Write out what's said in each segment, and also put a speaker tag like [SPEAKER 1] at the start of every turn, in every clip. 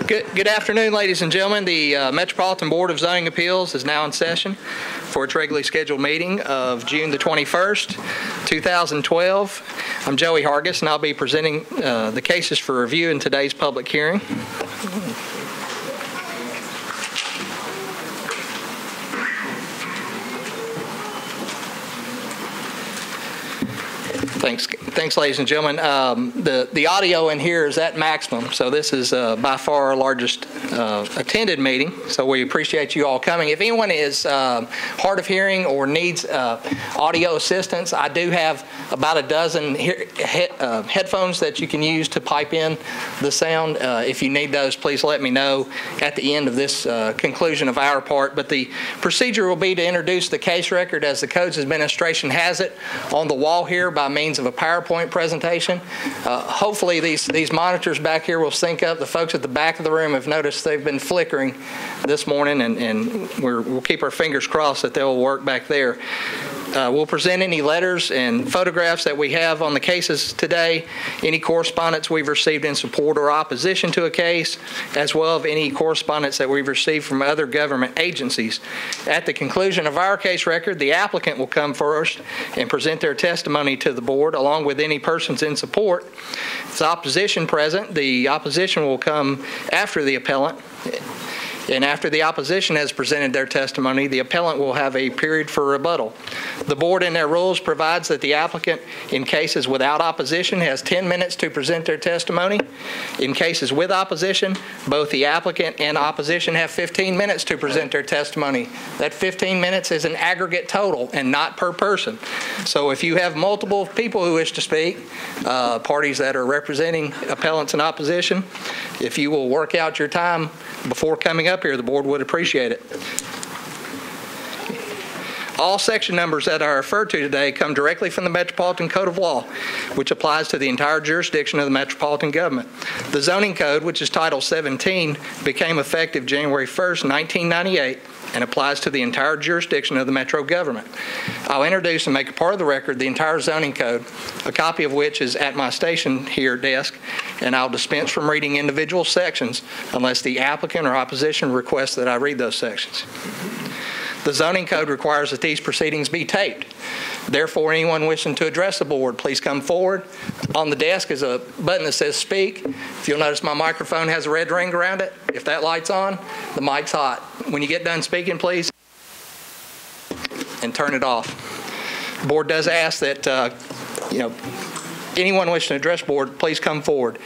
[SPEAKER 1] Good afternoon, ladies and gentlemen. The Metropolitan Board of Zoning Appeals is now in session for its regularly scheduled meeting of June the 21st, 2012. I'm Joey Hargis, and I'll be presenting the cases for review in today's public hearing. Thanks, ladies and gentlemen. The audio in here is at maximum, so this is by far our largest attended meeting, so we appreciate you all coming. If anyone is hard of hearing or needs audio assistance, I do have about a dozen headphones that you can use to pipe in the sound. If you need those, please let me know at the end of this conclusion of our part. But the procedure will be to introduce the case record as the Codes Administration has it on the wall here by means of a PowerPoint presentation. Hopefully these monitors back here will sync up. The folks at the back of the room have noticed they've been flickering this morning, and we'll keep our fingers crossed that they'll work back there. We'll present any letters and photographs that we have on the cases today, any correspondence we've received in support or opposition to a case, as well as any correspondence that we've received from other government agencies. At the conclusion of our case record, the applicant will come first and present their testimony to the board, along with any persons in support. If there's opposition present, the opposition will come after the appellant. And after the opposition has presented their testimony, the appellant will have a period for rebuttal. The board in their rules provides that the applicant, in cases without opposition, has 10 minutes to present their testimony. In cases with opposition, both the applicant and opposition have 15 minutes to present their testimony. That 15 minutes is an aggregate total and not per person. So if you have multiple people who wish to speak, parties that are representing appellants in opposition, if you will work out your time before coming up here, the board would appreciate it. All section numbers that are referred to today come directly from the Metropolitan Code of Law, which applies to the entire jurisdiction of the metropolitan government. The zoning code, which is Title 17, became effective January 1st, 1998, and applies to the entire jurisdiction of the metro government. I'll introduce and make a part of the record the entire zoning code, a copy of which is at my station here desk, and I'll dispense from reading individual sections unless the applicant or opposition requests that I read those sections. The zoning code requires that these proceedings be taped. Therefore, anyone wishing to address the board, please come forward. On the desk is a button that says speak. If you'll notice, my microphone has a red ring around it. If that light's on, the mic's hot. When you get done speaking, please, and turn it off. The board does ask that anyone wishing to address the board, please come forward.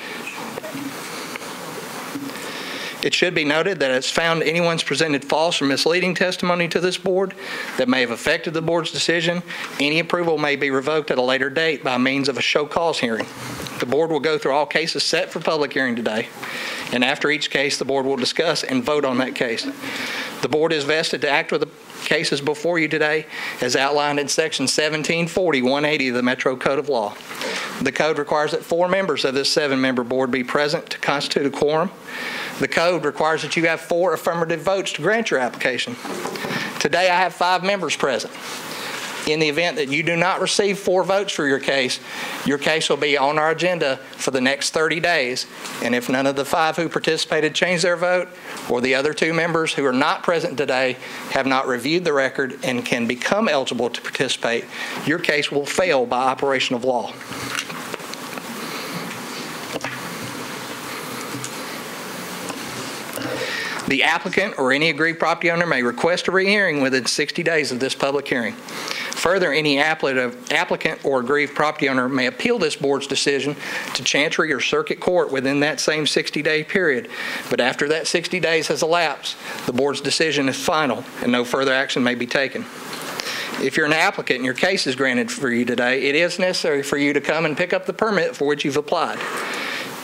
[SPEAKER 1] It should be noted that it's found anyone's presented false or misleading testimony to this board that may have affected the board's decision. Any approval may be revoked at a later date by means of a show cause hearing. The board will go through all cases set for public hearing today, and after each case, the board will discuss and vote on that case. The board is vested to act with the cases before you today as outlined in Section 1740-180 of the Metro Code of Law. The code requires that 4 members of this 7-member board be present to constitute a quorum. The code requires that you have 4 affirmative votes to grant your application. Today I have 5 members present. In the event that you do not receive 4 votes for your case will be on our agenda for the next 30 days. And if none of the 5 who participated change their vote, or the other 2 members who are not present today have not reviewed the record and can become eligible to participate, your case will fail by operation of law. The applicant or any aggrieved property owner may request a rehearing within 60 days of this public hearing. Further, any applicant or aggrieved property owner may appeal this board's decision to Chancery or Circuit Court within that same 60-day period. But after that 60 days has elapsed, the board's decision is final and no further action may be taken. If you're an applicant and your case is granted for you today, it is necessary for you to come and pick up the permit for which you've applied.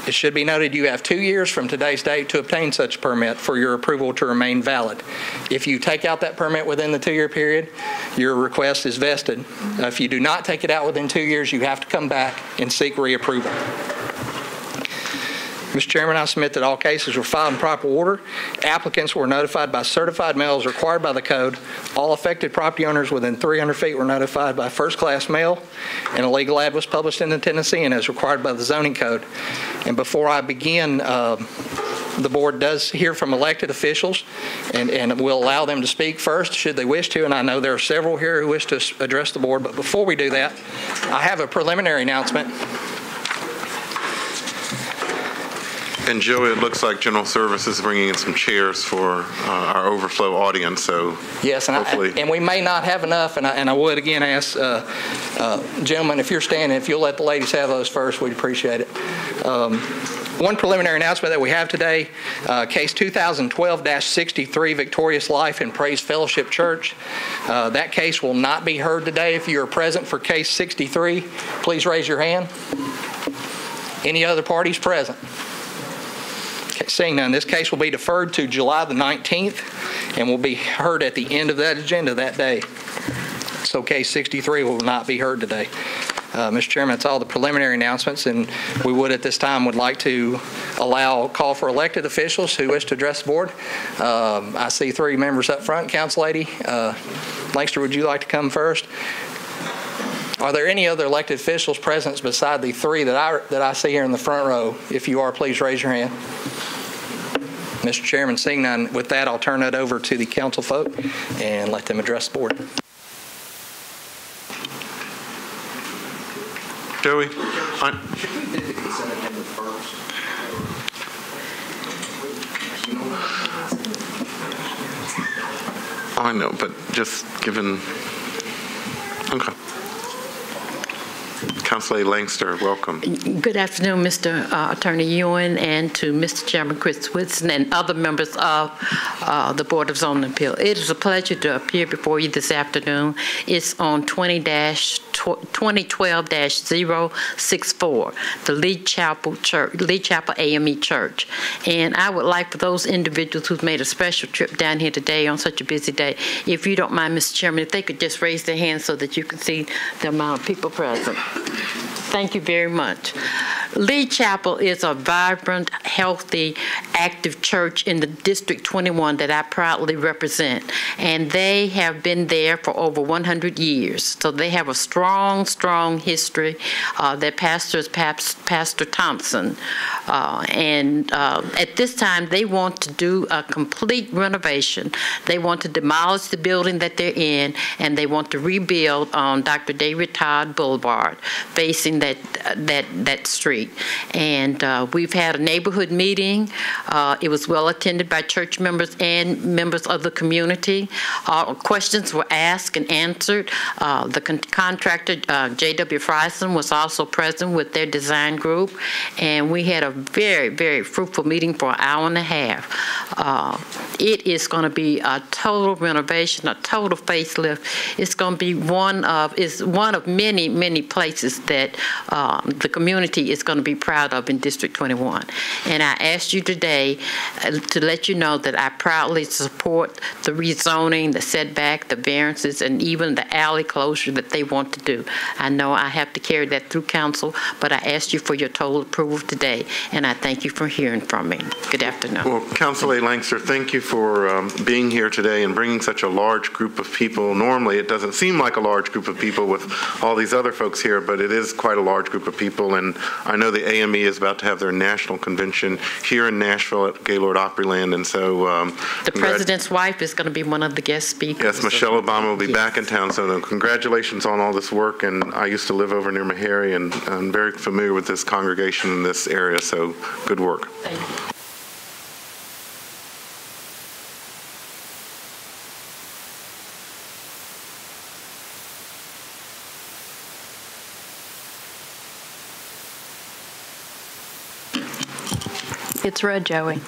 [SPEAKER 1] It should be noted you have 2 years from today's date to obtain such permit for your approval to remain valid. If you take out that permit within the 2-year period, your request is vested. If you do not take it out within 2 years, you have to come back and seek reapproval. Mr. Chairman, I submit that all cases were filed in proper order. Applicants were notified by certified mail as required by the code. All affected property owners within 300 feet were notified by first-class mail, and a legal ad was published in the Tennessean as required by the zoning code. And before I begin The board does hear from elected officials, and we'll allow them to speak first should they wish to, and I know there are several here who wish to address the board, but before we do that, I have a preliminary announcement.
[SPEAKER 2] And Joey, it looks like General Services is bringing in some chairs for our overflow audience, so
[SPEAKER 1] yes, and
[SPEAKER 2] hopefully.
[SPEAKER 1] And we may not have enough, and I would again ask, gentlemen, if you're standing, if you'll let the ladies have those first, we'd appreciate it. One preliminary announcement that we have today, case 2012-63, Victorious Life and Praise Fellowship Church. That case will not be heard today. If you are present for case 63, please raise your hand. Any other parties present? Okay, seeing none, this case will be deferred to July the 19th and will be heard at the end of that agenda that day. So case 63 will not be heard today. Mr. Chairman, that's all the preliminary announcements, and we would at this time would like to call for elected officials who wish to address the board. I see 3 members up front. Council Lady Lancaster, would you like to come first? Are there any other elected officials present beside the 3 that I see here in the front row? If you are, please raise your hand. Mr. Chairman, seeing none, with that, I'll turn it over to the council folk and let them address the board.
[SPEAKER 2] Joey,
[SPEAKER 3] Should we do the consent agenda first?
[SPEAKER 2] I know, but just given, okay. Councilor Lancaster, welcome.
[SPEAKER 4] Good afternoon, Mr. Attorney Ewing, and to Mr. Chairman Chris Whitson and other members of the Board of Zoning Appeal. It is a pleasure to appear before you this afternoon. It's on 2012-064, the Lee Chapel AME Church. And I would like for those individuals who've made a special trip down here today on such a busy day, if you don't mind, Mr. Chairman, if they could just raise their hands so that you can see the amount of people present. Thank you very much. Lee Chapel is a vibrant, healthy, active church in the District 21 that I proudly represent. And they have been there for over 100 years. So they have a strong, strong history. Their pastor is Pastor Thompson. At this time, they want to do a complete renovation. They want to demolish the building that they're in, and they want to rebuild on Dr. David Todd Boulevard, facing that street. And we've had a neighborhood meeting. It was well attended by church members and members of the community. Questions were asked and answered. The contractor, J.W. Frison, was also present with their design group. And we had a very, very fruitful meeting for an hour and a half. It is going to be a total renovation, a total facelift. It's going to be one of many, many places that the community is going to be proud of in District 21. And I asked you today to let you know that I proudly support the rezoning, the setback, the variances, and even the alley closure that they want to do. I know I have to carry that through council, but I asked you for your total approval today, and I thank you for hearing from me. Good afternoon.
[SPEAKER 2] Well, Councilor Lancaster, thank you for being here today and bringing such a large group of people. Normally, it doesn't seem like a large group of people with all these other folks here, but it is quite a large group of people, and I know the AME is about to have their national convention here in Nashville at Gaylord Opryland, and so
[SPEAKER 4] the president's wife is going to be one of the guest speakers.
[SPEAKER 2] Yes, Michelle Obama will be back in town, so congratulations on all this work. And I used to live over near Meharry, and I'm very familiar with this congregation in this area, so good work.
[SPEAKER 4] Thank you.
[SPEAKER 5] It's red, Joey.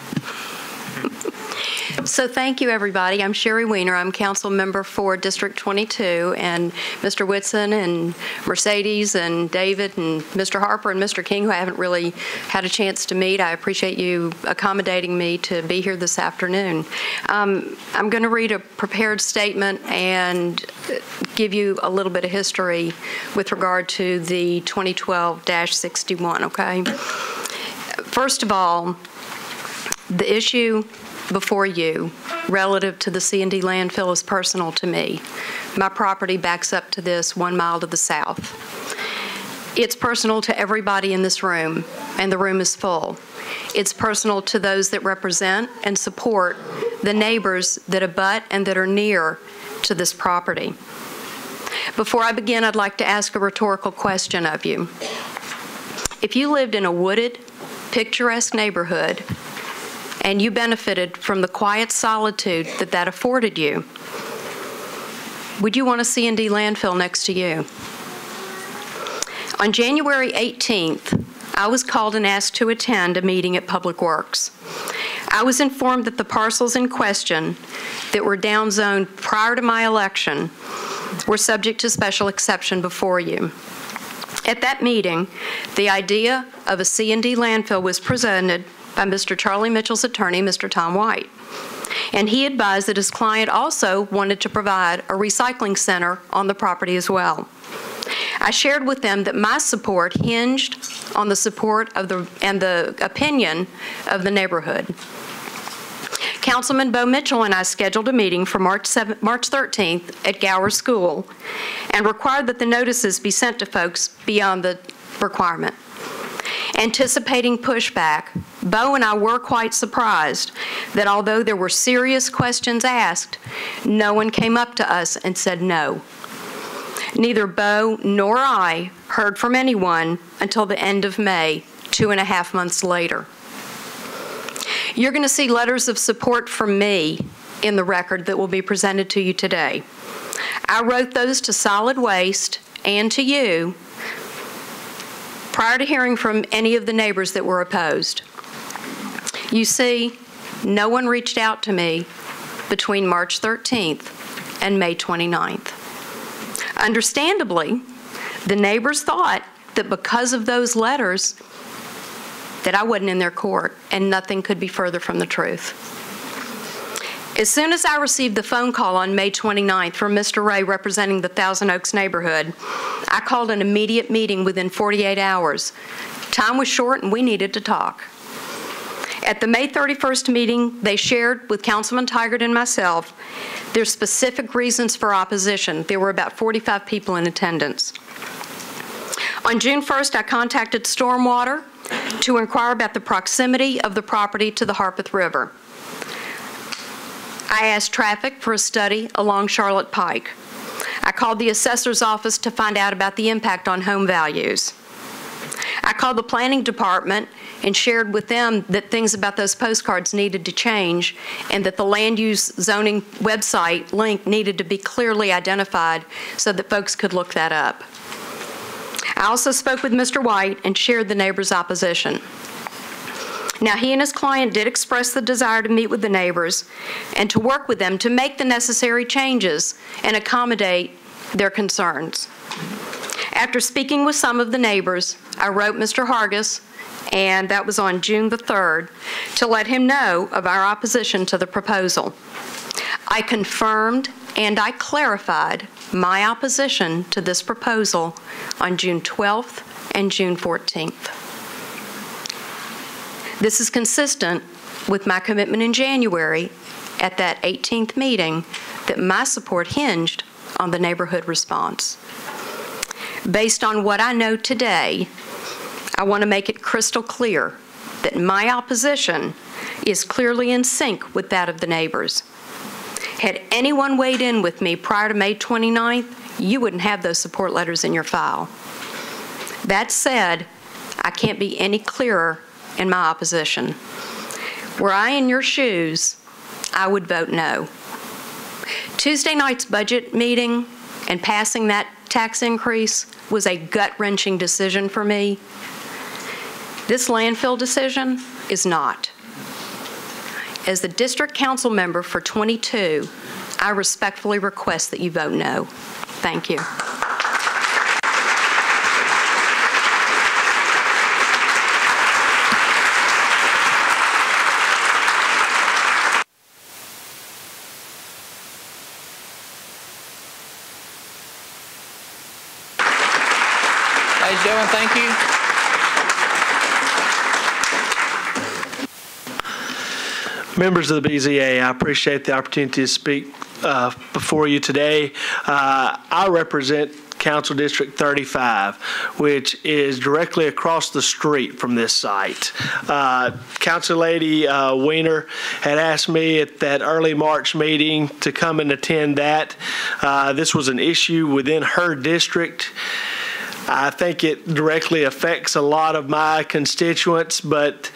[SPEAKER 5] So thank you, everybody. I'm Sherry Weiner. I'm council member for District 22, and Mr. Whitson and Mercedes and David and Mr. Harper and Mr. King, who I haven't really had a chance to meet. I appreciate you accommodating me to be here this afternoon. I'm going to read a prepared statement and give you a little bit of history with regard to the 2012-61, okay? First of all, the issue before you relative to the C&D landfill is personal to me. My property backs up to this 1 mile to the south. It's personal to everybody in this room. and the room is full. It's personal to those that represent and support the neighbors that abut and that are near to this property. Before I begin, I'd like to ask a rhetorical question of you. If you lived in a wooded, picturesque neighborhood and you benefited from the quiet solitude that afforded you, would you want a C&D landfill next to you? On January 18th, I was called and asked to attend a meeting at Public Works. I was informed that the parcels in question that were downzoned prior to my election were subject to special exception before you. At that meeting, the idea of a C&D landfill was presented by Mr. Charlie Mitchell's attorney, Mr. Tom White. And he advised that his client also wanted to provide a recycling center on the property as well. I shared with them that my support hinged on the support of the opinion of the neighborhood. Councilman Bo Mitchell and I scheduled a meeting for March 13th at Gower School and required that the notices be sent to folks beyond the requirement. Anticipating pushback, Bo and I were quite surprised that although there were serious questions asked, no one came up to us and said no. Neither Bo nor I heard from anyone until the end of May, 2.5 months later. You're going to see letters of support from me in the record that will be presented to you today. I wrote those to Solid Waste and to you prior to hearing from any of the neighbors that were opposed. You see, no one reached out to me between March 13th and May 29th. Understandably, the neighbors thought that because of those letters that I wasn't in their court, and nothing could be further from the truth. As soon as I received the phone call on May 29th from Mr. Ray representing the Thousand Oaks neighborhood, I called an immediate meeting within 48 hours. Time was short and we needed to talk. At the May 31st meeting, they shared with Councilman Tygart and myself their specific reasons for opposition. There were about 45 people in attendance. On June 1st, I contacted Stormwater to inquire about the proximity of the property to the Harpeth River. I asked traffic for a study along Charlotte Pike. I called the assessor's office to find out about the impact on home values. I called the planning department and shared with them that things about those postcards needed to change and that the land use zoning website link needed to be clearly identified so that folks could look that up. I also spoke with Mr. White and shared the neighbors' opposition. Now, he and his client did express the desire to meet with the neighbors and to work with them to make the necessary changes and accommodate their concerns. After speaking with some of the neighbors, I wrote Mr. Hargis, and that was on June the 3rd, to let him know of our opposition to the proposal. I confirmed and I clarified my opposition to this proposal on June 12th and June 14th. This is consistent with my commitment in January at that 18th meeting that my support hinged on the neighborhood response. Based on what I know today, I want to make it crystal clear that my opposition is clearly in sync with that of the neighbors. Had anyone weighed in with me prior to May 29th, you wouldn't have those support letters in your file. That said, I can't be any clearer in my opposition. Were I in your shoes, I would vote no. Tuesday night's budget meeting and passing that tax increase was a gut-wrenching decision for me. This landfill decision is not. As the district council member for 22, I respectfully request that you vote no. Thank you.
[SPEAKER 1] Ladies and gentlemen, thank you.
[SPEAKER 6] Members of the BZA, I appreciate the opportunity to speak before you today. I represent Council District 35, which is directly across the street from this site. Council Lady Weiner had asked me at that early March meeting to come and attend that. This was an issue within her district. I think it directly affects a lot of my constituents, but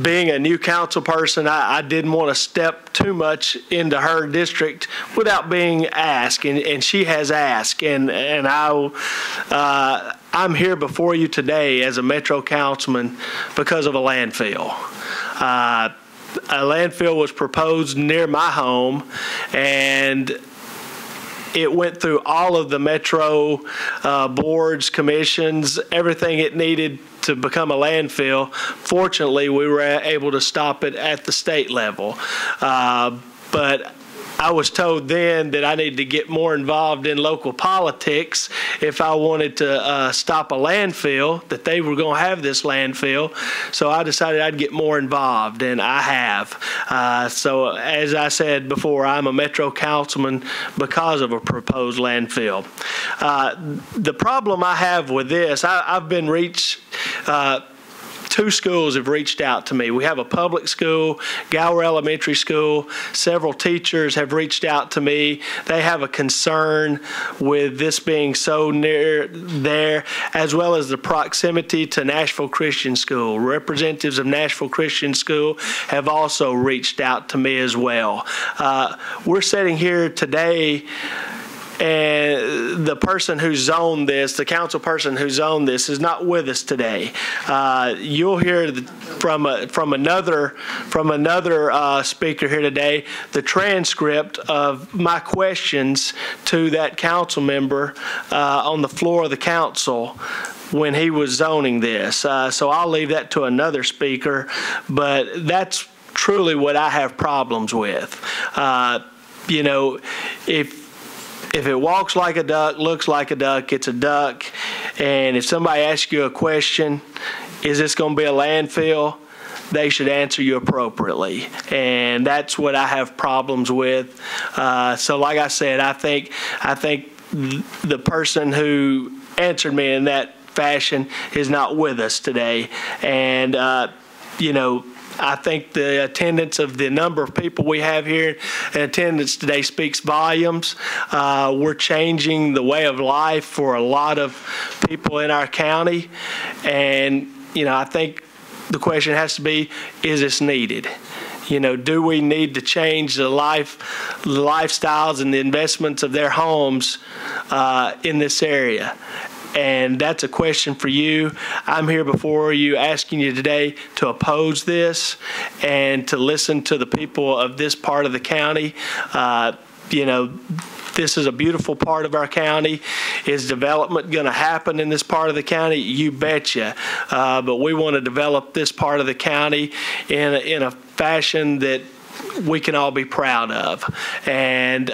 [SPEAKER 6] being a new council person, I didn't want to step too much into her district without being asked, and she has asked, and I'm here before you today as a Metro councilman because of a landfill. A landfill was proposed near my home, and it went through all of the Metro boards, commissions, everything it needed to become a landfill. Fortunately, we were able to stop it at the state level. But I was told then that I needed to get more involved in local politics if I wanted to stop a landfill, that they were going to have this landfill. So I decided I'd get more involved, and I have. So as I said before, I'm a Metro councilman because of a proposed landfill. The problem I have with this, I've been reached, two schools have reached out to me. We have a public school, Gower Elementary School. Several teachers have reached out to me. They have a concern with this being so near there, as well as the proximity to Nashville Christian School. Representatives of Nashville Christian School have also reached out to me as well. We're sitting here today, and the person who zoned this, the council person who zoned this, is not with us today. You'll hear from another speaker here today the transcript of my questions to that council member on the floor of the council when he was zoning this. So I'll leave that to another speaker, but that's truly what I have problems with. You know, if it walks like a duck, looks like a duck, it's a duck. And if somebody asks you a question, is this going to be a landfill? They should answer you appropriately. And that's what I have problems with. So like I said, I think the person who answered me in that fashion is not with us today. And, you know, I think the attendance of the number of people we have here in attendance today speaks volumes. We're changing the way of life for a lot of people in our county. And, you know, I think the question has to be, is this needed? You know, do we need to change the lifestyles and the investments of their homes in this area? And that's a question for you. I'm here before you asking you today to oppose this and to listen to the people of this part of the county. You know, this is a beautiful part of our county. Is development going to happen in this part of the county? You betcha. But we want to develop this part of the county in a fashion that we can all be proud of. And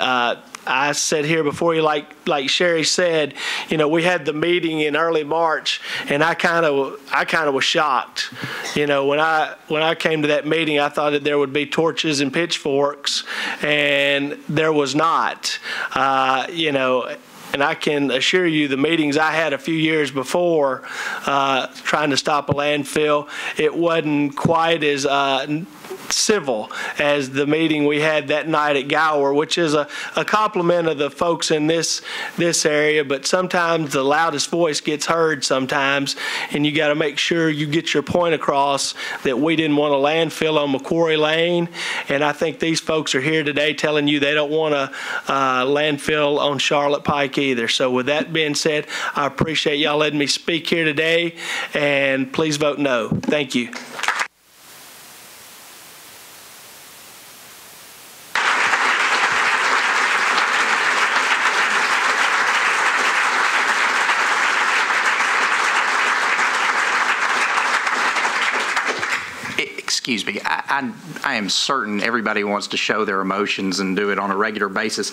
[SPEAKER 6] I said here before you, like Sherry said, you know, we had the meeting in early March, and I kind of was shocked. You know, when I came to that meeting, I thought that there would be torches and pitchforks, and there was not. You know, and I can assure you the meetings I had a few years before trying to stop a landfill, it wasn't quite as civil as the meeting we had that night at Gower, which is a compliment of the folks in this area, but sometimes the loudest voice gets heard sometimes, and you got to make sure you get your point across that we didn't want a landfill on Macquarie Lane, and I think these folks are here today telling you they don't want a landfill on Charlotte Pike either. So with that being said, I appreciate y'all letting me speak here today, and please vote no. Thank you.
[SPEAKER 3] Excuse me, I am certain everybody wants to show their emotions and do it on a regular basis,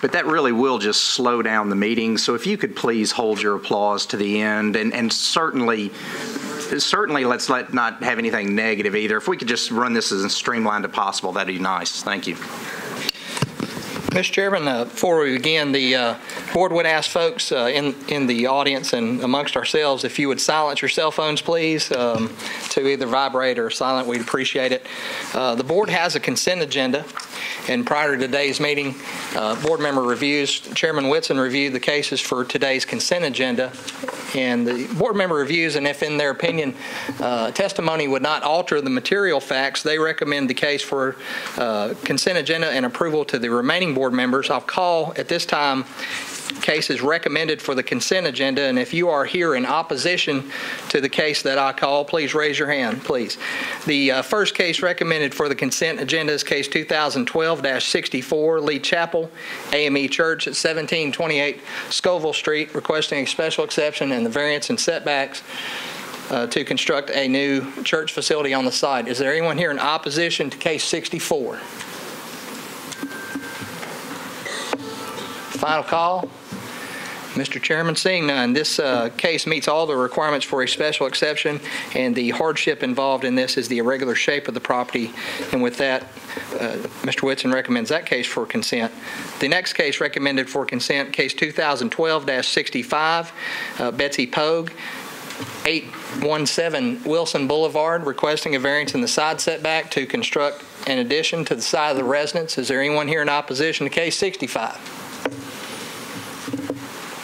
[SPEAKER 3] but that really will just slow down the meeting. So if you could please hold your applause to the end, and certainly let's not have anything negative either. If we could just run this as streamlined as possible, that'd be nice. Thank you.
[SPEAKER 1] Mr. Chairman, before we begin, the board would ask folks in the audience and amongst ourselves if you would silence your cell phones, please, to either vibrate or silent. We'd appreciate it. The board has a consent agenda, and prior to today's meeting, board member reviews, Chairman Whitson reviewed the cases for today's consent agenda, and the board member reviews, and if in their opinion testimony would not alter the material facts, they recommend the case for consent agenda and approval to the remaining board members. I'll call at this time cases recommended for the consent agenda, and if you are here in opposition to the case that I call, please raise your hand, please. The first case recommended for the consent agenda is case 2012-64, Lee Chapel, AME Church at 1728 Scoville Street, requesting a special exception and the variance and setbacks to construct a new church facility on the site. Is there anyone here in opposition to case 64? Final call. Mr. Chairman, seeing none, this case meets all the requirements for a special exception, and the hardship involved in this is the irregular shape of the property. And with that, Mr. Whitson recommends that case for consent. The next case recommended for consent, case 2012-65, Betsy Pogue, 817 Wilson Boulevard, requesting a variance in the side setback to construct an addition to the side of the residence. Is there anyone here in opposition to case 65?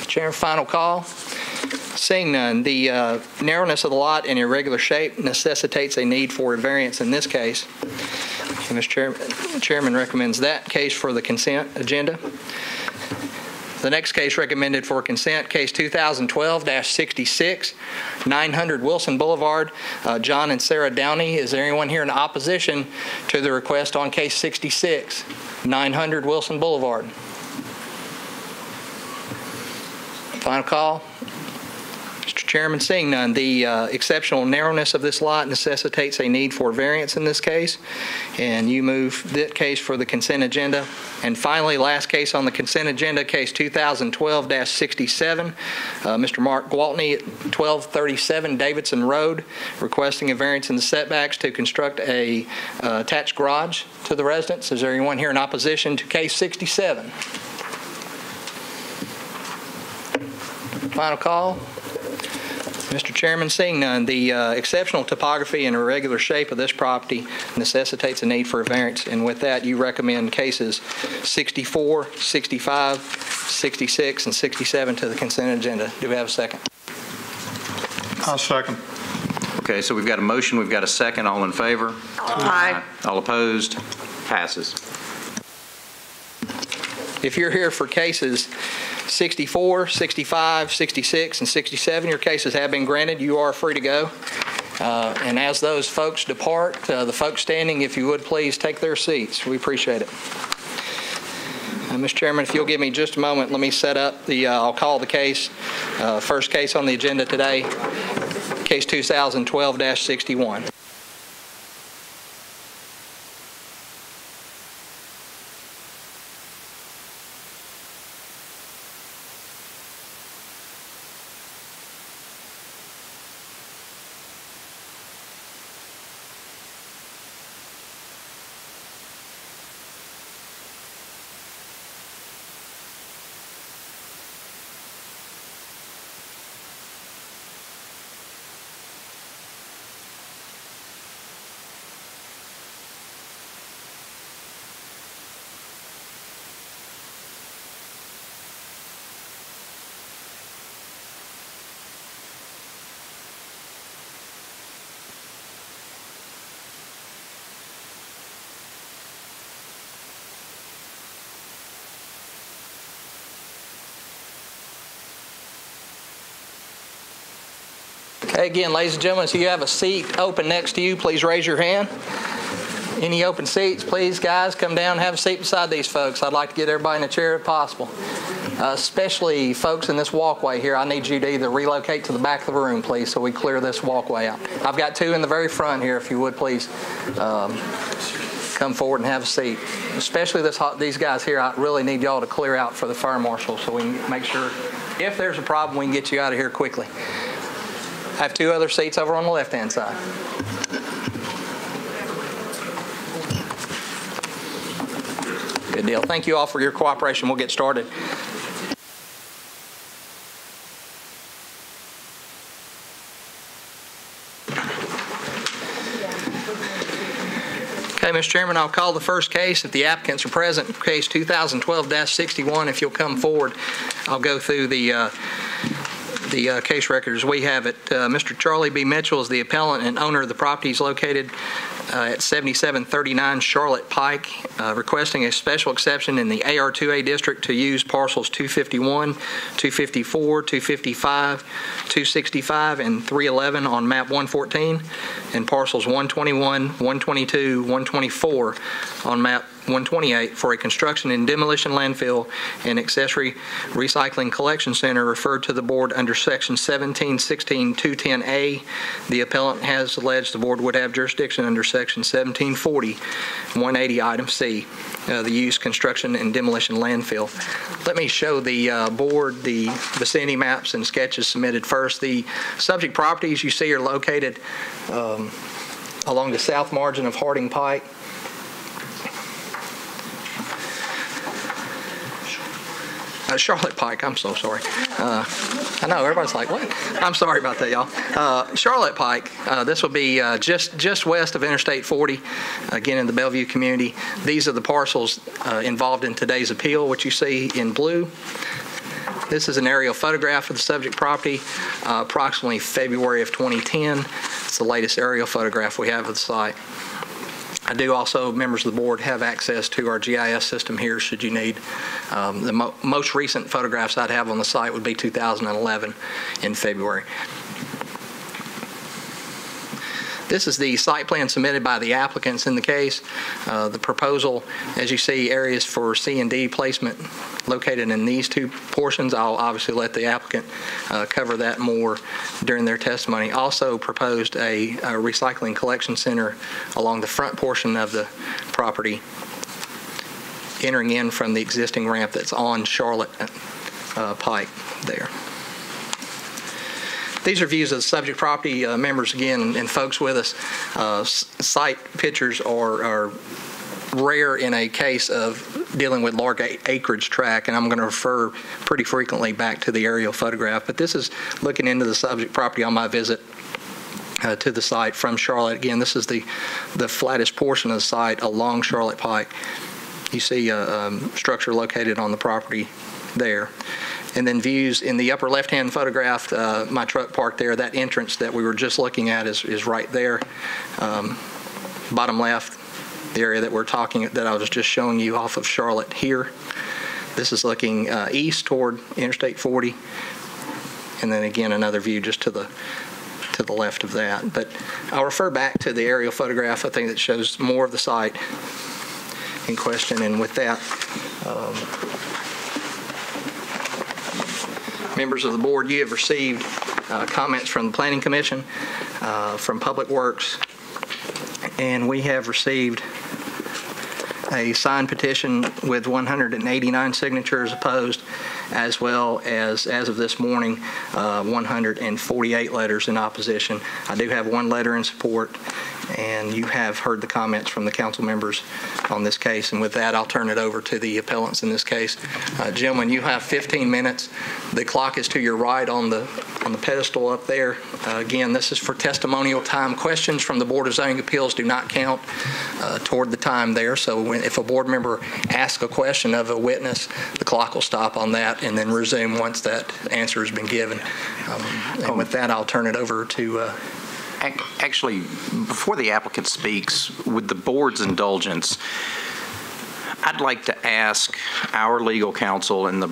[SPEAKER 1] Chair, final call. Seeing none, the narrowness of the lot and irregular shape necessitates a need for a variance in this case. And Mr. Chairman recommends that case for the consent agenda. The next case recommended for consent, case 2012-66, 900 Wilson Boulevard, John and Sarah Downey. Is there anyone here in opposition to the request on case 66, 900 Wilson Boulevard? Final call. Mr. Chairman, seeing none, the exceptional narrowness of this lot necessitates a need for variance in this case, and you move that case for the consent agenda. And finally, last case on the consent agenda, case 2012-67, Mr. Mark Gwaltney at 1237 Davidson Road, requesting a variance in the setbacks to construct a attached garage to the residence. Is there anyone here in opposition to case 67? Final call. Mr. Chairman, seeing none, the exceptional topography and irregular shape of this property necessitates a need for a variance. And with that, you recommend cases 64, 65, 66, and 67 to the consent agenda. Do we have a second?
[SPEAKER 7] I'll second.
[SPEAKER 3] Okay, so we've got a motion, we've got a second. All in favor?
[SPEAKER 7] Aye.
[SPEAKER 3] All opposed? Passes.
[SPEAKER 1] If you're here for cases 64, 65, 66, and 67, your cases have been granted. You are free to go. And as those folks depart, the folks standing, if you would please take their seats. We appreciate it. Mr. Chairman, if you'll give me just a moment, let me set up the, I'll call the case. First case on the agenda today, case 2012-61. Okay, again, ladies and gentlemen, if you have a seat open next to you, please raise your hand. Any open seats, please, guys, come down and have a seat beside these folks. I'd like to get everybody in a chair if possible. Especially folks in this walkway here, I need you to either relocate to the back of the room, please, so we clear this walkway out. I've got two in the very front here, if you would, please. Come forward and have a seat. Especially these guys here, I really need y'all to clear out for the fire marshal so we can make sure if there's a problem, we can get you out of here quickly. I have two other seats over on the left-hand side. Good deal. Thank you all for your cooperation. We'll get started. Okay, Mr. Chairman, I'll call the first case. If the applicants are present, case 2012-61, if you'll come forward, I'll go through the case record as we have it. Mr. Charlie B. Mitchell is the appellant and owner of the property. He's located at 7739 Charlotte Pike, requesting a special exception in the AR2A district to use parcels 251, 254, 255, 265, and 311 on map 114, and parcels 121, 122, 124 on map 128 for a construction and demolition landfill and accessory recycling collection center referred to the board under section 1716-210A. The appellant has alleged the board would have jurisdiction under section 1740-180 item C, the use, construction, and demolition landfill. Let me show the board the vicinity maps and sketches submitted first. The subject properties you see are located along the south margin of Harding Pike. Charlotte Pike, I'm so sorry. I know, everybody's like, what? I'm sorry about that, y'all. Charlotte Pike, this will be just west of Interstate 40, again in the Bellevue community. These are the parcels involved in today's appeal, which you see in blue. This is an aerial photograph of the subject property, approximately February of 2010. It's the latest aerial photograph we have of the site. I do also, members of the board, have access to our GIS system here should you need. The most recent photographs I'd have on the site would be 2011 in February. This is the site plan submitted by the applicants in the case. The proposal, as you see, areas for C and D placement located in these two portions. I'll obviously let the applicant cover that more during their testimony. Also proposed a recycling collection center along the front portion of the property, entering in from the existing ramp that's on Charlotte Pike there. These are views of the subject property. Members, again, and folks with us, site pictures are rare in a case of dealing with large acreage tract, and I'm going to refer pretty frequently back to the aerial photograph. But this is looking into the subject property on my visit to the site from Charlotte. Again, this is the flattest portion of the site along Charlotte Pike. You see a structure located on the property there. And then views in the upper left-hand photograph, my truck parked there. That entrance that we were just looking at is right there. Bottom left, the area that that I was just showing you off of Charlotte here. This is looking east toward Interstate 40. And then again, another view just to the left of that. But I'll refer back to the aerial photograph, I think, that shows more of the site in question. And with that, members of the board, you have received comments from the Planning Commission, from Public Works, and we have received a signed petition with 189 signatures opposed, as well as of this morning, 148 letters in opposition. I do have one letter in support, and you have heard the comments from the council members on this case. And with that, I'll turn it over to the appellants in this case. Gentlemen, you have 15 minutes. The clock is to your right on the pedestal up there. Again, this is for testimonial time. Questions from the Board of Zoning Appeals do not count toward the time there. So if a board member asks a question of a witness, the clock will stop on that and then resume once that answer has been given. And with that, I'll turn it over to
[SPEAKER 3] Actually, before the applicant speaks, with the board's indulgence, I'd like to ask our legal counsel and the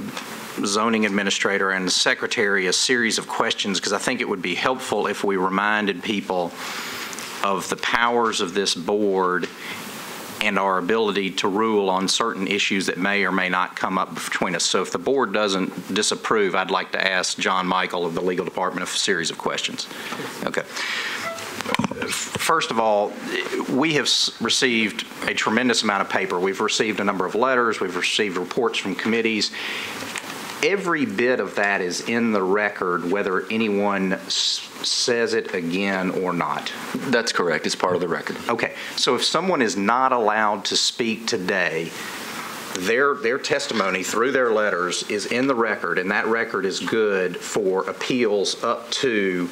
[SPEAKER 3] zoning administrator and the secretary a series of questions, because I think it would be helpful if we reminded people of the powers of this board and our ability to rule on certain issues that may or may not come up between us. So if the board doesn't disapprove, I'd like to ask John Michael of the legal department a series of questions. Okay. First of all, we have received a tremendous amount of paper. We've received a number of letters. We've received reports from committees. Every bit of that is in the record, whether anyone says it again or not.
[SPEAKER 8] That's correct. It's part of the record.
[SPEAKER 3] Okay. So if someone is not allowed to speak today, their testimony through their letters is in the record, and that record is good for appeals up to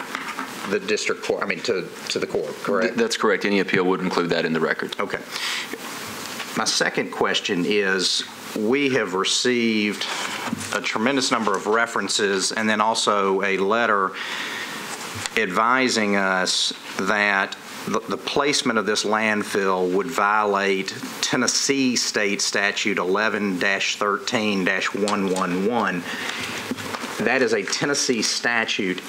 [SPEAKER 3] the district court, to the court, correct?
[SPEAKER 8] That's correct. Any appeal would include that in the record.
[SPEAKER 3] Okay. My second question is, we have received a tremendous number of references and then also a letter advising us that the placement of this landfill would violate Tennessee State Statute 11-13-111. That is a Tennessee statute.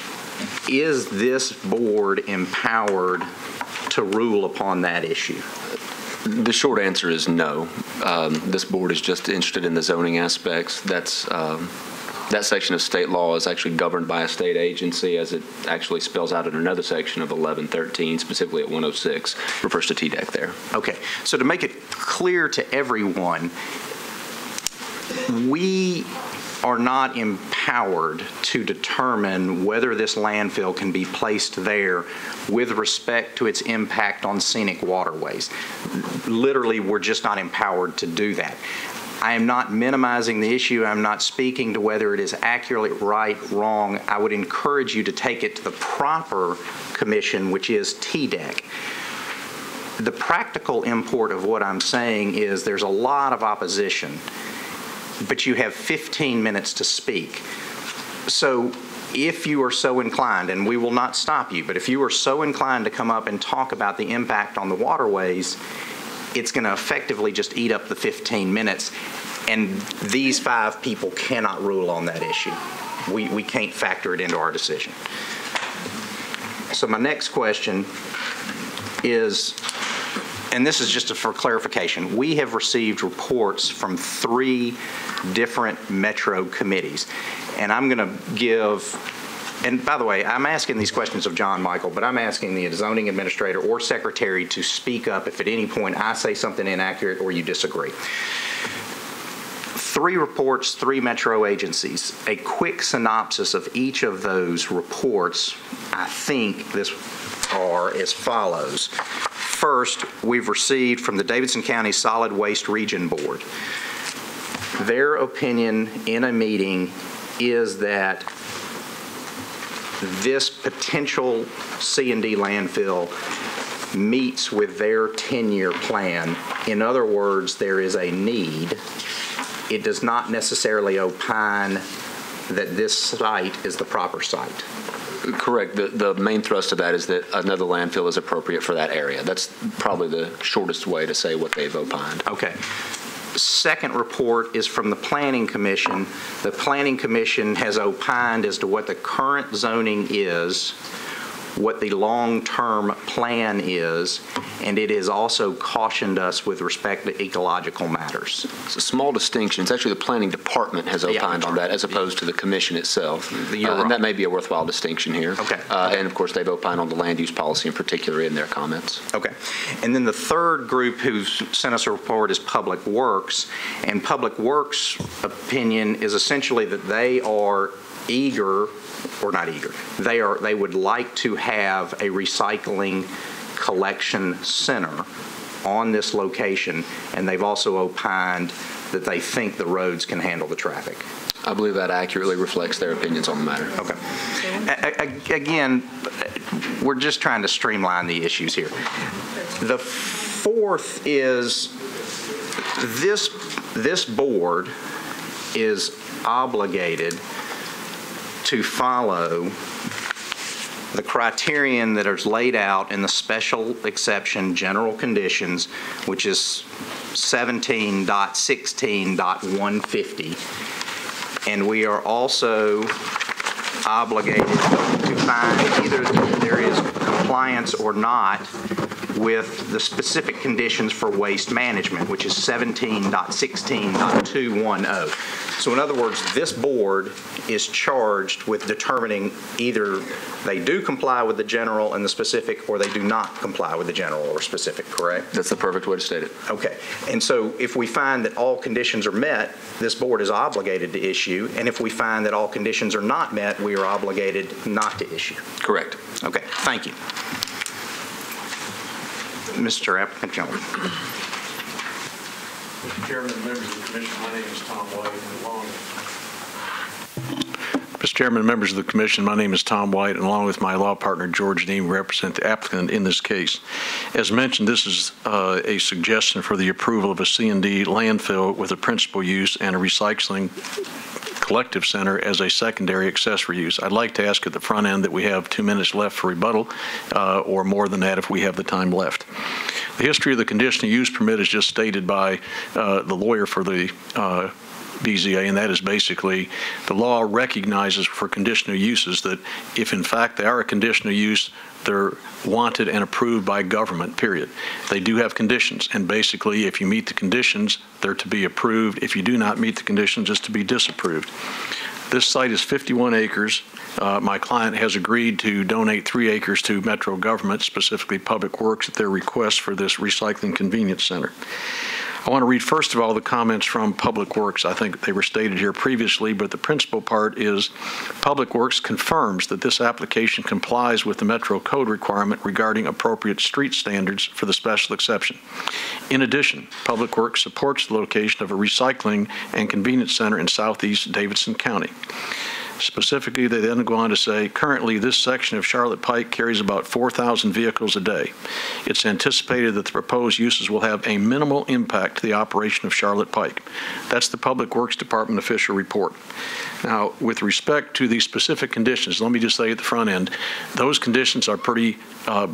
[SPEAKER 3] Is this board empowered to rule upon that issue?
[SPEAKER 8] The short answer is no. This board is just interested in the zoning aspects. That section of state law is actually governed by a state agency, as it actually spells out in another section of 1113, specifically at 106, refers to TDEC there.
[SPEAKER 3] Okay, so to make it clear to everyone, we are not empowered to determine whether this landfill can be placed there with respect to its impact on scenic waterways. Literally, we're just not empowered to do that. I am not minimizing the issue. I'm not speaking to whether it is accurately right, wrong. I would encourage you to take it to the proper commission, which is TDEC. The practical import of what I'm saying is there's a lot of opposition, but you have 15 minutes to speak. So if you are so inclined, and we will not stop you, but if you are so inclined to come up and talk about the impact on the waterways, it's going to effectively just eat up the 15 minutes, and these 5 people cannot rule on that issue. We can't factor it into our decision. So my next question is, and this is just for clarification, we have received reports from 3 different metro committees, and I'm going to give, and by the way, I'm asking these questions of John Michael, but I'm asking the zoning administrator or secretary to speak up if at any point I say something inaccurate or you disagree. 3 reports, 3 metro agencies. A quick synopsis of each of those reports, I think are as follows. First, we've received from the Davidson County Solid Waste Region Board. Their opinion in a meeting is that this potential C&D landfill meets with their 10-year plan. In other words, there is a need. It does not necessarily opine that this site is the proper site.
[SPEAKER 8] Correct. The main thrust of that is that another landfill is appropriate for that area. That's probably the shortest way to say what they've opined.
[SPEAKER 3] Okay. Second report is from the Planning Commission. The Planning Commission has opined as to what the current zoning is, what the long-term plan is, and it has also cautioned us with respect to ecological matters.
[SPEAKER 8] It's a small distinction. It's actually the planning department has opined on that as opposed to the commission itself. And that may be a worthwhile distinction here.
[SPEAKER 3] Okay.
[SPEAKER 8] And of course, they've opined on the land use policy in particular in their comments.
[SPEAKER 3] Okay. And then the third group who sent us a report is Public Works. And Public Works' opinion is essentially that they are eager, or not eager, they would like to have a recycling collection center on this location, and they've also opined that they think the roads can handle the traffic.
[SPEAKER 8] I believe that accurately reflects their opinions on the matter.
[SPEAKER 3] Okay. Again, we're just trying to streamline the issues here. The fourth is this board is obligated to follow the criterion that is laid out in the special exception general conditions, which is 17.16.150. And we are also obligated to find either there is compliance or not with the specific conditions for waste management, which is 17.16.210. So in other words, this board is charged with determining either they do comply with the general and the specific, or they do not comply with the general or specific, correct?
[SPEAKER 8] That's the perfect way to state it.
[SPEAKER 3] Okay. And so if we find that all conditions are met, this board is obligated to issue. And if we find that all conditions are not met, we are obligated not to issue.
[SPEAKER 8] Correct.
[SPEAKER 3] Okay. Thank you. Mr. Applicant Jones.
[SPEAKER 9] Mr. Chairman and members of the Commission, my name is Tom White, and along Mr. Chairman and members of the Commission, my name is Tom White, and along with my law partner, George Dean, we represent the applicant in this case. As mentioned, this is a suggestion for the approval of a C&D landfill with a principal use and a recycling collective center as a secondary accessory use. I'd like to ask at the front end that we have 2 minutes left for rebuttal, or more than that if we have the time left. The history of the conditional use permit is just stated by the lawyer for the BZA, and that is basically the law recognizes for conditional uses that if in fact they are a conditional use, they're wanted and approved by government, period. They do have conditions, and basically if you meet the conditions, they're to be approved. If you do not meet the conditions, it's to be disapproved. This site is 51 acres. My client has agreed to donate 3 acres to Metro government, specifically Public Works, at their request for this recycling convenience center. I want to read first of all the comments from Public Works. I think they were stated here previously, but the principal part is Public Works confirms that this application complies with the Metro Code requirement regarding appropriate street standards for the special exception. In addition, Public Works supports the location of a recycling and convenience center in southeast Davidson County. Specifically, they then go on to say, currently this section of Charlotte Pike carries about 4,000 vehicles a day. It's anticipated that the proposed uses will have a minimal impact to the operation of Charlotte Pike. That's the Public Works Department official report. Now, with respect to these specific conditions, let me just say at the front end, those conditions are pretty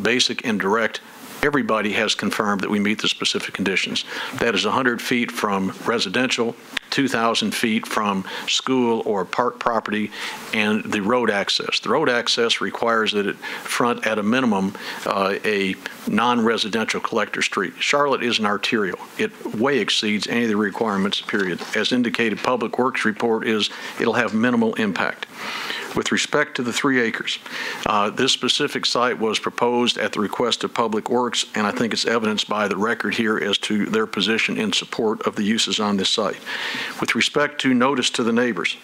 [SPEAKER 9] basic and direct. Everybody has confirmed that we meet the specific conditions. That is 100 feet from residential, 2,000 feet from school or park property, and the road access. The road access requires that it front at a minimum a non-residential collector street. Charlotte is an arterial. It way exceeds any of the requirements, period. As indicated, Public Works report is it'll have minimal impact. With respect to the 3 acres, this specific site was proposed at the request of Public Works, and I think it's evidenced by the record here as to their position in support of the uses on this site. With respect to notice to the neighbors,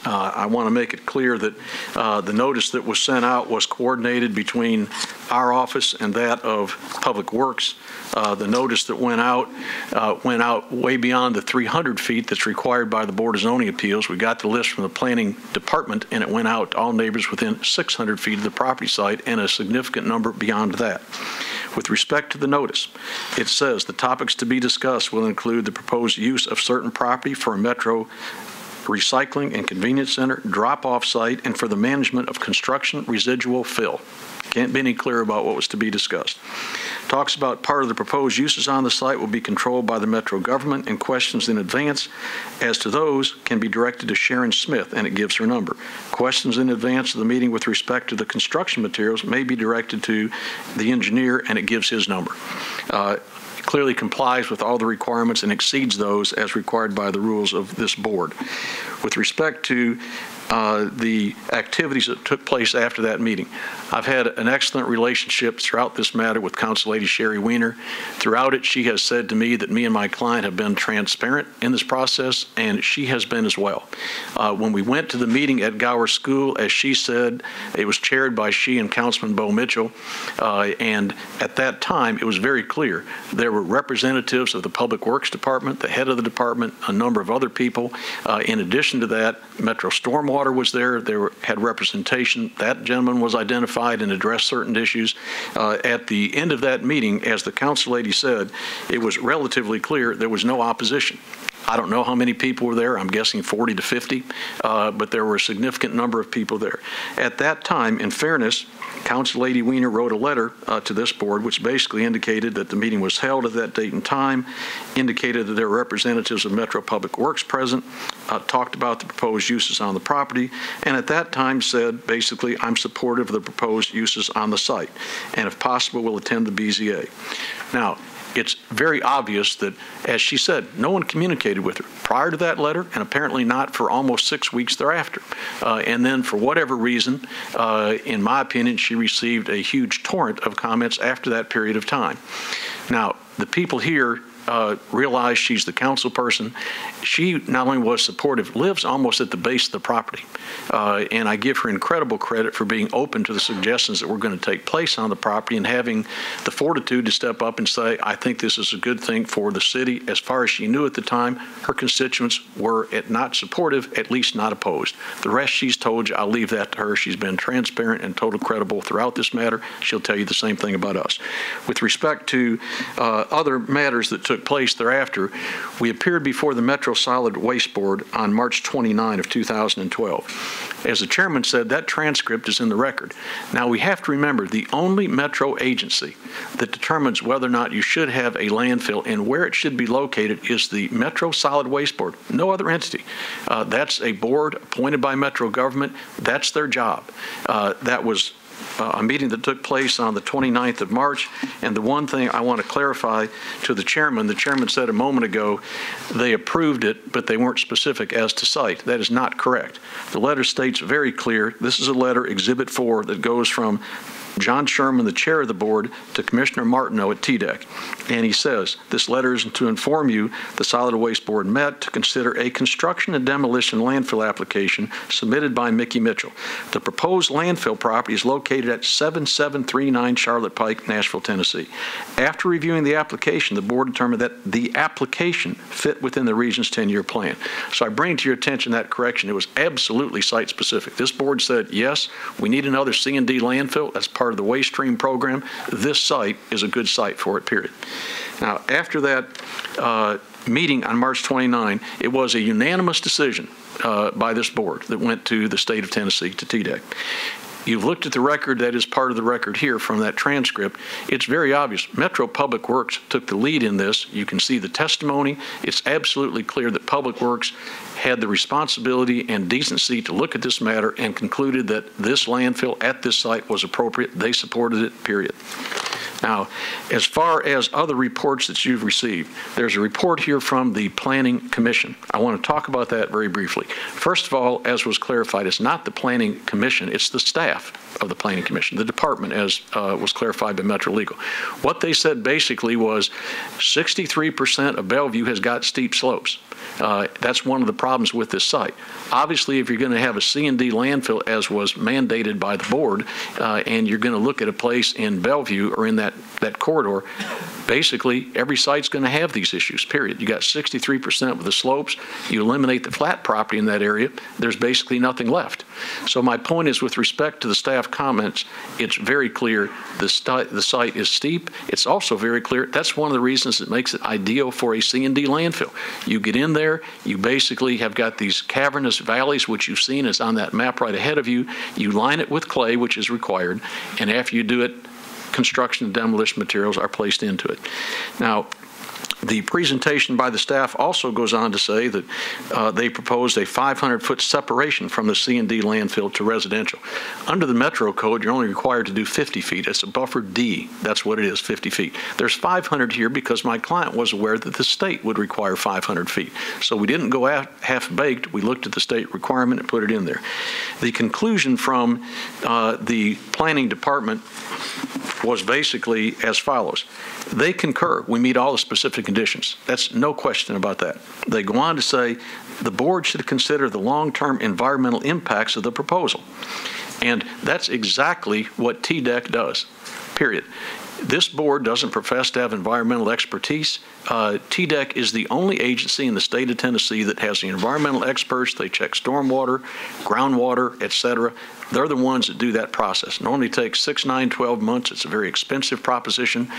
[SPEAKER 9] I want to make it clear that the notice that was sent out was coordinated between our office and that of Public Works. The notice that went out way beyond the 300 feet that's required by the Board of Zoning Appeals. We got the list from the Planning Department, and it went out to all neighbors within 600 feet of the property site and a significant number beyond that. With respect to the notice, it says the topics to be discussed will include the proposed use of certain property for a Metro recycling and convenience center, drop-off site, and for the management of construction residual fill. Can't be any clearer about what was to be discussed. Talks about part of the proposed uses on the site will be controlled by the Metro government, and questions in advance as to those can be directed to Sharon Smith, and it gives her number. Questions in advance of the meeting with respect to the construction materials may be directed to the engineer, and it gives his number. Clearly complies with all the requirements and exceeds those as required by the rules of this board. With respect to the activities that took place after that meeting, I've had an excellent relationship throughout this matter with Council Lady Sherry Weiner. Throughout it, she has said to me that me and my client have been transparent in this process, and she has been as well. When we went to the meeting at Gower School, as she said, it was chaired by she and Councilman Bo Mitchell, and at that time, it was very clear. There were representatives of the Public Works Department, the head of the department, a number of other people. In addition to that, Metro Stormwater was there. They had representation. That gentleman was identified and addressed certain issues. At the end of that meeting, as the council lady said, it was relatively clear there was no opposition. I don't know how many people were there. I'm guessing 40 to 50, but there were a significant number of people there. At that time, in fairness, Council Lady Weiner wrote a letter to this board, which basically indicated that the meeting was held at that date and time, indicated that there were representatives of Metro Public Works present, talked about the proposed uses on the property, and at that time said, basically, I'm supportive of the proposed uses on the site, and if possible, will attend the BZA. Now, it's very obvious that, as she said, no one communicated with her prior to that letter, and apparently not for almost 6 weeks thereafter. And then, for whatever reason, in my opinion, she received a huge torrent of comments after that period of time. Now, the people here realize she's the council person. She not only was supportive, lives almost at the base of the property. And I give her incredible credit for being open to the suggestions that were going to take place on the property and having the fortitude to step up and say, I think this is a good thing for the city. As far as she knew at the time, her constituents were not supportive, at least not opposed. The rest she's told you, I'll leave that to her. She's been transparent and totally credible throughout this matter. She'll tell you the same thing about us. With respect to other matters that took place thereafter, we appeared before the Metro Solid Waste Board on March 29 of 2012. As the chairman said, that transcript is in the record. Now, we have to remember the only Metro agency that determines whether or not you should have a landfill and where it should be located is the Metro Solid Waste Board, no other entity. That's a board appointed by Metro government. That's their job. That was a meeting that took place on the 29th of March. And the one thing I want to clarify to the chairman said a moment ago, they approved it, but they weren't specific as to site. That is not correct. The letter states very clear, this is a letter, Exhibit 4, that goes from John Sherman, the chair of the board, to Commissioner Martineau at TDEC. And he says, this letter is to inform you the Solid Waste Board met to consider a construction and demolition landfill application submitted by Mickey Mitchell. The proposed landfill property is located at 7739 Charlotte Pike, Nashville, Tennessee. After reviewing the application, the board determined that the application fit within the region's 10-year plan. So I bring to your attention that correction. It was absolutely site-specific. This board said, yes, we need another C&D landfill as part of the waste stream program. This site is a good site for it, period. Now, after that meeting on March 29, it was a unanimous decision by this board that went to the state of Tennessee, to TDEC. You've looked at the record that is part of the record here from that transcript. It's very obvious. Metro Public Works took the lead in this. You can see the testimony. It's absolutely clear that Public Works had the responsibility and decency to look at this matter and concluded that this landfill at this site was appropriate. They supported it, period. Now, as far as other reports that you've received, there's a report here from the Planning Commission. I want to talk about that very briefly. First of all, as was clarified, it's not the Planning Commission, it's the staff of the Planning Commission, the department, as was clarified by Metro Legal. What they said basically was 63% of Bellevue has got steep slopes. That's one of the problems with this site. Obviously, if you're going to have a C&D landfill, as was mandated by the board, and you're going to look at a place in Bellevue or in that corridor, basically every site's going to have these issues, period. You got 63% of the slopes. You eliminate the flat property in that area, there's basically nothing left. So my point is, with respect to the staff comments, it's very clear the site is steep. It's also very clear that's one of the reasons that makes it ideal for a C&D landfill. You get in there, you basically have got these cavernous valleys, which you've seen is on that map right ahead of you. You line it with clay, which is required, and after you do it, construction and demolition materials are placed into it. Now, the presentation by the staff also goes on to say that they proposed a 500-foot separation from the C&D landfill to residential. Under the Metro Code, you're only required to do 50 feet. It's a buffer D. That's what it is, 50 feet. There's 500 here because my client was aware that the state would require 500 feet. So we didn't go half-baked. We looked at the state requirement and put it in there. The conclusion from the planning department was basically as follows. They concur. We meet all the specific conditions. That's no question about that. They go on to say the board should consider the long-term environmental impacts of the proposal. And that's exactly what TDEC does, period. This board doesn't profess to have environmental expertise. TDEC is the only agency in the state of Tennessee that has the environmental experts. They check stormwater, groundwater, et cetera. They're the ones that do that process. It normally takes 6, 9, 12 months. It's a very expensive proposition.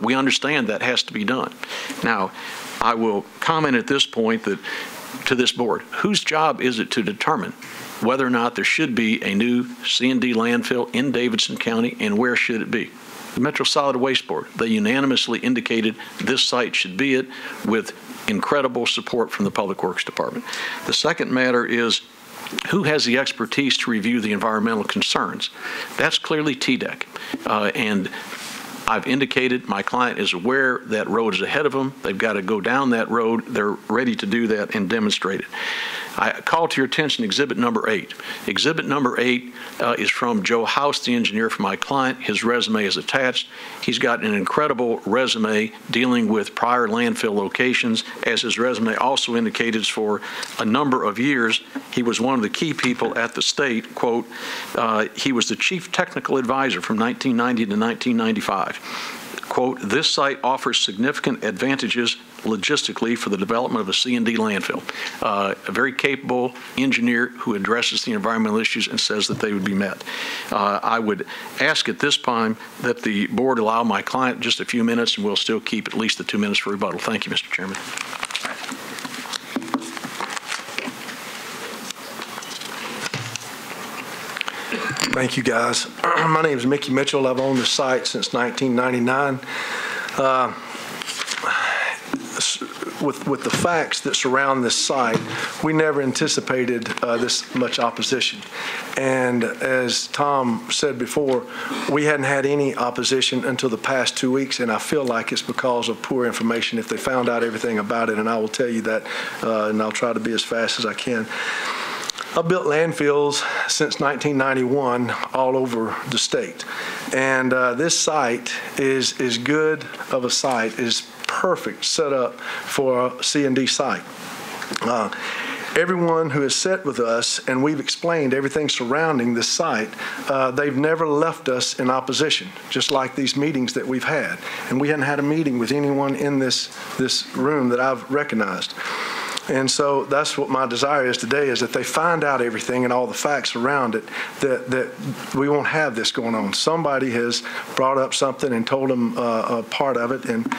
[SPEAKER 9] We understand that has to be done. Now, I will comment at this point that to this board, whose job is it to determine whether or not there should be a new C&D landfill in Davidson County, and where should it be? The Metro Solid Waste Board. They unanimously indicated this site should be it, with incredible support from the Public Works Department. The second matter is, who has the expertise to review the environmental concerns? That's clearly TDEC. And I've indicated my client is aware that road is ahead of them. They've got to go down that road. They're ready to do that and demonstrate it. I call to your attention Exhibit number 8. Exhibit number 8 is from Joe House, the engineer for my client. His resume is attached. He's got an incredible resume dealing with prior landfill locations. As his resume also indicates, for a number of years, he was one of the key people at the state. Quote, he was the chief technical advisor from 1990 to 1995. Quote, this site offers significant advantages logistically for the development of a C&D landfill. A very capable engineer who addresses the environmental issues and says that they would be met. I would ask at this time that the board allow my client just a few minutes, and we'll still keep at least the 2 minutes for rebuttal. Thank you, Mr. Chairman.
[SPEAKER 10] Thank you, guys. My name is Mickey Mitchell. I've owned the site since 1999. With the facts that surround this site, we never anticipated this much opposition. And as Tom said before, we hadn't had any opposition until the past 2 weeks, and I feel like it's because of poor information. If they found out everything about it, and I will tell you that, and I'll try to be as fast as I can. I've built landfills since 1991 all over the state. And this site is as good of a site, is perfect set up for a C&D site. Everyone who has sat with us, and we've explained everything surrounding this site, they've never left us in opposition, just like these meetings that we've had. And we hadn't had a meeting with anyone in this room that I've recognized. And so that's what my desire is today, is that they find out everything and all the facts around it, that we won't have this going on. Somebody has brought up something and told them a part of it, and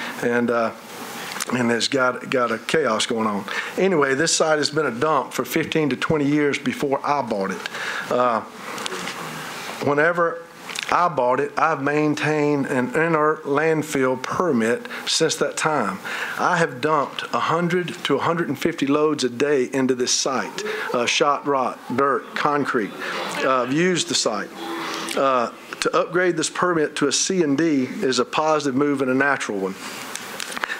[SPEAKER 10] has got a chaos going on. Anyway, this site has been a dump for 15 to 20 years before I bought it. Whenever I bought it, I've maintained an inert landfill permit since that time. I have dumped 100 to 150 loads a day into this site, shot rock, dirt, concrete. I've used the site. To upgrade this permit to a C&D is a positive move and a natural one.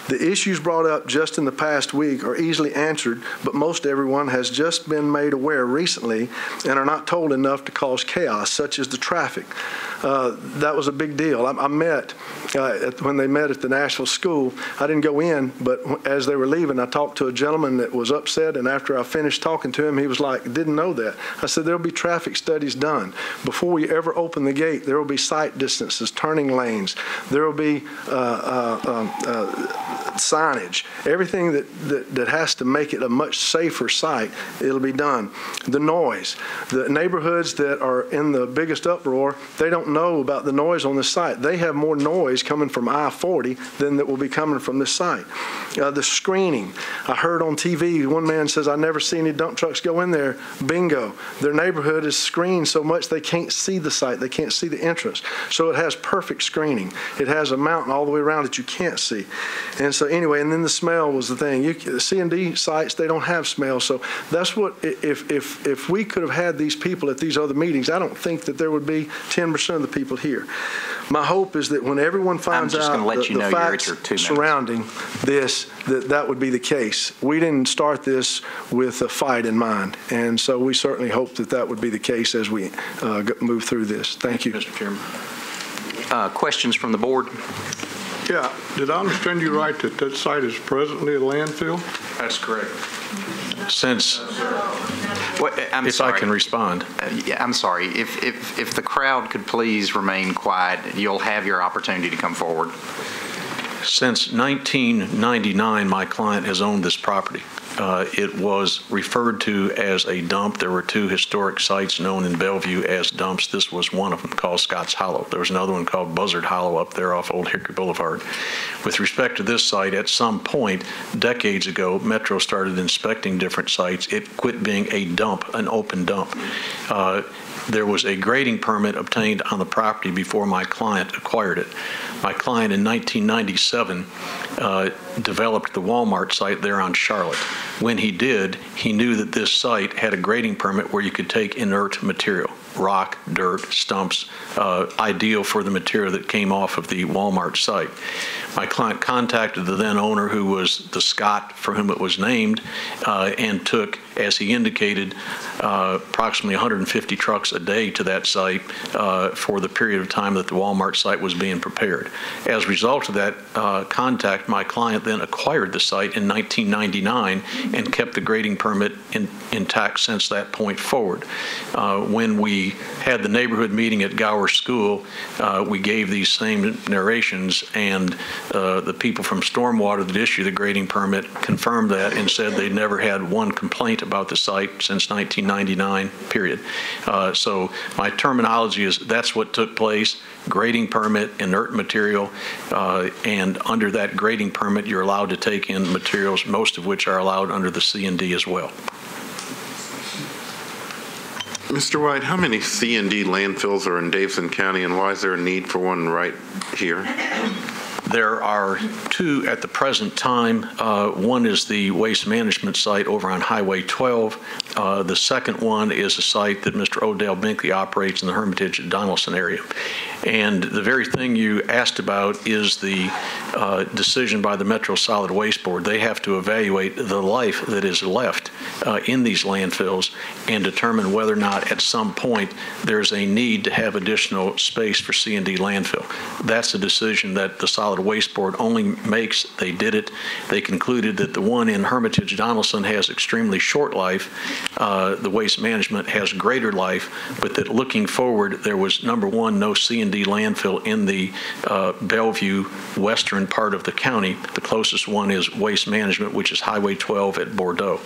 [SPEAKER 10] The issues brought up just in the past week are easily answered, but most everyone has just been made aware recently and are not told enough to cause chaos, such as the traffic. That was a big deal. I met, when they met at the Nashville School, I didn't go in, but as they were leaving, I talked to a gentleman that was upset, and after I finished talking to him, he was like, didn't know that. I said, there'll be traffic studies done. Before we ever open the gate, there will be sight distances, turning lanes. There will be signage, everything that has to make it a much safer site, it'll be done. The noise, the neighborhoods that are in the biggest uproar, they don't know about the noise on this site. They have more noise coming from I-40 than that will be coming from this site. The screening, I heard on TV, one man says, I never see any dump trucks go in there. Bingo. Their neighborhood is screened so much they can't see the site. They can't see the entrance. So it has perfect screening. It has a mountain all the way around that you can't see. And so anyway, and then the smell was the thing. The C&D sites, they don't have smell. So that's what, if we could have had these people at these other meetings, I don't think that there would be 10% of the people here. My hope is that when everyone finds out the facts surrounding this, that would be the case. We didn't start this with a fight in mind, and so we certainly hope that would be the case as we move through this. Thank you.
[SPEAKER 9] Mr. Chairman.
[SPEAKER 3] Questions from the board?
[SPEAKER 7] Yeah, did I understand you right that that site is presently a landfill?
[SPEAKER 9] That's correct. Since,
[SPEAKER 3] I'm
[SPEAKER 9] if
[SPEAKER 3] sorry.
[SPEAKER 9] I can respond.
[SPEAKER 3] Yeah, I'm sorry. If the crowd could please remain quiet, you'll have your opportunity to come forward.
[SPEAKER 9] Since 1999, my client has owned this property. It was referred to as a dump. There were two historic sites known in Bellevue as dumps. This was one of them, called Scotts Hollow. There was another one called Buzzard Hollow up there off Old Hickory Boulevard. With respect to this site, at some point, decades ago, Metro started inspecting different sites. It quit being a dump, an open dump. There was a grading permit obtained on the property before my client acquired it. My client in 1997 developed the Walmart site there on Charlotte. When he did, he knew that this site had a grading permit where you could take inert material, rock, dirt, stumps, ideal for the material that came off of the Walmart site. My client contacted the then owner, who was the Scott for whom it was named, and took as he indicated, approximately 150 trucks a day to that site for the period of time that the Walmart site was being prepared. As a result of that contact, my client then acquired the site in 1999 and kept the grading permit intact since that point forward. When we had the neighborhood meeting at Gower School, we gave these same narrations, and the people from Stormwater that issued the grading permit confirmed that and said they'd never had one complaint about the site since 1999, period. So my terminology is that's what took place: grading permit, inert material, and under that grading permit you're allowed to take in materials, most of which are allowed under the C&D as well.
[SPEAKER 2] Mr. White, how many C&D landfills are in Davidson County, and why is there a need for one right here?
[SPEAKER 9] There are two at the present time. One is the waste management site over on Highway 12. The second one is a site that Mr. Odell Binkley operates in the Hermitage at Donaldson area. And the very thing you asked about is the decision by the Metro Solid Waste Board. They have to evaluate the life that is left in these landfills and determine whether or not at some point there's a need to have additional space for C&D landfill. That's a decision that the Solid Waste Board only makes. They did it. They concluded that the one in Hermitage Donaldson has extremely short life. The waste management has greater life, but that looking forward, there was, number one, no C&D landfill in the Bellevue western part of the county. The closest one is waste management, which is Highway 12 at Bordeaux.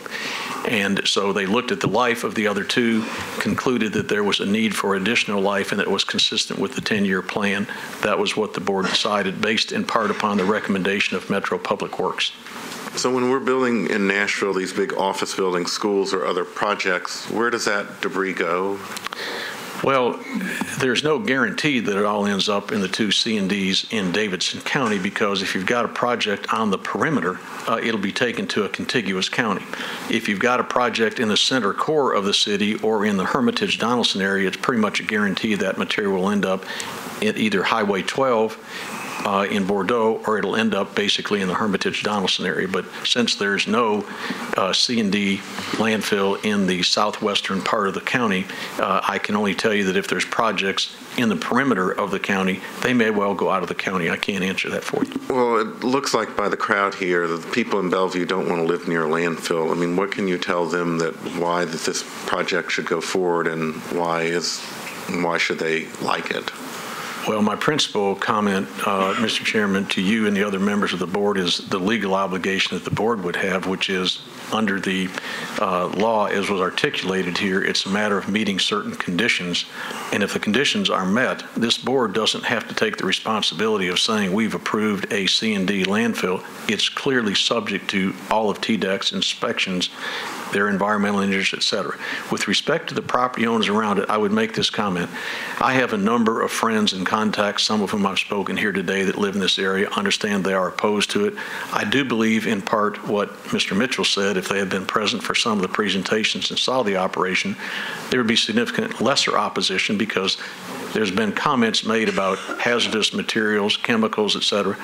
[SPEAKER 9] And so they looked at the life of the other two, concluded that there was a need for additional life and that it was consistent with the 10-year plan. That was what the board decided, based in part upon the recommendation of Metro Public Works.
[SPEAKER 2] So when we're building in Nashville these big office buildings, schools, or other projects, where does that debris go?
[SPEAKER 9] Well, there's no guarantee that it all ends up in the two C&Ds in Davidson County, because if you've got a project on the perimeter, it'll be taken to a contiguous county. If you've got a project in the center core of the city or in the Hermitage Donaldson area, it's pretty much a guarantee that material will end up at either Highway 12 in Bordeaux, or it'll end up basically in the Hermitage Donaldson area. But since there's no C&D landfill in the southwestern part of the county, I can only tell you that if there's projects in the perimeter of the county, they may well go out of the county. I can't answer that for you.
[SPEAKER 2] Well, it looks like by the crowd here that the people in Bellevue don't want to live near a landfill. I mean, what can you tell them that this project should go forward, and why should they like it?
[SPEAKER 9] Well, my principal comment, Mr. Chairman, to you and the other members of the board is the legal obligation that the board would have, which is under the law as was articulated here, it's a matter of meeting certain conditions. And if the conditions are met, this board doesn't have to take the responsibility of saying we've approved a C&D landfill. It's clearly subject to all of TDEC's inspections, their environmental engineers, et cetera. With respect to the property owners around it, I would make this comment. I have a number of friends and contacts, some of whom I've spoken here today, that live in this area, understand they are opposed to it. I do believe in part what Mr. Mitchell said. If they had been present for some of the presentations and saw the operation, there would be significant lesser opposition, because there's been comments made about hazardous materials, chemicals, et cetera,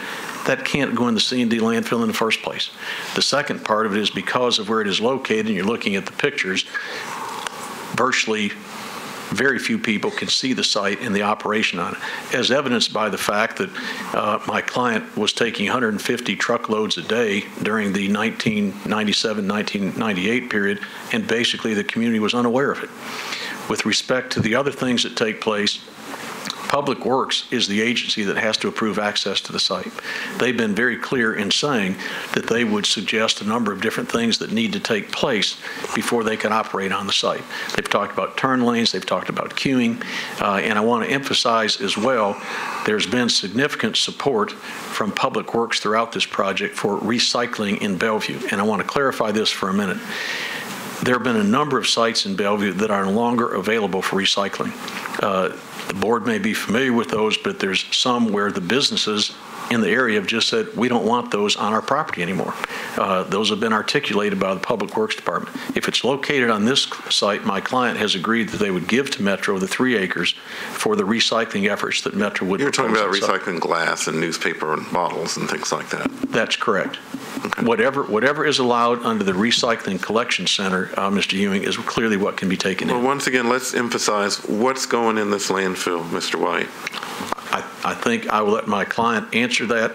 [SPEAKER 9] that can't go in the C&D landfill in the first place. The second part of it is because of where it is located, and you're looking at the pictures, virtually very few people can see the site and the operation on it, as evidenced by the fact that my client was taking 150 truckloads a day during the 1997-1998 period, and basically the community was unaware of it. With respect to the other things that take place, Public Works is the agency that has to approve access to the site. They've been very clear in saying that they would suggest a number of different things that need to take place before they can operate on the site. They've talked about turn lanes, they've talked about queuing, and I want to emphasize as well, there's been significant support from Public Works throughout this project for recycling in Bellevue, and I want to clarify this for a minute. There have been a number of sites in Bellevue that are no longer available for recycling. The board may be familiar with those, but there's some where the businesses in the area have just said, we don't want those on our property anymore. Those have been articulated by the Public Works Department. If it's located on this site, my client has agreed that they would give to Metro the 3 acres for the recycling efforts that Metro would
[SPEAKER 2] You're talking about
[SPEAKER 9] propose on site.
[SPEAKER 2] recycling glass and newspaper and bottles and things like that.
[SPEAKER 9] That's correct. Whatever is allowed under the recycling collection center, Mr. Ewing, is clearly what can be taken
[SPEAKER 2] Well,
[SPEAKER 9] in.
[SPEAKER 2] once again, let's emphasize what's going in this landfill, Mr. White.
[SPEAKER 9] I think I will let my client answer that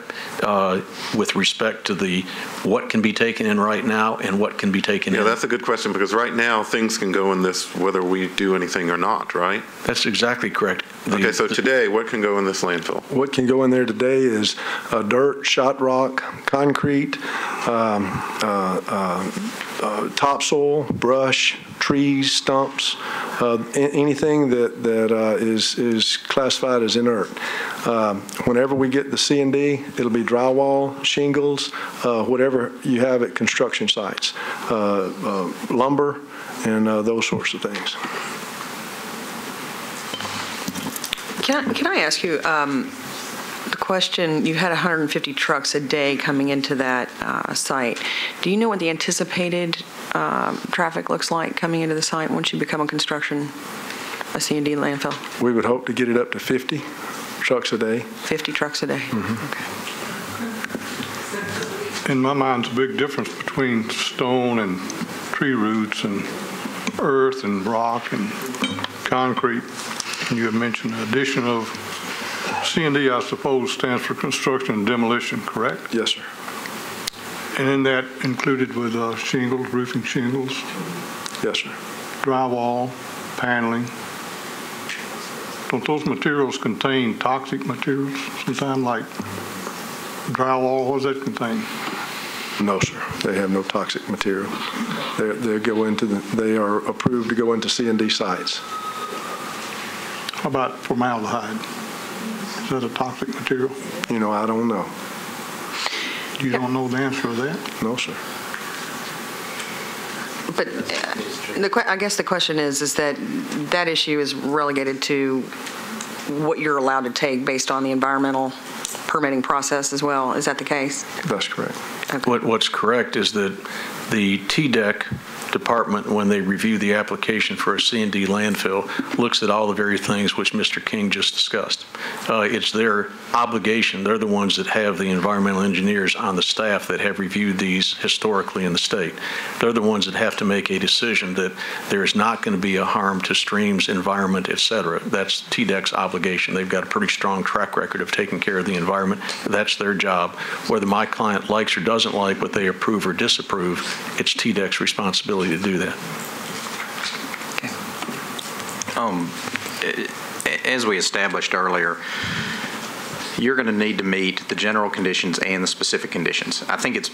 [SPEAKER 9] with respect to what can be taken in right now and what can be taken in.
[SPEAKER 2] Yeah, that's a good question, because right now, things can go in this whether we do anything or not, right?
[SPEAKER 9] That's exactly correct.
[SPEAKER 2] Okay, so today, what can go in this landfill?
[SPEAKER 10] What can go in there today is dirt, shot rock, concrete, topsoil, brush, trees, stumps, anything that is classified as inert. Whenever we get the C&D, it'll be drywall, shingles, whatever you have at construction sites, lumber, and those sorts of things.
[SPEAKER 11] Can I ask you the question? You had 150 trucks a day coming into that site. Do you know what the anticipated traffic looks like coming into the site once you become a C&D landfill?
[SPEAKER 10] We would hope to get it up to 50 trucks a day.
[SPEAKER 11] 50 trucks a day? Okay.
[SPEAKER 7] In my mind, it's a big difference between stone and tree roots and earth and rock and concrete. And you have mentioned the addition of C&D, I suppose, stands for construction and demolition, correct?
[SPEAKER 10] Yes, sir.
[SPEAKER 7] And in that included with shingles, roofing shingles,
[SPEAKER 10] Yes, sir.
[SPEAKER 7] drywall, paneling. Don't those materials contain toxic materials? Sometimes like drywall, what does that contain?
[SPEAKER 10] No, sir. They have no toxic material. They are approved to go into C&D sites.
[SPEAKER 7] How about formaldehyde? Is that a toxic material?
[SPEAKER 10] I don't know.
[SPEAKER 7] You don't know the answer to that?
[SPEAKER 10] No, sir.
[SPEAKER 11] But I guess the question is that issue is relegated to what you're allowed to take based on the environmental permitting process as well. Is that the case?
[SPEAKER 10] That's correct.
[SPEAKER 11] Okay.
[SPEAKER 9] What's correct is that the TDEC department, when they review the application for a C&D landfill, looks at all the very things which Mr. King just discussed. It's their obligation. They're the ones that have the environmental engineers on the staff that have reviewed these historically in the state. They're the ones that have to make a decision that there is not going to be a harm to streams, environment, et cetera. That's TDEC's obligation. They've got a pretty strong track record of taking care of the environment. That's their job. Whether my client likes or doesn't like what they approve or disapprove, it's TDEC's responsibility to do that.
[SPEAKER 3] As we established earlier, you're going to need to meet the general conditions and the specific conditions. I think it's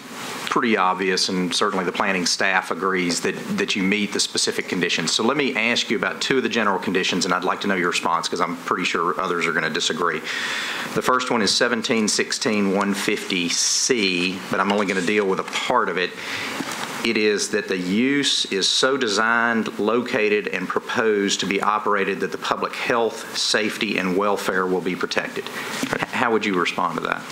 [SPEAKER 3] pretty obvious, and certainly the planning staff agrees that you meet the specific conditions. So let me ask you about 2 of the general conditions, and I'd like to know your response because I'm pretty sure others are going to disagree. The first one is 1716-150C, but I'm only going to deal with a part of it. It is that the use is so designed, located, and proposed to be operated that the public health, safety, and welfare will be protected. How would you respond to that?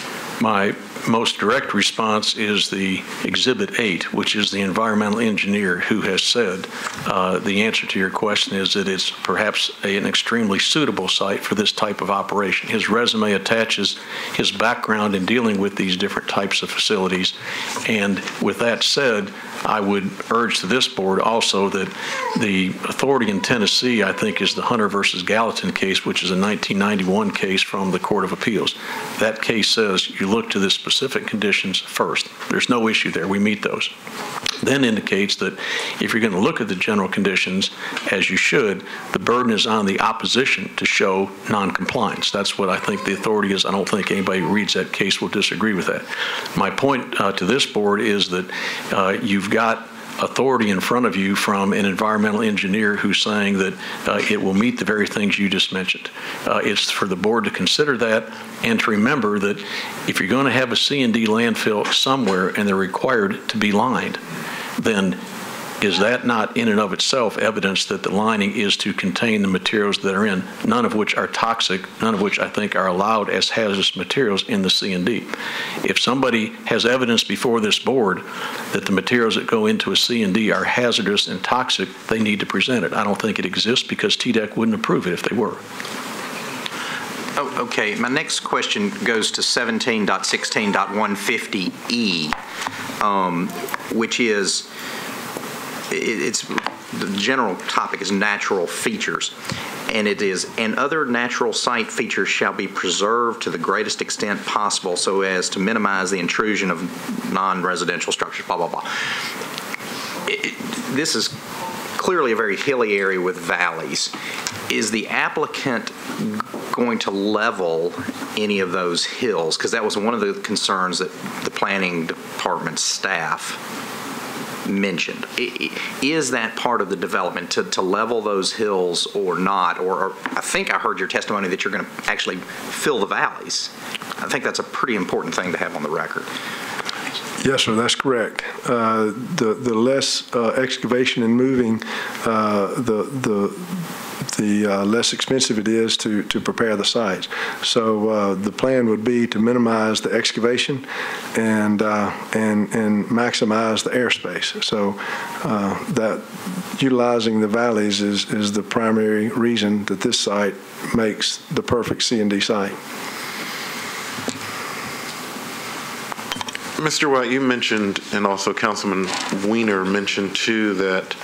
[SPEAKER 9] My most direct response is the Exhibit 8, which is the environmental engineer who has said the answer to your question is that it's perhaps an extremely suitable site for this type of operation. His resume attaches his background in dealing with these different types of facilities. And with that said, I would urge to this board also that the authority in Tennessee, I think, is the Hunter versus Gallatin case, which is a 1991 case from the Court of Appeals. That case says you look to the specific conditions first. There's no issue there. We meet those. Then indicates that if you're going to look at the general conditions, as you should, the burden is on the opposition to show noncompliance. That's what I think the authority is. I don't think anybody who reads that case will disagree with that. My point to this board is that you've got authority in front of you from an environmental engineer who's saying that it will meet the very things you just mentioned. It's for the board to consider that and to remember that if you're going to have a C&D landfill somewhere and they're required to be lined, then Is that not in and of itself evidence that the lining is to contain the materials that are in, none of which are toxic, none of which I think are allowed as hazardous materials in the C&D? If somebody has evidence before this board that the materials that go into a C&D are hazardous and toxic, they need to present it. I don't think it exists because TDEC wouldn't approve it if they were.
[SPEAKER 3] Oh, okay, my next question goes to 17.16.150E, which is, the general topic is natural features, and it is, and other natural site features shall be preserved to the greatest extent possible so as to minimize the intrusion of non-residential structures, blah, blah, blah. This is clearly a very hilly area with valleys. Is the applicant going to level any of those hills? Because that was one of the concerns that the planning department staff mentioned. Is that part of the development to level those hills or not? Or I think I heard your testimony that you're going to actually fill the valleys. I think that's a pretty important thing to have on the record.
[SPEAKER 10] Yes, sir, that's correct. The less excavation and moving, the less expensive it is to prepare the sites. So the plan would be to minimize the excavation and maximize the airspace. So that utilizing the valleys is the primary reason that this site makes the perfect C&D site.
[SPEAKER 2] Mr. White, you mentioned, and also Councilman Weiner mentioned too, that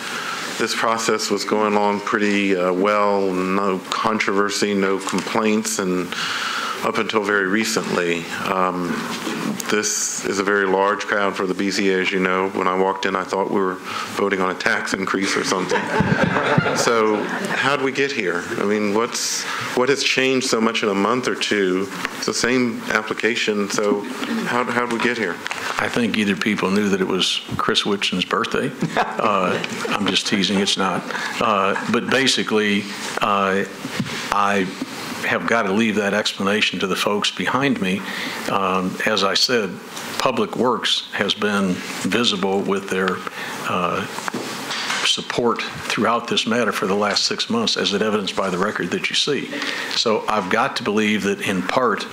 [SPEAKER 2] this process was going along pretty well, no controversy, no complaints, and up until very recently. This is a very large crowd for the BZA, as you know. When I walked in, I thought we were voting on a tax increase or something. So how did we get here? I mean, what has changed so much in a month or two? It's the same application, so how did we get here?
[SPEAKER 9] I think either people knew that it was Chris Whitson's birthday. I'm just teasing, it's not. But basically, I have got to leave that explanation to the folks behind me. As I said, Public Works has been visible with their support throughout this matter for the last 6 months, as evidenced by the record that you see. So I've got to believe that in part,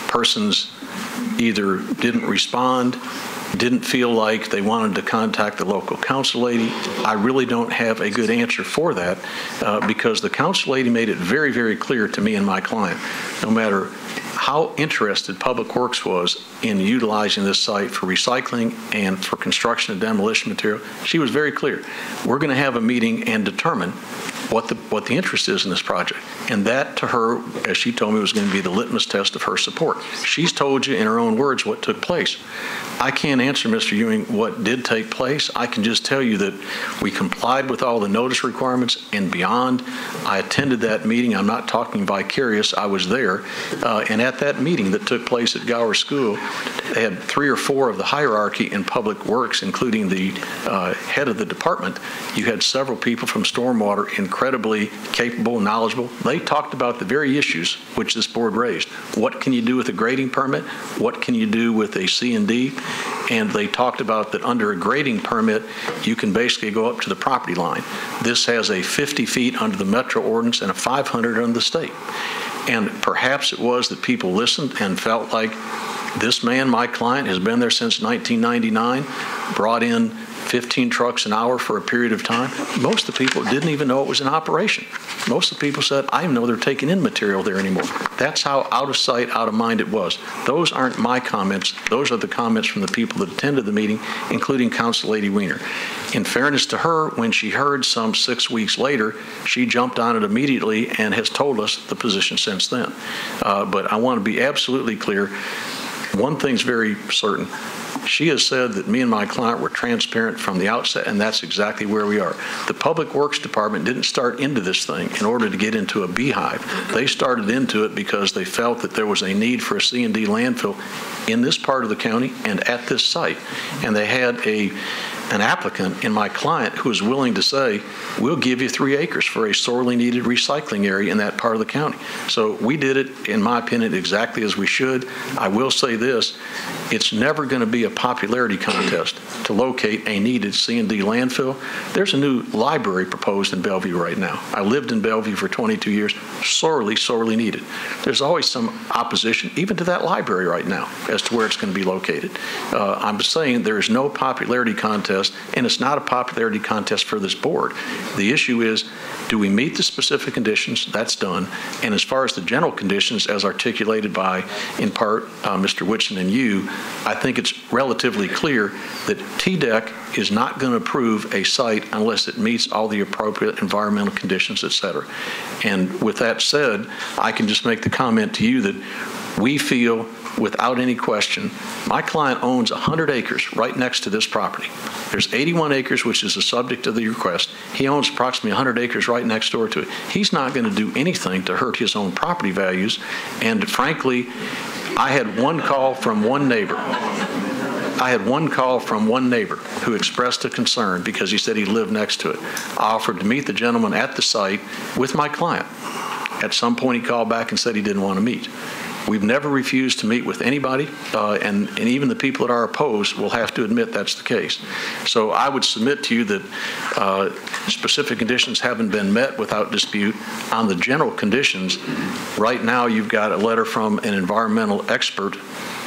[SPEAKER 9] persons either didn't respond, didn't feel like they wanted to contact the local council lady. I really don't have a good answer for that because the council lady made it very, very clear to me and my client, no matter how interested Public Works was in utilizing this site for recycling and for construction and demolition material, she was very clear. We're going to have a meeting and determine what the interest is in this project. And that, to her, as she told me, was going to be the litmus test of her support. She's told you in her own words what took place. I can't answer, Mr. Ewing, what did take place. I can just tell you that we complied with all the notice requirements and beyond. I attended that meeting. I'm not talking vicarious. I was there. And at that meeting that took place at Gower School, they had 3 or 4 of the hierarchy in Public Works, including the head of the department. You had several people from Stormwater, incredibly capable, knowledgeable. They talked about the very issues which this board raised. What can you do with a grading permit? What can you do with a C&D? And they talked about that under a grading permit, you can basically go up to the property line. This has a 50 feet under the Metro ordinance and a 500 under the state. And perhaps it was that people listened and felt like this man, my client, has been there since 1999, brought in 15 trucks an hour for a period of time. Most of the people didn't even know it was in operation. Most of the people said, I didn't know they're taking in material there anymore. That's how out of sight, out of mind it was. Those aren't my comments. Those are the comments from the people that attended the meeting, including Council Lady Weiner. In fairness to her, when she heard some 6 weeks later, she jumped on it immediately and has told us the position since then. But I want to be absolutely clear. One thing's very certain. She has said that me and my client were transparent from the outset, and that's exactly where we are. The Public Works Department didn't start into this thing in order to get into a beehive. They started into it because they felt that there was a need for a C&D landfill in this part of the county and at this site. And they had an applicant in my client who was willing to say, we'll give you 3 acres for a sorely needed recycling area in that part of the county. So we did it, in my opinion, exactly as we should. I will say this, It's never going to be a popularity contest to locate a needed C&D landfill. There's a new library proposed in Bellevue right now. I lived in Bellevue for 22 years, sorely needed. There's always some opposition, even to that library right now, as to where it's going to be located. I'm saying there is no popularity contest, and it's not a popularity contest for this board. The issue is, do we meet the specific conditions? That's done. And as far as the general conditions, as articulated by, in part, Mr. Whitson and you, I think it's relatively clear that TDEC is not going to approve a site unless it meets all the appropriate environmental conditions, et cetera. And with that said, I can just make the comment to you that we feel, without any question, my client owns 100 acres right next to this property. There's 81 acres, which is the subject of the request. He owns approximately 100 acres right next door to it. He's not going to do anything to hurt his own property values. And frankly, I had one call from one neighbor. Who expressed a concern because he said he lived next to it. I offered to meet the gentleman at the site with my client. At some point, he called back and said he didn't want to meet. We've never refused to meet with anybody, and even the people that are opposed will have to admit that's the case. So I would submit to you that specific conditions haven't been met without dispute. On the general conditions, right now you've got a letter from an environmental expert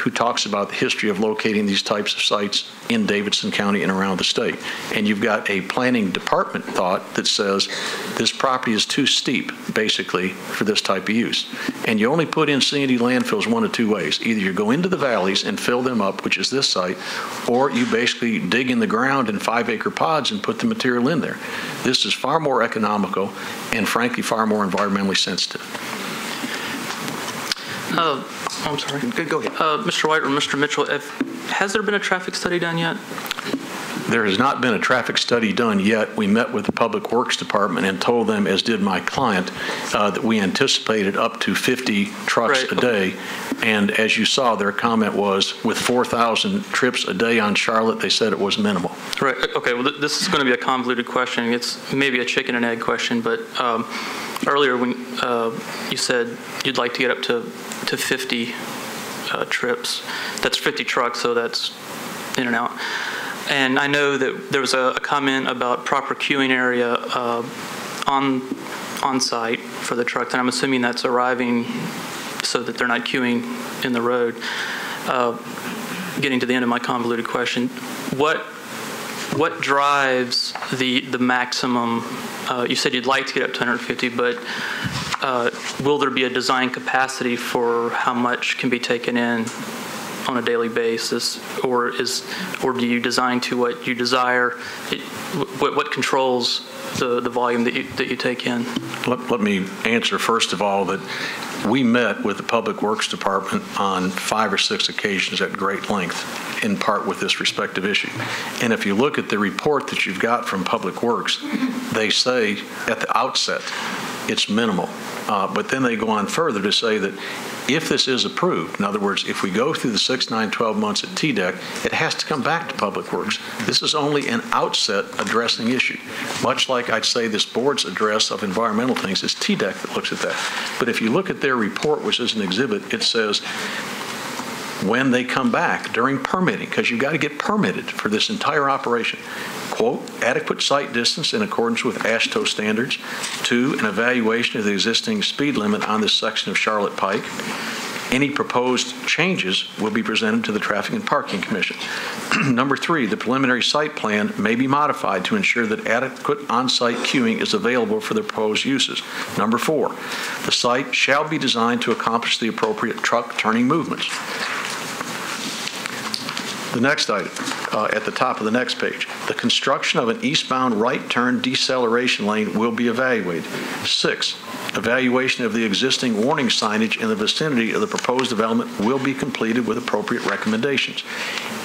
[SPEAKER 9] who talks about the history of locating these types of sites in Davidson County and around the state. And you've got a planning department thought that says this property is too steep, basically, for this type of use. And you only put in C&D landfills one of two ways. Either you go into the valleys and fill them up, which is this site, or you basically dig in the ground in 5-acre pods and put the material in there. This is far more economical and, frankly, far more environmentally sensitive.
[SPEAKER 12] I'm sorry.
[SPEAKER 3] Go ahead.
[SPEAKER 12] Mr. White or Mr. Mitchell, has there been a traffic study done yet?
[SPEAKER 9] There has not been a traffic study done yet. We met with the Public Works Department and told them, as did my client, that we anticipated up to 50 trucks a day. And as you saw, their comment was, with 4,000 trips a day on Charlotte, they said it was minimal.
[SPEAKER 12] Right. Okay. Well, this is going to be a convoluted question. It's maybe a chicken and egg question, but earlier when you said you'd like to get up to 50 trips, that's 50 trucks, so that's in and out. And I know that there was a comment about proper queuing area on site for the trucks, and I'm assuming that's arriving so that they're not queuing in the road. Getting to the end of my convoluted question, what drives the maximum? You said you'd like to get up to 150, but will there be a design capacity for how much can be taken in on a daily basis, or do you design to what you desire? What controls the volume that you take in?
[SPEAKER 9] Let me answer first of all that we met with the Public Works Department on 5 or 6 occasions at great length, in part with this respective issue. And if you look at the report that you've got from Public Works, they say at the outset it's minimal. But then they go on further to say that if this is approved, in other words, if we go through the 6, 9, 12 months at TDEC, it has to come back to Public Works. This is only an outset addressing issue. Much like I'd say this board's address of environmental things is TDEC that looks at that. But if you look at their report, which is an exhibit, it says when they come back during permitting, because you've got to get permitted for this entire operation, quote, adequate site distance in accordance with AASHTO standards. 2, an evaluation of the existing speed limit on this section of Charlotte Pike. Any proposed changes will be presented to the Traffic and Parking Commission. Number 3, the preliminary site plan may be modified to ensure that adequate on-site queuing is available for the proposed uses. Number 4, the site shall be designed to accomplish the appropriate truck turning movements. The next item, at the top of the next page, the construction of an eastbound right turn deceleration lane will be evaluated. 6, evaluation of the existing warning signage in the vicinity of the proposed development will be completed with appropriate recommendations.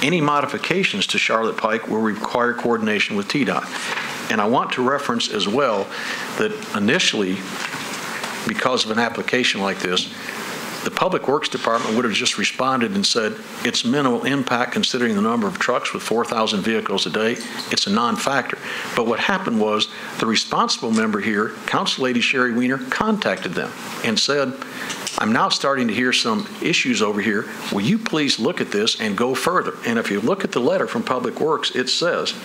[SPEAKER 9] Any modifications to Charlotte Pike will require coordination with TDOT. And I want to reference as well that initially, because of an application like this, the Public Works Department would have just responded and said, it's minimal impact considering the number of trucks with 4,000 vehicles a day. It's a non-factor. But what happened was the responsible member here, Council Lady Sherry Weiner, contacted them and said, I'm now starting to hear some issues over here. Will you please look at this and go further? And if you look at the letter from Public Works, it says,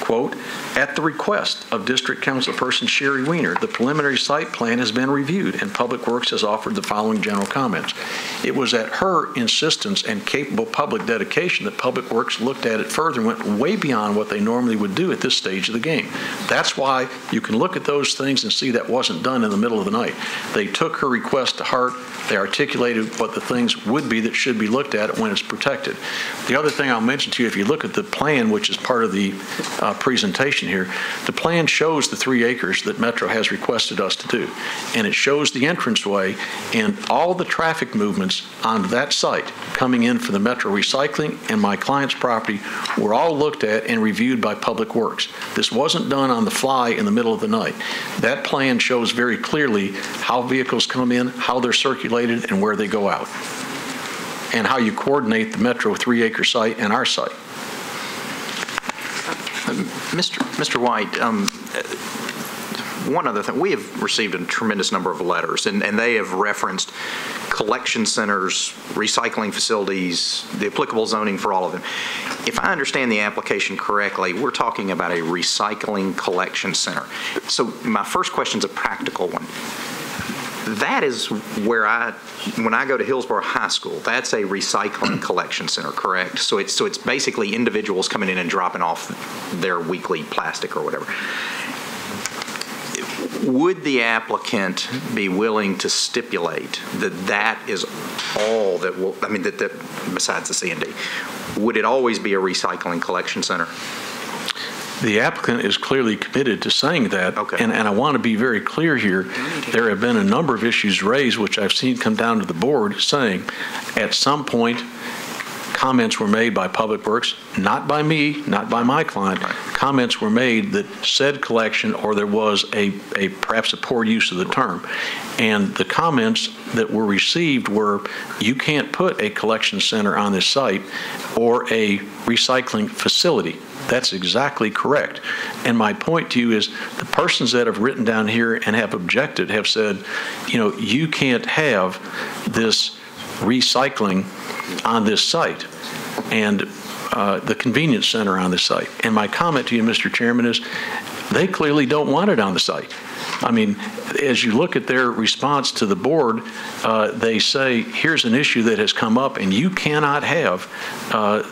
[SPEAKER 9] quote, at the request of District Councilperson Sherry Weiner, the preliminary site plan has been reviewed and Public Works has offered the following general comments. It was at her insistence and capable public dedication that Public Works looked at it further and went way beyond what they normally would do at this stage of the game. That's why you can look at those things and see that wasn't done in the middle of the night. They took her request to heart. They articulated what the things would be that should be looked at when it's protected. The other thing I'll mention to you, if you look at the plan, which is part of the presentation here, the plan shows the 3 acres that Metro has requested us to do. And it shows the entranceway and all the traffic movements on that site coming in for the Metro recycling and my client's property were all looked at and reviewed by Public Works. This wasn't done on the fly in the middle of the night. That plan shows very clearly how vehicles come in, how they're circulated, and where they go out, and how you coordinate the Metro 3-acre site and our site.
[SPEAKER 3] Mr. White, one other thing, we have received a tremendous number of letters, and they have referenced collection centers, recycling facilities, the applicable zoning for all of them. If I understand the application correctly, we're talking about a recycling collection center. So my first question is a practical one. That is where when I go to Hillsborough High School, that's a recycling collection center, correct? So it's basically individuals coming in and dropping off their weekly plastic or whatever. Would the applicant be willing to stipulate that that is all that will, I mean, that besides the C&D, would it always be a recycling collection center?
[SPEAKER 9] The applicant is clearly committed to saying that,
[SPEAKER 3] okay.
[SPEAKER 9] And I want to be very clear here. There have been a number of issues raised, which I've seen come down to the board, saying at some point comments were made by Public Works, not by me, not by my client. Right. Comments were made that said collection, or there was perhaps a poor use of the term. And the comments that were received were, you can't put a collection center on this site or a recycling facility. That's exactly correct. And my point to you is the persons that have written down here and have objected have said, you know, you can't have this recycling on this site and the convenience center on this site. And my comment to you, Mr. Chairman, is they clearly don't want it on the site. I mean, as you look at their response to the board, they say, here's an issue that has come up and you cannot have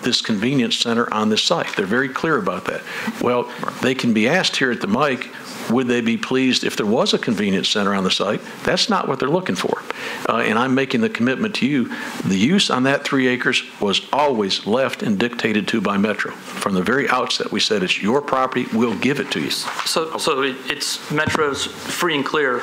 [SPEAKER 9] this convenience center on this site. They're very clear about that. Well, they can be asked here at the mic, would they be pleased if there was a convenience center on the site? That's not what they're looking for. And I'm making the commitment to you, the use on that 3 acres was always left and dictated to by Metro. From the very outset, we said it's your property, we'll give it to you.
[SPEAKER 12] So it's Metro's free and clear.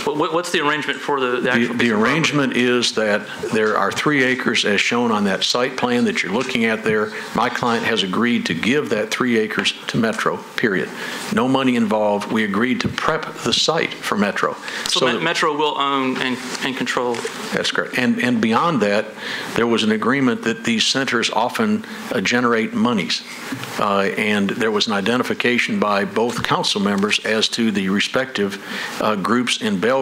[SPEAKER 12] What's the arrangement for the actual
[SPEAKER 9] The arrangement is that there are 3 acres as shown on that site plan that you're looking at there. My client has agreed to give that 3 acres to Metro, period. No money involved. We agreed to prep the site for Metro.
[SPEAKER 12] So Metro will own and control.
[SPEAKER 9] That's correct. And beyond that, there was an agreement that these centers often generate monies. And there was an identification by both council members as to the respective groups in Bellevue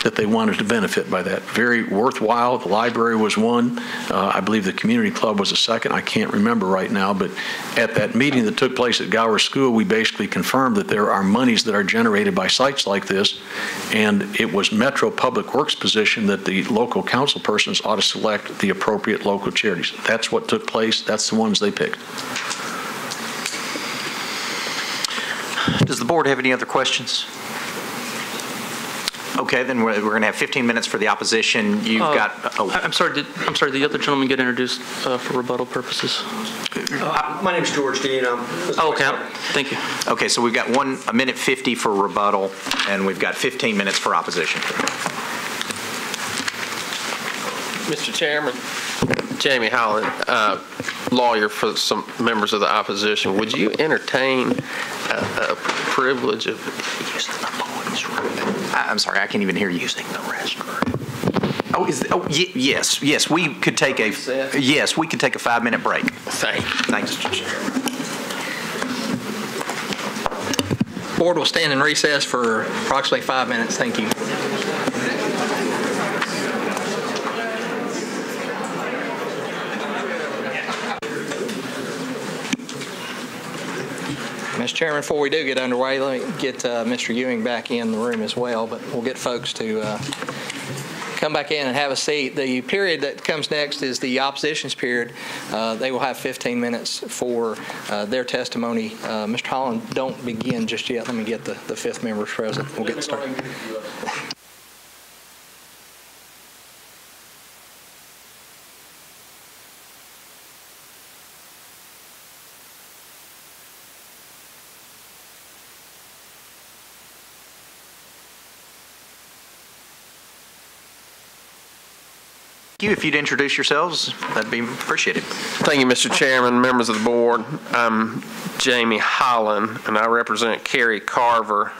[SPEAKER 9] that they wanted to benefit by that. Very worthwhile. The library was one. I believe the community club was a second. I can't remember right now, but at that meeting that took place at Gower School, we basically confirmed that there are monies that are generated by sites like this, and it was Metro Public Works' position that the local council persons ought to select the appropriate local charities. That's what took place. That's the ones they picked.
[SPEAKER 3] Does the board have any other questions? Okay, then we're going to have 15 minutes for the opposition. You've got. Oh.
[SPEAKER 12] I'm sorry. Did the other gentleman get introduced for rebuttal purposes?
[SPEAKER 13] My name's George Dean.
[SPEAKER 12] Okay. Thank you.
[SPEAKER 3] Okay, so we've got 1 minute 50 for rebuttal, and we've got 15 minutes for opposition.
[SPEAKER 14] Mr. Chairman, Jamie Holland, lawyer for some members of the opposition. Would you entertain a privilege of using the boys' room?
[SPEAKER 3] I'm sorry, I can't even hear you.
[SPEAKER 14] Using the restroom.
[SPEAKER 3] Yes. We could take a 5-minute break.
[SPEAKER 14] Thanks,
[SPEAKER 3] Mr. Chairman.
[SPEAKER 1] Board will stand in recess for approximately 5 minutes. Thank you. Mr. Chairman, before we do get underway, let me get Mr. Ewing back in the room as well, but we'll get folks to come back in and have a seat. The period that comes next is the opposition's period. They will have 15 minutes for their testimony. Mr. Holland, don't begin just yet. Let me get the fifth members present. We'll get started.
[SPEAKER 3] If you'd introduce yourselves, that'd be appreciated.
[SPEAKER 14] Thank you, Mr. Chairman, members of the board. I'm Jamie Holland, and I represent Kerry Carver,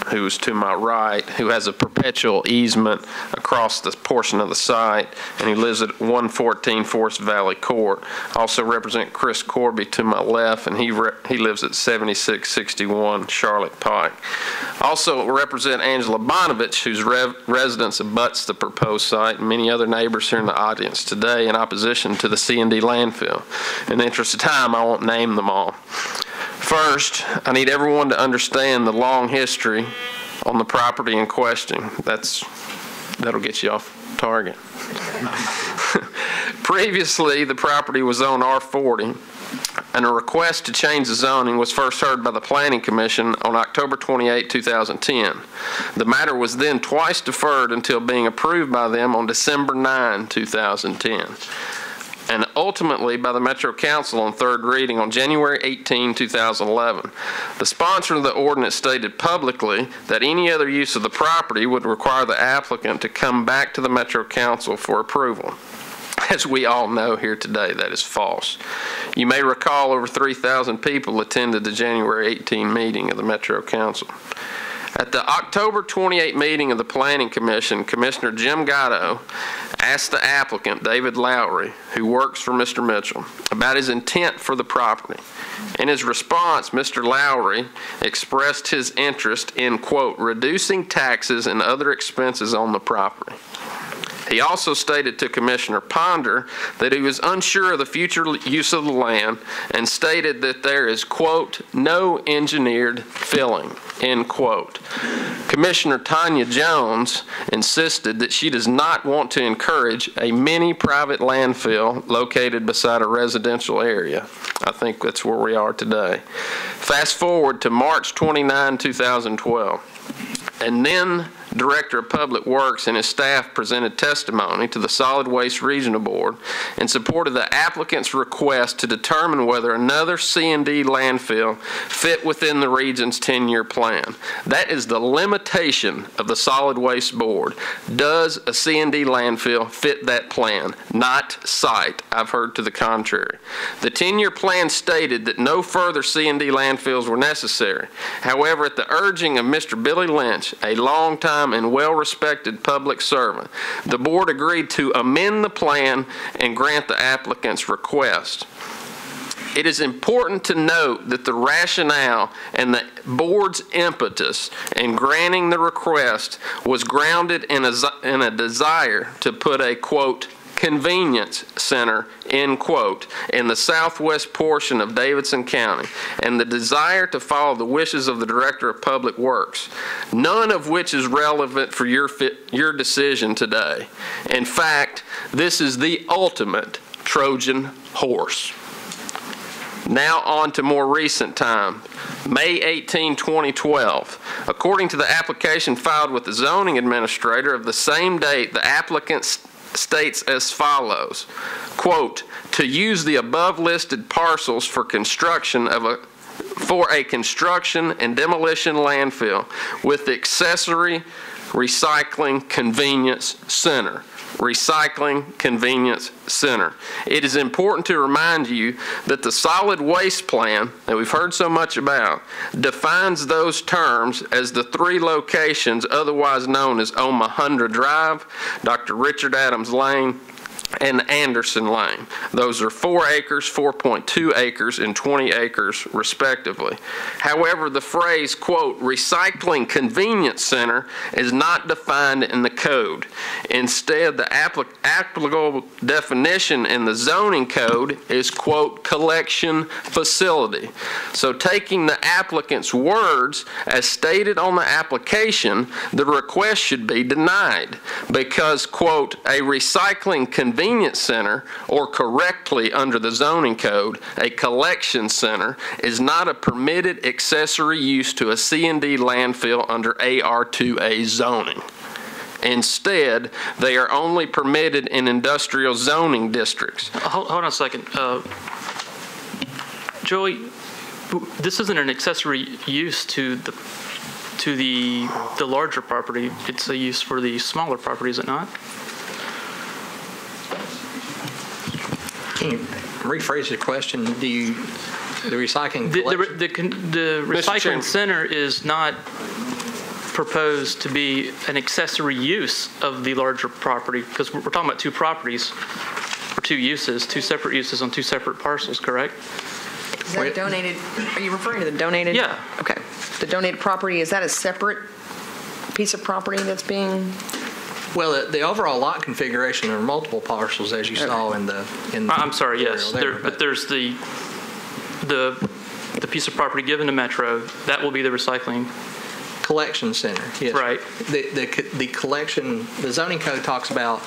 [SPEAKER 14] who is to my right, who has a perpetual easement across this portion of the site, and he lives at 114 Forest Valley Court. I also represent Chris Corby to my left, and he lives at 7661 Charlotte Pike. Also represent Angela Bonovich, whose residence abuts the proposed site, and many other neighbors here in the audience today in opposition to the C&D landfill. In the interest of time, I won't name them all. First, I need everyone to understand the long history on the property in question. That'll get you off target. Previously, the property was zoned R40, and a request to change the zoning was first heard by the Planning Commission on October 28, 2010. The matter was then twice deferred until being approved by them on December 9, 2010. And ultimately by the Metro Council on third reading on January 18, 2011. The sponsor of the ordinance stated publicly that any other use of the property would require the applicant to come back to the Metro Council for approval. As we all know here today, that is false. You may recall over 3,000 people attended the January 18 meeting of the Metro Council. At the October 28 meeting of the Planning Commission, Commissioner Jim Gatto asked the applicant, David Lowry, who works for Mr. Mitchell, about his intent for the property. In his response, Mr. Lowry expressed his interest in, quote, reducing taxes and other expenses on the property. He also stated to Commissioner Ponder that he was unsure of the future use of the land and stated that there is, quote, no engineered filling, end quote. Commissioner Tanya Jones insisted that she does not want to encourage a mini private landfill located beside a residential area. I think that's where we are today. Fast forward to March 29, 2012, and then Director of Public Works and his staff presented testimony to the Solid Waste Regional Board in support of the applicant's request to determine whether another C&D landfill fit within the region's 10-year plan. That is the limitation of the Solid Waste Board. Does a C&D landfill fit that plan? Not site. I've heard to the contrary. The 10-year plan stated that no further C&D landfills were necessary. However, at the urging of Mr. Billy Lynch, a longtime and well-respected public servant, the board agreed to amend the plan and grant the applicant's request. It is important to note that the rationale and the board's impetus in granting the request was grounded in a desire to put a, quote, convenience center, end quote, in the southwest portion of Davidson County, and the desire to follow the wishes of the Director of Public Works, none of which is relevant for your decision today. In fact, this is the ultimate Trojan horse. Now on to more recent time. May 18, 2012. According to the application filed with the zoning administrator of the same date, the applicant states as follows, quote, to use the above listed parcels for construction of a construction and demolition landfill with accessory recycling convenience center. Recycling Convenience Center. It is important to remind you that the solid waste plan that we've heard so much about defines those terms as the three locations otherwise known as Omohundra Drive, Dr. Richard Adams Lane, and Anderson Lane. Those are 4 acres, 4.2 acres, and 20 acres respectively. However, the phrase, quote, recycling convenience center is not defined in the code. Instead, the applicable definition in the zoning code is, quote, collection facility. So taking the applicant's words as stated on the application, the request should be denied because, quote, a recycling convenience center, or correctly under the zoning code, a collection center, is not a permitted accessory use to a C&D landfill under AR2A zoning. Instead, they are only permitted in industrial zoning districts.
[SPEAKER 12] Hold on a second. Joey, this isn't an accessory use to the larger property. It's a use for the smaller property, is it not?
[SPEAKER 1] Can you rephrase your question? The recycling
[SPEAKER 12] the recycling center is not proposed to be an accessory use of the larger property, because we're talking about 2 properties or 2 uses, 2 separate uses on 2 separate parcels, correct?
[SPEAKER 11] Is that donated? Are you referring to the donated?
[SPEAKER 12] Yeah.
[SPEAKER 11] Okay. The donated property, is that a separate piece of property that's being?
[SPEAKER 1] Well, the overall lot configuration are multiple parcels, as you saw in the.
[SPEAKER 12] I'm sorry. Yes, but there's the piece of property given to Metro that will be the recycling
[SPEAKER 1] collection center. Yes.
[SPEAKER 12] Right.
[SPEAKER 1] The collection. The zoning code talks about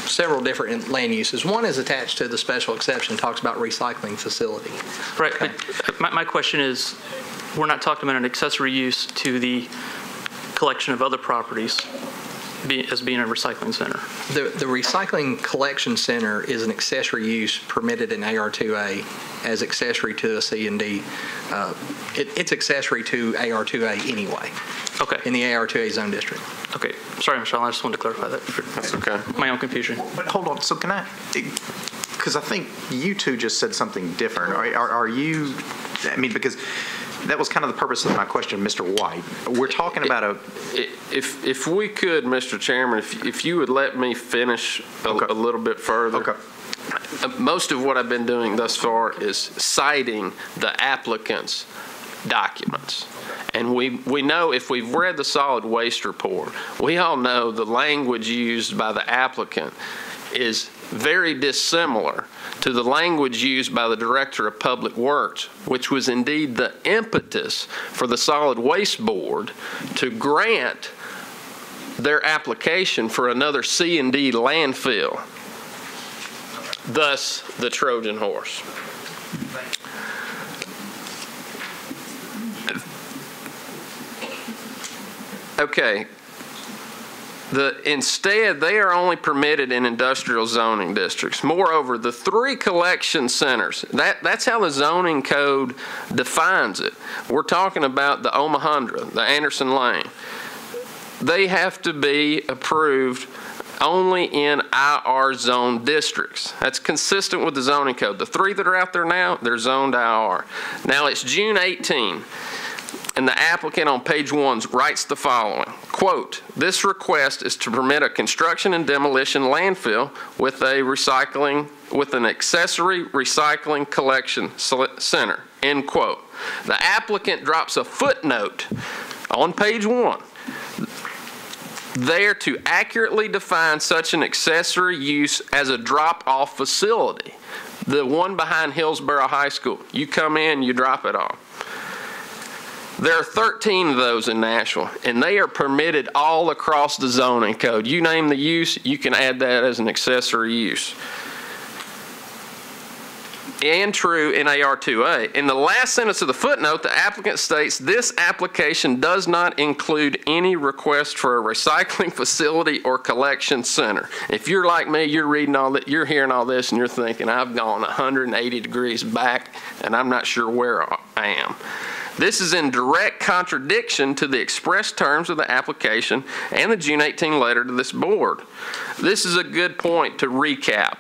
[SPEAKER 1] several different land uses. One is attached to the special exception. Talks about recycling facility.
[SPEAKER 12] Right. Okay. But my question is, we're not talking about an accessory use to the collection of other properties as being a recycling center.
[SPEAKER 1] The recycling collection center is an accessory use permitted in AR2A as accessory to a C&D. It's accessory to AR2A anyway.
[SPEAKER 12] Okay.
[SPEAKER 1] In the AR2A zone district.
[SPEAKER 12] Okay. Sorry, Michelle, I just wanted to clarify that.
[SPEAKER 3] That's okay.
[SPEAKER 12] My own confusion.
[SPEAKER 3] But hold on. So can I, because I think you two just said something different. Are you, I mean, because that was kind of the purpose of my question, Mr. White. We're talking about a...
[SPEAKER 14] If we could, Mr. Chairman, if you would let me finish a little bit further.
[SPEAKER 3] Okay.
[SPEAKER 14] Most of what I've been doing thus far is citing the applicant's documents. And we know, if we've read the solid waste report, we all know the language used by the applicant is very dissimilar to the language used by the Director of Public Works, which was indeed the impetus for the Solid Waste Board to grant their application for another C&D landfill, thus the Trojan horse. Okay. Instead, they are only permitted in industrial zoning districts. Moreover, the 3 collection centers, that's how the zoning code defines it. We're talking about the Omohundra, the Anderson Lane. They have to be approved only in IR zone districts. That's consistent with the zoning code. The 3 that are out there now, they're zoned IR. Now, it's June 18. And the applicant on page 1 writes the following, quote, this request is to permit a construction and demolition landfill with an accessory recycling collection center, end quote. The applicant drops a footnote on page 1 there to accurately define such an accessory use as a drop-off facility. The one behind Hillsborough High School. You come in, you drop it off. There are 13 of those in Nashville, and they are permitted all across the zoning code. You name the use, you can add that as an accessory use. And true in AR2A. In the last sentence of the footnote, the applicant states this application does not include any request for a recycling facility or collection center. If you're like me, you're reading all that, you're hearing all this, and you're thinking, I've gone 180 degrees back, and I'm not sure where I am. This is in direct contradiction to the express terms of the application and the June 18 letter to this board. This is a good point to recap.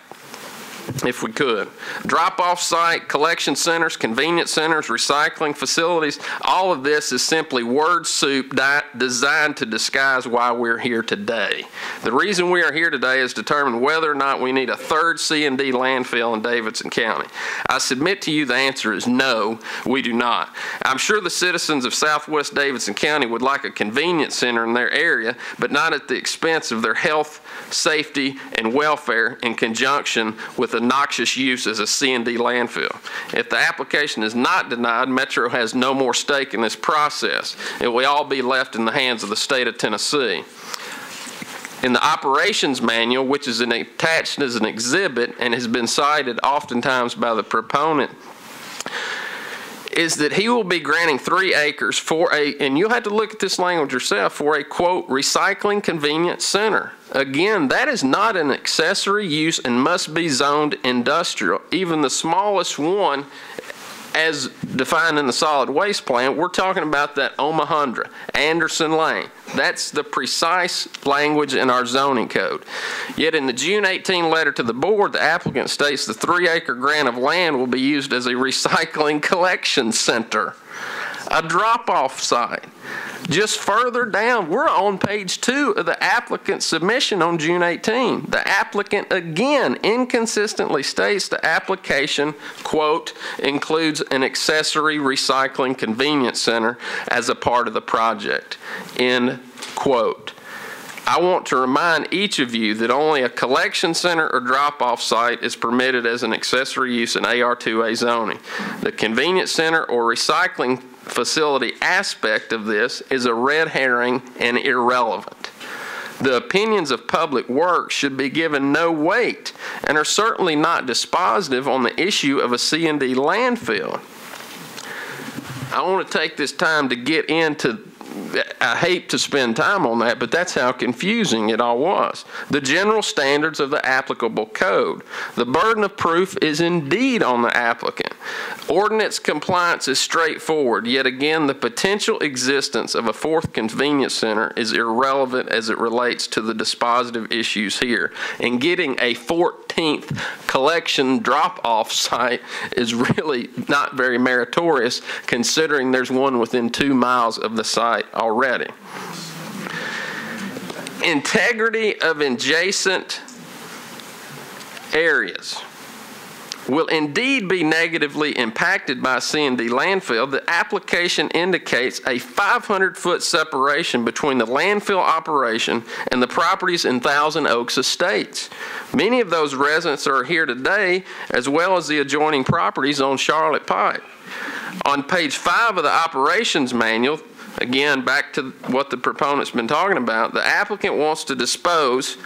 [SPEAKER 14] if we could. Drop-off site, collection centers, convenience centers, recycling facilities, all of this is simply word soup designed to disguise why we're here today. The reason we are here today is to determine whether or not we need a third C&D landfill in Davidson County. I submit to you the answer is no, we do not. I'm sure the citizens of Southwest Davidson County would like a convenience center in their area, but not at the expense of their health, safety, and welfare in conjunction with a noxious use as a C&D landfill. If the application is not denied, Metro has no more stake in this process. It will all be left in the hands of the state of Tennessee. In the operations manual, which is attached as an exhibit and has been cited oftentimes by the proponent, is that he will be granting 3 acres for and you'll have to look at this language yourself, for a, quote, recycling convenience center. Again, that is not an accessory use and must be zoned industrial. Even the smallest one, as defined in the solid waste plan, we're talking about that Omohundra, Anderson Lane. That's the precise language in our zoning code. Yet in the June 18 letter to the board, the applicant states the 3-acre grant of land will be used as a recycling collection center, a drop-off site. Just further down, we're on page 2 of the applicant's submission on June 18. The applicant again inconsistently states the application, quote, includes an accessory recycling convenience center as a part of the project, end quote. I want to remind each of you that only a collection center or drop-off site is permitted as an accessory use in AR2A zoning. The convenience center or recycling facility aspect of this is a red herring and irrelevant. The opinions of Public Works should be given no weight and are certainly not dispositive on the issue of a C&D landfill. I want to take this time to get into, I hate to spend time on that, but that's how confusing it all was. The general standards of the applicable code. The burden of proof is indeed on the applicant. Ordinance compliance is straightforward, yet again the potential existence of a 4th convenience center is irrelevant as it relates to the dispositive issues here. And getting a 14th collection drop-off site is really not very meritorious considering there's one within 2 miles of the site already. Integrity of adjacent areas will indeed be negatively impacted by C&D landfill. The application indicates a 500-foot separation between the landfill operation and the properties in Thousand Oaks Estates. Many of those residents are here today, as well as the adjoining properties on Charlotte Pike. On page 5 of the operations manual, again, back to what the proponent's been talking about, the applicant wants to dispose,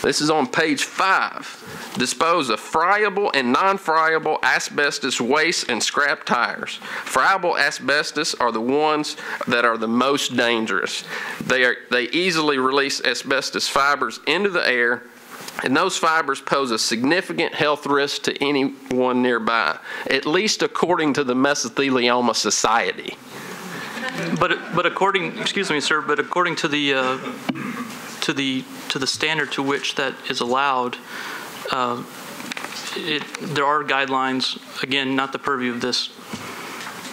[SPEAKER 14] this is on page 5, dispose of friable and non-friable asbestos waste and scrap tires. Friable asbestos are the ones that are the most dangerous. They easily release asbestos fibers into the air, and those fibers pose a significant health risk to anyone nearby, at least according to the Mesothelioma Society.
[SPEAKER 12] But according, excuse me, sir, but according to the standard to which that is allowed, there are guidelines, again, not the purview of this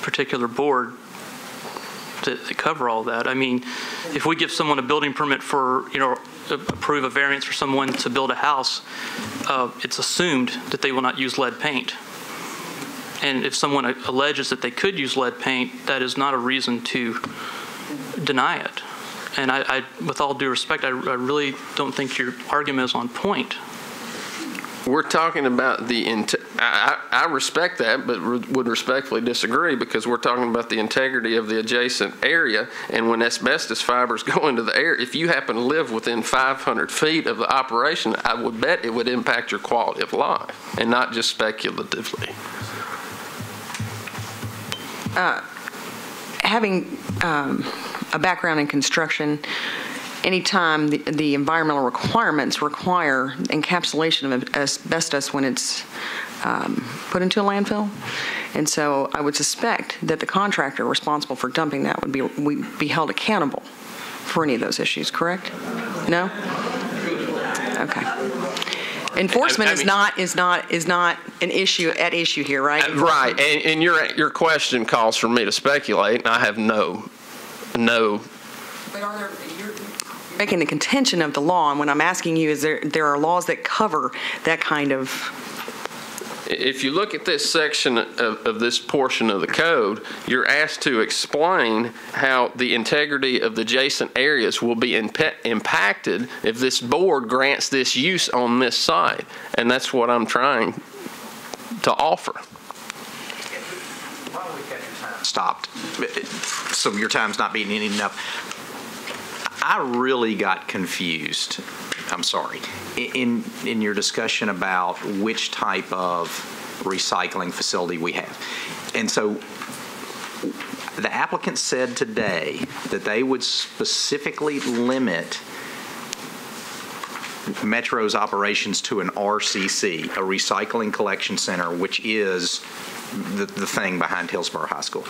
[SPEAKER 12] particular board, that cover all that. I mean, if we give someone a building permit for, approve a variance for someone to build a house, it's assumed that they will not use lead paint. And if someone alleges that they could use lead paint, that is not a reason to deny it. And I with all due respect, I really don't think your argument is on point.
[SPEAKER 14] We're talking about the, I respect that, but would respectfully disagree because we're talking about the integrity of the adjacent area. And when asbestos fibers go into the air, if you happen to live within 500 feet of the operation, I would bet it would impact your quality of life and not just speculatively.
[SPEAKER 11] Having a background in construction, anytime the environmental requirements require encapsulation of asbestos when it's put into a landfill. And so I would suspect that the contractor responsible for dumping that would be held accountable for any of those issues, correct? No? Okay. Enforcement
[SPEAKER 14] I mean-
[SPEAKER 11] is not an issue here, right?
[SPEAKER 14] Right, and your question calls for me to speculate, and I have no.
[SPEAKER 11] But you're making the contention of the law, and what I'm asking you is there are laws that cover that kind of.
[SPEAKER 14] If you look at this section of this portion of the code, you're asked to explain how the integrity of the adjacent areas will be impacted if this board grants this use on this site, and that's what I'm trying to offer.
[SPEAKER 3] Stopped, so your time's not being enough. I really got confused, I'm sorry, in your discussion about which type of recycling facility we have. And so the applicant said today that they would specifically limit Metro's operations to an RCC, a recycling collection center, which is the thing behind Hillsborough High School.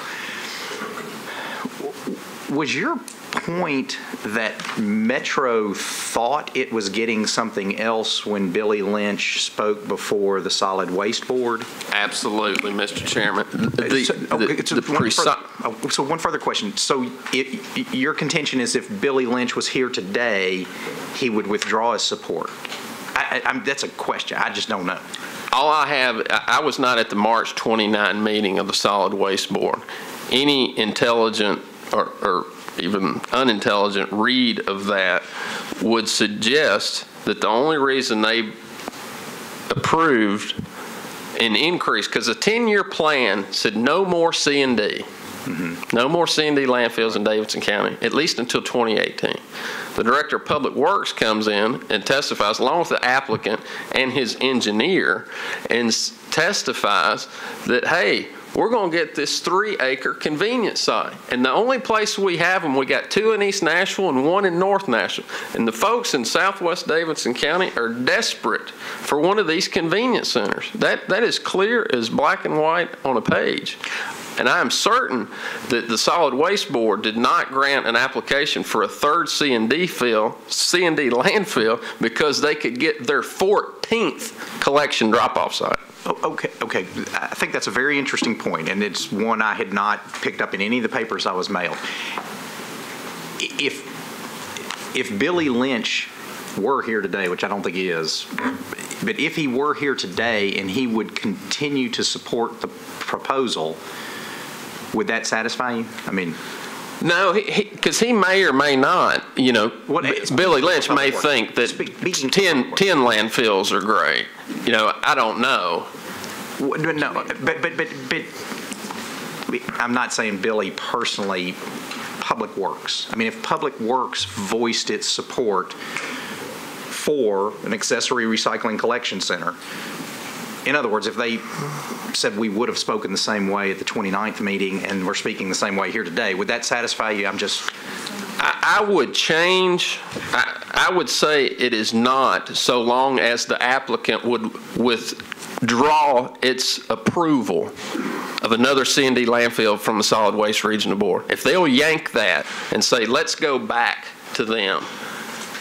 [SPEAKER 3] Was your point that Metro thought it was getting something else when Billy Lynch spoke before the Solid Waste Board?
[SPEAKER 14] Absolutely, Mr. Chairman.
[SPEAKER 3] So one further question. So your contention is if Billy Lynch was here today, he would withdraw his support? That's a question. I just don't know.
[SPEAKER 14] All I have, I was not at the March 29 meeting of the Solid Waste Board. Any intelligent or even unintelligent read of that would suggest that the only reason they approved an increase, because the 10-year plan said no more C&D, no more C&D landfills in Davidson County, at least until 2018. The Director of Public Works comes in and testifies, along with the applicant and his engineer, and testifies that, hey, we're going to get this 3-acre convenience site. And the only place we have them, we got 2 in East Nashville and 1 in North Nashville. And the folks in Southwest Davidson County are desperate for one of these convenience centers. That is clear as black and white on a page. And I am certain that the Solid Waste Board did not grant an application for a third C&D landfill because they could get their 14th collection drop-off site.
[SPEAKER 3] Okay. I think that's a very interesting point, and it's one I had not picked up in any of the papers I was mailed. If Billy Lynch were here today, which I don't think he is, but if he were here today and he would continue to support the proposal, would that satisfy you? I mean,
[SPEAKER 14] no, because he may or may not. You know, Billy Lynch may think that 10 landfills are great. You know, I don't know.
[SPEAKER 3] No, but I'm not saying Billy personally. Public Works. I mean, if Public Works voiced its support for an accessory recycling collection center, in other words, if they said we would have spoken the same way at the 29th meeting and we're speaking the same way here today, would that satisfy you?
[SPEAKER 14] I would change. I would say it is not, so long as the applicant would withdraw its approval of another C&D landfill from the Solid Waste Regional Board. If they'll yank that and say, let's go back to them,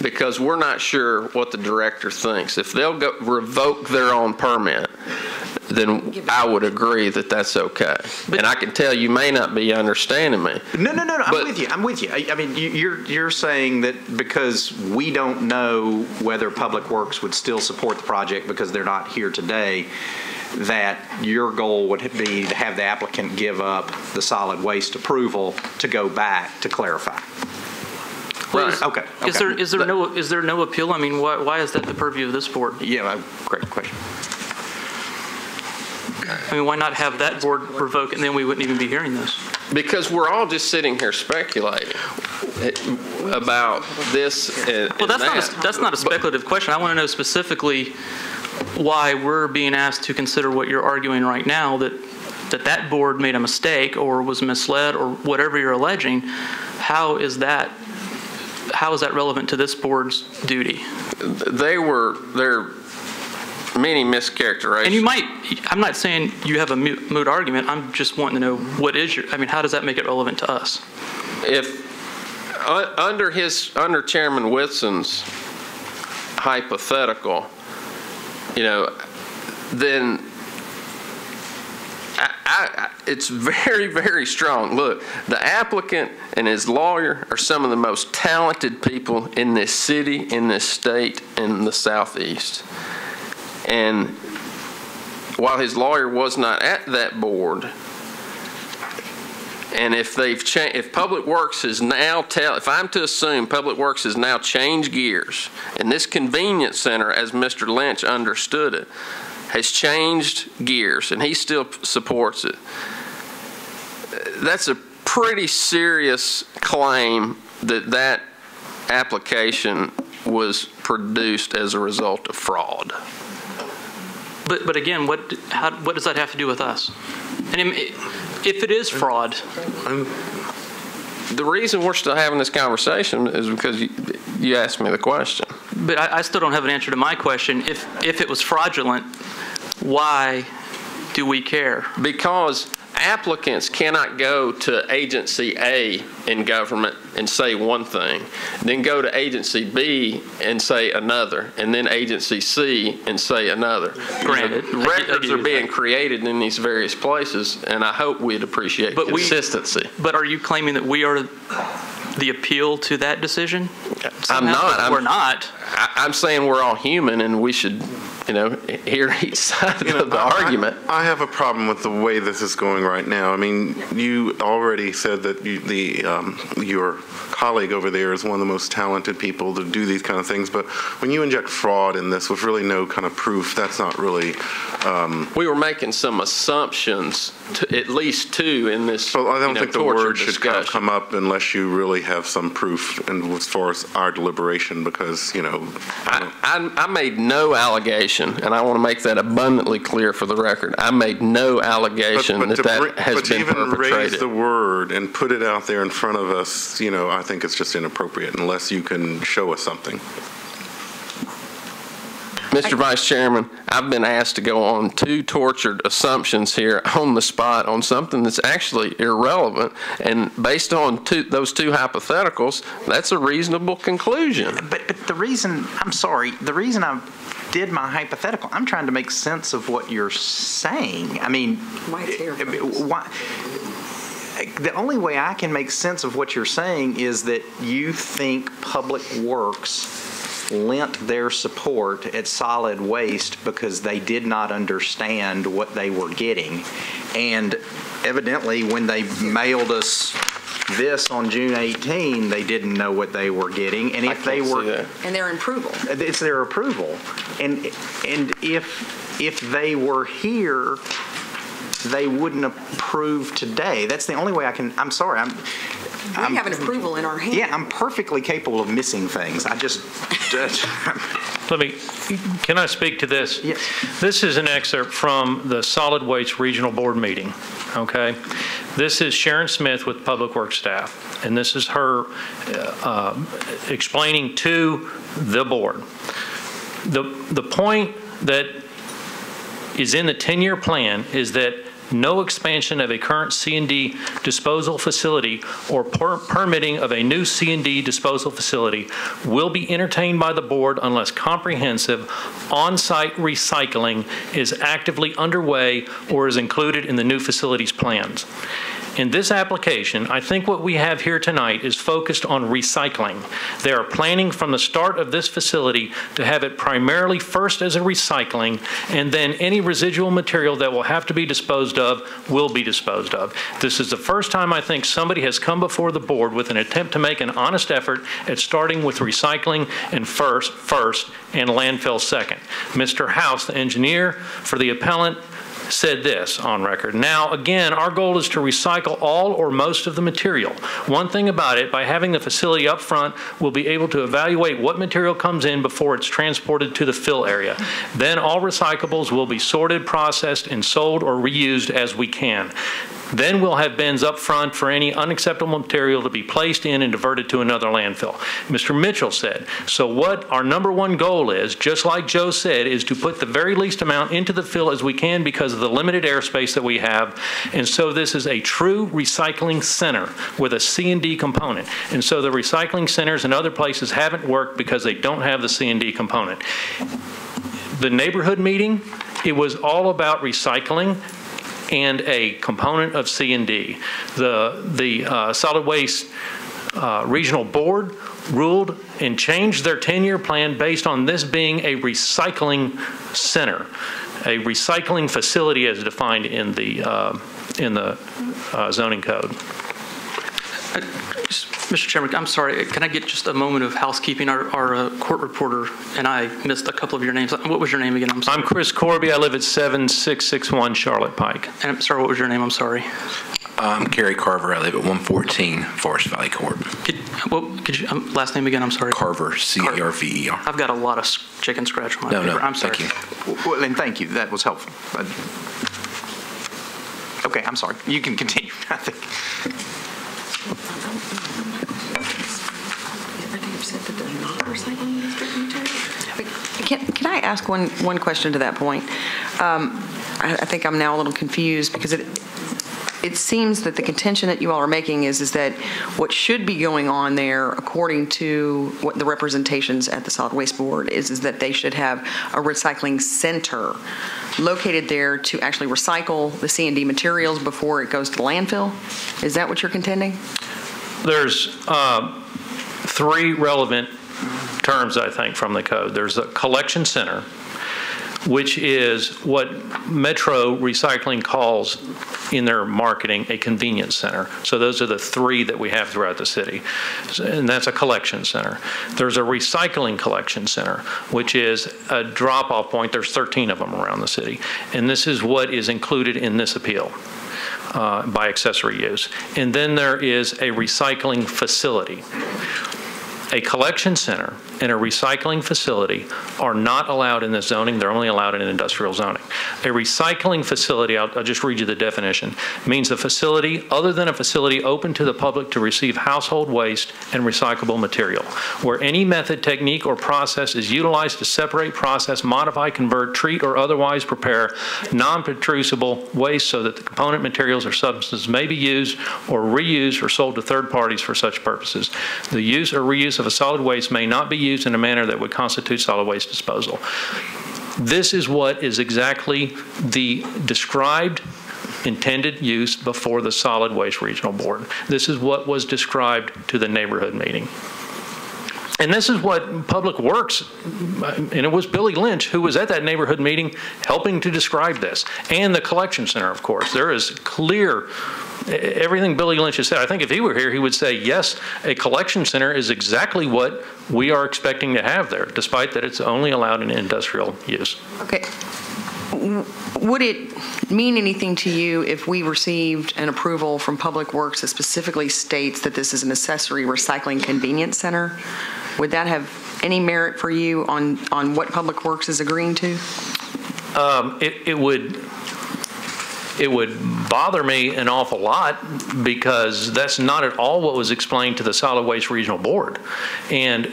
[SPEAKER 14] because we're not sure what the director thinks. If they'll revoke their own permit, then I would agree that that's okay. And I can tell you may not be understanding me.
[SPEAKER 3] No. I'm with you. I mean, you're saying that because we don't know whether Public Works would still support the project because they're not here today, that your goal would be to have the applicant give up the solid waste approval to go back to clarify.
[SPEAKER 14] Right.
[SPEAKER 3] Okay.
[SPEAKER 12] Is there no appeal? I mean, why is that the purview of this board?
[SPEAKER 3] Yeah, great question.
[SPEAKER 12] I mean, why not have that board revoke, and then we wouldn't even be hearing this?
[SPEAKER 14] Because we're all just sitting here speculating about this.
[SPEAKER 12] Well, that's not a speculative question. I want to know specifically why we're being asked to consider what you're arguing right now, that board made a mistake or was misled or whatever you're alleging. How is that relevant to this board's duty? They're
[SPEAKER 14] many mischaracterizations.
[SPEAKER 12] And I'm not saying you have a moot argument. I'm just wanting to know how does that make it relevant to us?
[SPEAKER 14] If under Chairman Whitson's hypothetical, then it's very, very strong. Look, the applicant and his lawyer are some of the most talented people in this city, in this state, in the Southeast. And while his lawyer was not at that board, and if Public Works has now if I'm to assume Public Works has now changed gears, and this convenience center, as Mr. Lynch understood it, has changed gears, and he still supports it, that's a pretty serious claim that application was produced as a result of fraud.
[SPEAKER 12] But again, what does that have to do with us? And if it is fraud,
[SPEAKER 14] the reason we're still having this conversation is because you asked me the question.
[SPEAKER 12] But I still don't have an answer to my question. If it was fraudulent, why do we care?
[SPEAKER 14] Because applicants cannot go to agency A in government and say one thing, then go to agency B and say another, and then agency C and say another.
[SPEAKER 12] Granted,
[SPEAKER 14] records are being created in these various places, and I hope we'd appreciate consistency.
[SPEAKER 12] But are you claiming that we are the appeal to that decision?
[SPEAKER 14] I'm not.
[SPEAKER 12] We're not.
[SPEAKER 14] I'm saying we're all human, and we should, hear each side of the argument.
[SPEAKER 2] I have a problem with the way this is going right now. I mean, you already said that your colleague over there is one of the most talented people to do these kind of things, but when you inject fraud in this with really no kind of proof, that's not really...
[SPEAKER 14] we were making some assumptions, at least two, in this
[SPEAKER 2] Well, I don't think the word should
[SPEAKER 14] discussion.
[SPEAKER 2] kind of come up unless you really have some proof, and as far as our deliberation, because,
[SPEAKER 14] I made no allegation, and I want to make that abundantly clear for the record. I made no allegation that has been perpetrated.
[SPEAKER 2] But to even raise the word and put it out there in front of us, I think it's just inappropriate unless you can show us something.
[SPEAKER 14] Mr. Vice Chairman, I've been asked to go on two tortured assumptions here on the spot on something that's actually irrelevant, and based on those two hypotheticals, that's a reasonable conclusion.
[SPEAKER 3] But the reason I did my hypothetical, I'm trying to make sense of what you're saying. I mean, why? The only way I can make sense of what you're saying is that you think Public Works lent their support at Solid Waste because they did not understand what they were getting. And evidently, when they mailed us this on June 18, they didn't know what they were getting. And if they were...
[SPEAKER 11] And their approval.
[SPEAKER 3] It's their approval. And if they were here, they wouldn't approve today. That's the only way I can... I'm sorry.
[SPEAKER 11] We have an approval in our hand.
[SPEAKER 3] Yeah, I'm perfectly capable of missing things. I just...
[SPEAKER 15] Can I speak to this?
[SPEAKER 3] Yes.
[SPEAKER 15] This is an excerpt from the Solid Waste Regional Board meeting, okay? This is Sharon Smith with Public Works staff, and this is her explaining to the board. The point that is in the 10-year plan is that no expansion of a current C&D disposal facility or permitting of a new C&D disposal facility will be entertained by the board unless comprehensive on-site recycling is actively underway or is included in the new facilities plans. In this application, I think what we have here tonight is focused on recycling. They are planning from the start of this facility to have it primarily first as a recycling, and then any residual material that will have to be disposed of will be disposed of. This is the first time I think somebody has come before the board with an attempt to make an honest effort at starting with recycling and first and landfill second. Mr. House, the engineer for the appellant, said this on record. Now, again, our goal is to recycle all or most of the material. One thing about it, by having the facility up front, we'll be able to evaluate what material comes in before it's transported to the fill area. Then all recyclables will be sorted, processed, and sold or reused as we can. Then we'll have bins up front for any unacceptable material to be placed in and diverted to another landfill. Mr. Mitchell said, so what our number one goal is, just like Joe said, is to put the very least amount into the fill as we can because of the limited airspace that we have. And so this is a true recycling center with a C&D component. And so the recycling centers and other places haven't worked because they don't have the C&D component. the neighborhood meeting, it was all about recycling and a component of C&D. The Solid Waste Regional Board ruled and changed their 10-year plan based on this being a recycling center, a recycling facility as defined in the zoning code.
[SPEAKER 12] Mr. Chairman, I'm sorry, can I get just a moment of housekeeping? Our court reporter and I missed a couple of your names. What was your name again? I'm sorry.
[SPEAKER 15] I'm Chris Corby. I live at 7661 Charlotte Pike.
[SPEAKER 12] And I'm sorry, what was your name? I'm sorry.
[SPEAKER 16] I'm Gary Carver. I live at 114 Forest Valley Court.
[SPEAKER 12] Could you, last name again? I'm sorry.
[SPEAKER 16] Carver, C-A-R-V-E-R.
[SPEAKER 12] I've got a lot of chicken scratch on my paper. I'm sorry.
[SPEAKER 16] Thank you.
[SPEAKER 3] Well, and thank you. That was helpful. Okay, I'm sorry. You can continue, I think.
[SPEAKER 11] Can I ask one question to that point? I think I'm now a little confused because it seems that the contention that you all are making is that what should be going on there, according to what the representations at the Solid Waste Board, is that they should have a recycling center located there to actually recycle the C&D materials before it goes to the landfill? Is that what you're contending?
[SPEAKER 15] There's three relevant terms, I think, from the code. There's a collection center, which is what Metro Recycling calls in their marketing a convenience center. So those are the three that we have throughout the city, and that's a collection center. There's a recycling collection center, which is a drop-off point. There's 13 of them around the city, and this is what is included in this appeal by accessory use. And then there is a recycling facility. A collection center and a recycling facility are not allowed in this zoning. They're only allowed in industrial zoning. A recycling facility, I'll just read you the definition, means a facility other than a facility open to the public to receive household waste and recyclable material, where any method, technique, or process is utilized to separate, process, modify, convert, treat, or otherwise prepare non-protrusible waste so that the component materials or substances may be used or reused or sold to third parties for such purposes. The use or reuse of a solid waste may not be used in a manner that would constitute solid waste disposal. This is what is exactly the described intended use before the Solid Waste Regional Board. This is what was described to the neighborhood meeting. And this is what Public Works, and it was Billy Lynch who was at that neighborhood meeting helping to describe this, and the collection center, of course. There is clear, everything Billy Lynch has said. I think if he were here, he would say, yes, a collection center is exactly what we are expecting to have there, despite that it's only allowed in industrial use.
[SPEAKER 11] Okay. Would it mean anything to you if we received an approval from Public Works that specifically states that this is an accessory recycling convenience center? Would that have any merit for you on what Public Works is agreeing to?
[SPEAKER 15] It would bother me an awful lot because that's not at all what was explained to the Solid Waste Regional Board. And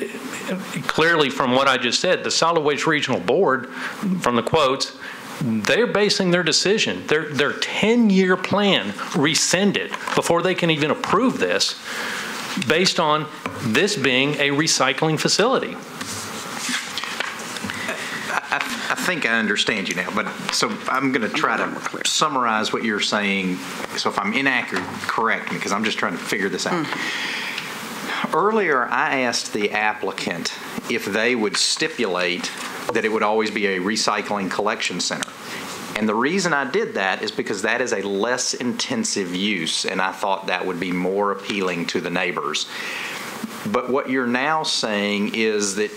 [SPEAKER 15] clearly from what I just said, the Solid Waste Regional Board, from the quotes, they're basing their decision, their 10-year plan rescinded before they can even approve this, based on this being a recycling facility.
[SPEAKER 3] I think I understand you now, but so I'm going to try to summarize what you're saying. So if I'm inaccurate, correct me, because I'm just trying to figure this out. Earlier, I asked the applicant if they would stipulate that it would always be a recycling collection center. And the reason I did that is because that is a less intensive use, and I thought that would be more appealing to the neighbors. But what you're now saying is that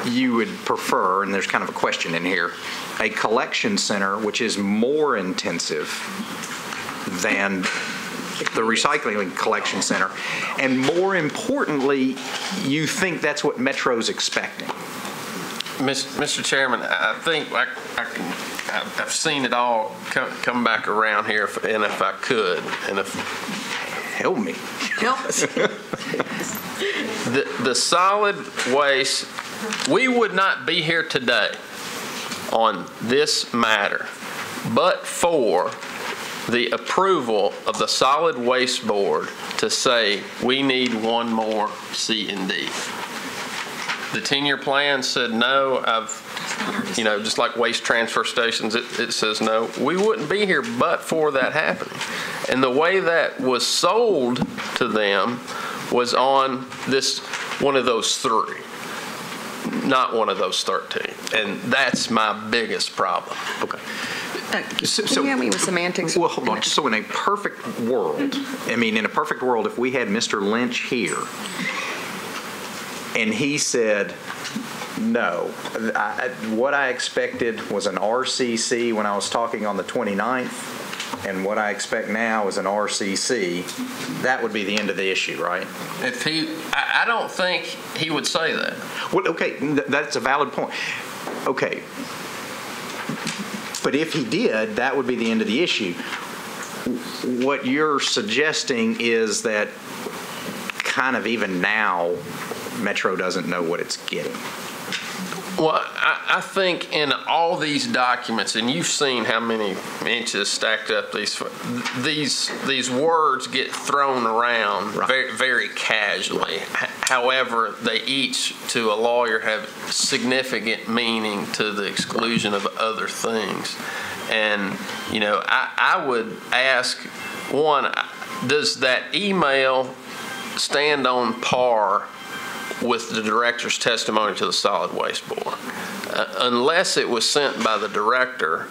[SPEAKER 3] you would prefer, and there's kind of a question in here, a collection center which is more intensive than the recycling collection center. And more importantly, you think that's what Metro's expecting.
[SPEAKER 14] Mr. Chairman, I think I've seen it all come back around here, and if I could, and if
[SPEAKER 3] help me,
[SPEAKER 11] help us.
[SPEAKER 14] The solid waste, we would not be here today on this matter, but for the approval of the Solid Waste Board to say we need one more C&D. The 10-year plan said no. I've just like waste transfer stations, it says no. We wouldn't be here but for that happening. And the way that was sold to them was on one of those 3, not one of those 13. And that's my biggest problem.
[SPEAKER 3] Okay.
[SPEAKER 11] Can you help me with semantics?
[SPEAKER 3] Well, hold on. So in a perfect world, if we had Mr. Lynch here and he said, no, what I expected was an RCC when I was talking on the 29th, and what I expect now is an RCC, that would be the end of the issue, right?
[SPEAKER 14] I don't think he would say that.
[SPEAKER 3] Well, okay, that's a valid point. Okay. But if he did, that would be the end of the issue. What you're suggesting is that kind of even now, Metro doesn't know what it's getting.
[SPEAKER 14] Well, I think in all these documents, and you've seen how many inches stacked up these words get thrown around very, very casually. However, they each, to a lawyer, have significant meaning to the exclusion of other things. And, I would ask, one, does that email stand on par with the director's testimony to the Solid Waste Board? Unless it was sent by the director,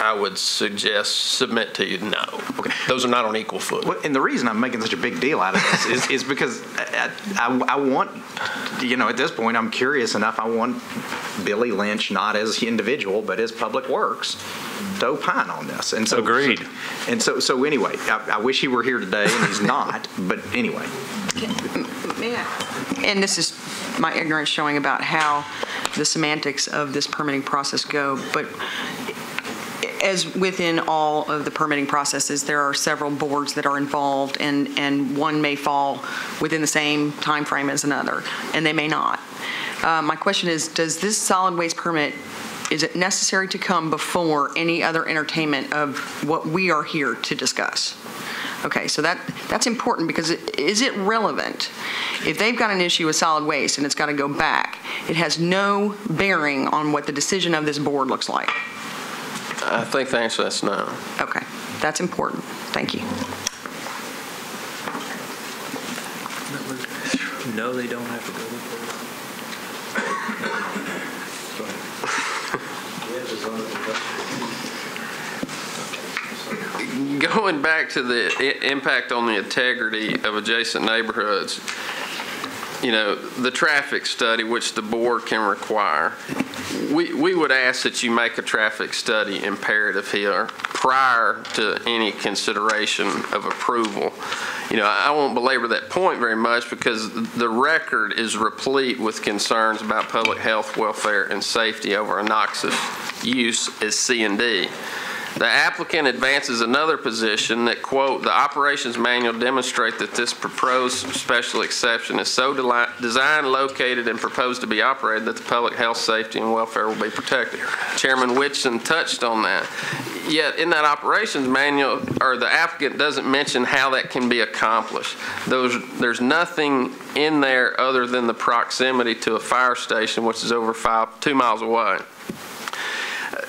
[SPEAKER 14] I would submit to you no. Okay. Those are not on equal footing.
[SPEAKER 3] Well, and the reason I'm making such a big deal out of this is because I want, at this point, I'm curious enough, I want Billy Lynch, not as individual, but as Public Works, to opine on this. And so,
[SPEAKER 15] agreed.
[SPEAKER 3] So anyway, I wish he were here today, and he's not, but anyway.
[SPEAKER 11] And this is my ignorance showing about how the semantics of this permitting process go, but as within all of the permitting processes, there are several boards that are involved, and one may fall within the same time frame as another, and they may not. My question is, does this solid waste permit, is it necessary to come before any other entertainment of what we are here to discuss? Okay, so that's important, because is it relevant? If they've got an issue with solid waste and it's got to go back, it has no bearing on what the decision of this board looks like.
[SPEAKER 14] I think the answer to that's no.
[SPEAKER 11] Okay, that's important. Thank you.
[SPEAKER 12] No, they don't have to go there.
[SPEAKER 14] Going back to the impact on the integrity of adjacent neighborhoods, the traffic study, which the board can require, we would ask that you make a traffic study imperative here prior to any consideration of approval. I won't belabor that point very much, because the record is replete with concerns about public health, welfare, and safety over a noxious use as C&D. The applicant advances another position that, quote, the operations manual demonstrate that this proposed special exception is so designed, located, and proposed to be operated that the public health, safety, and welfare will be protected. Chairman Whitson touched on that. Yet in that operations manual, or the applicant doesn't mention how that can be accomplished. There's nothing in there other than the proximity to a fire station, which is over 2 miles away.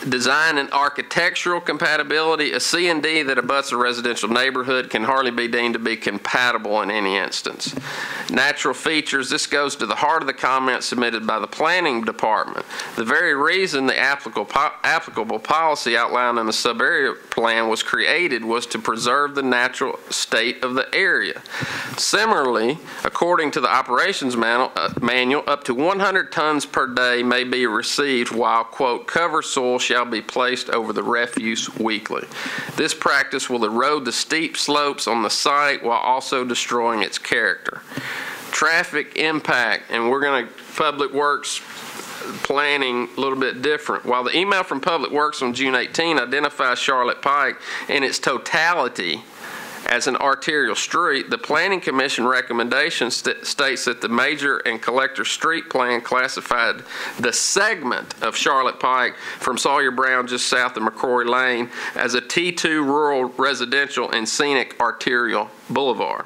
[SPEAKER 14] Design and architectural compatibility. A C&D that abuts a residential neighborhood can hardly be deemed to be compatible in any instance. Natural features. This goes to the heart of the comment submitted by the planning department. The very reason the applicable policy outlined in the sub-area plan was created was to preserve the natural state of the area. Similarly, according to the operations manual, up to 100 tons per day may be received while, quote, cover soil shall be placed over the refuse weekly. This practice will erode the steep slopes on the site while also destroying its character. Traffic impact, and we're going to Public Works planning a little bit different. While the email from Public Works on June 18 identifies Charlotte Pike in its totality as an arterial street, the Planning Commission recommendation states that the major and collector street plan classified the segment of Charlotte Pike from Sawyer Brown just south of McCrory Lane as a T2 rural residential and scenic arterial boulevard.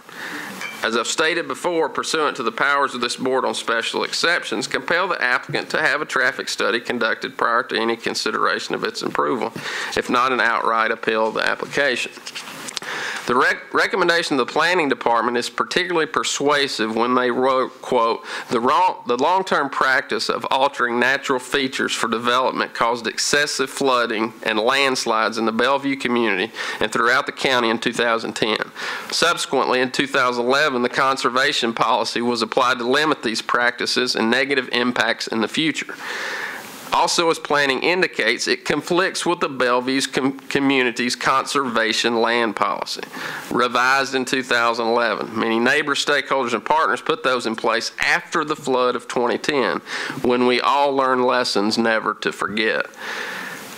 [SPEAKER 14] A As I've stated before, pursuant to the powers of this board on special exceptions, compel the applicant to have a traffic study conducted prior to any consideration of its approval, if not an outright appeal of the application. The recommendation of the Planning Department is particularly persuasive when they wrote, quote, the long-term practice of altering natural features for development caused excessive flooding and landslides in the Bellevue community and throughout the county in 2010. Subsequently, in 2011, the conservation policy was applied to limit these practices and negative impacts in the future. Also, as planning indicates, it conflicts with the Bellevue's community's conservation land policy, revised in 2011. Many neighbors, stakeholders, and partners put those in place after the flood of 2010, when we all learned lessons never to forget.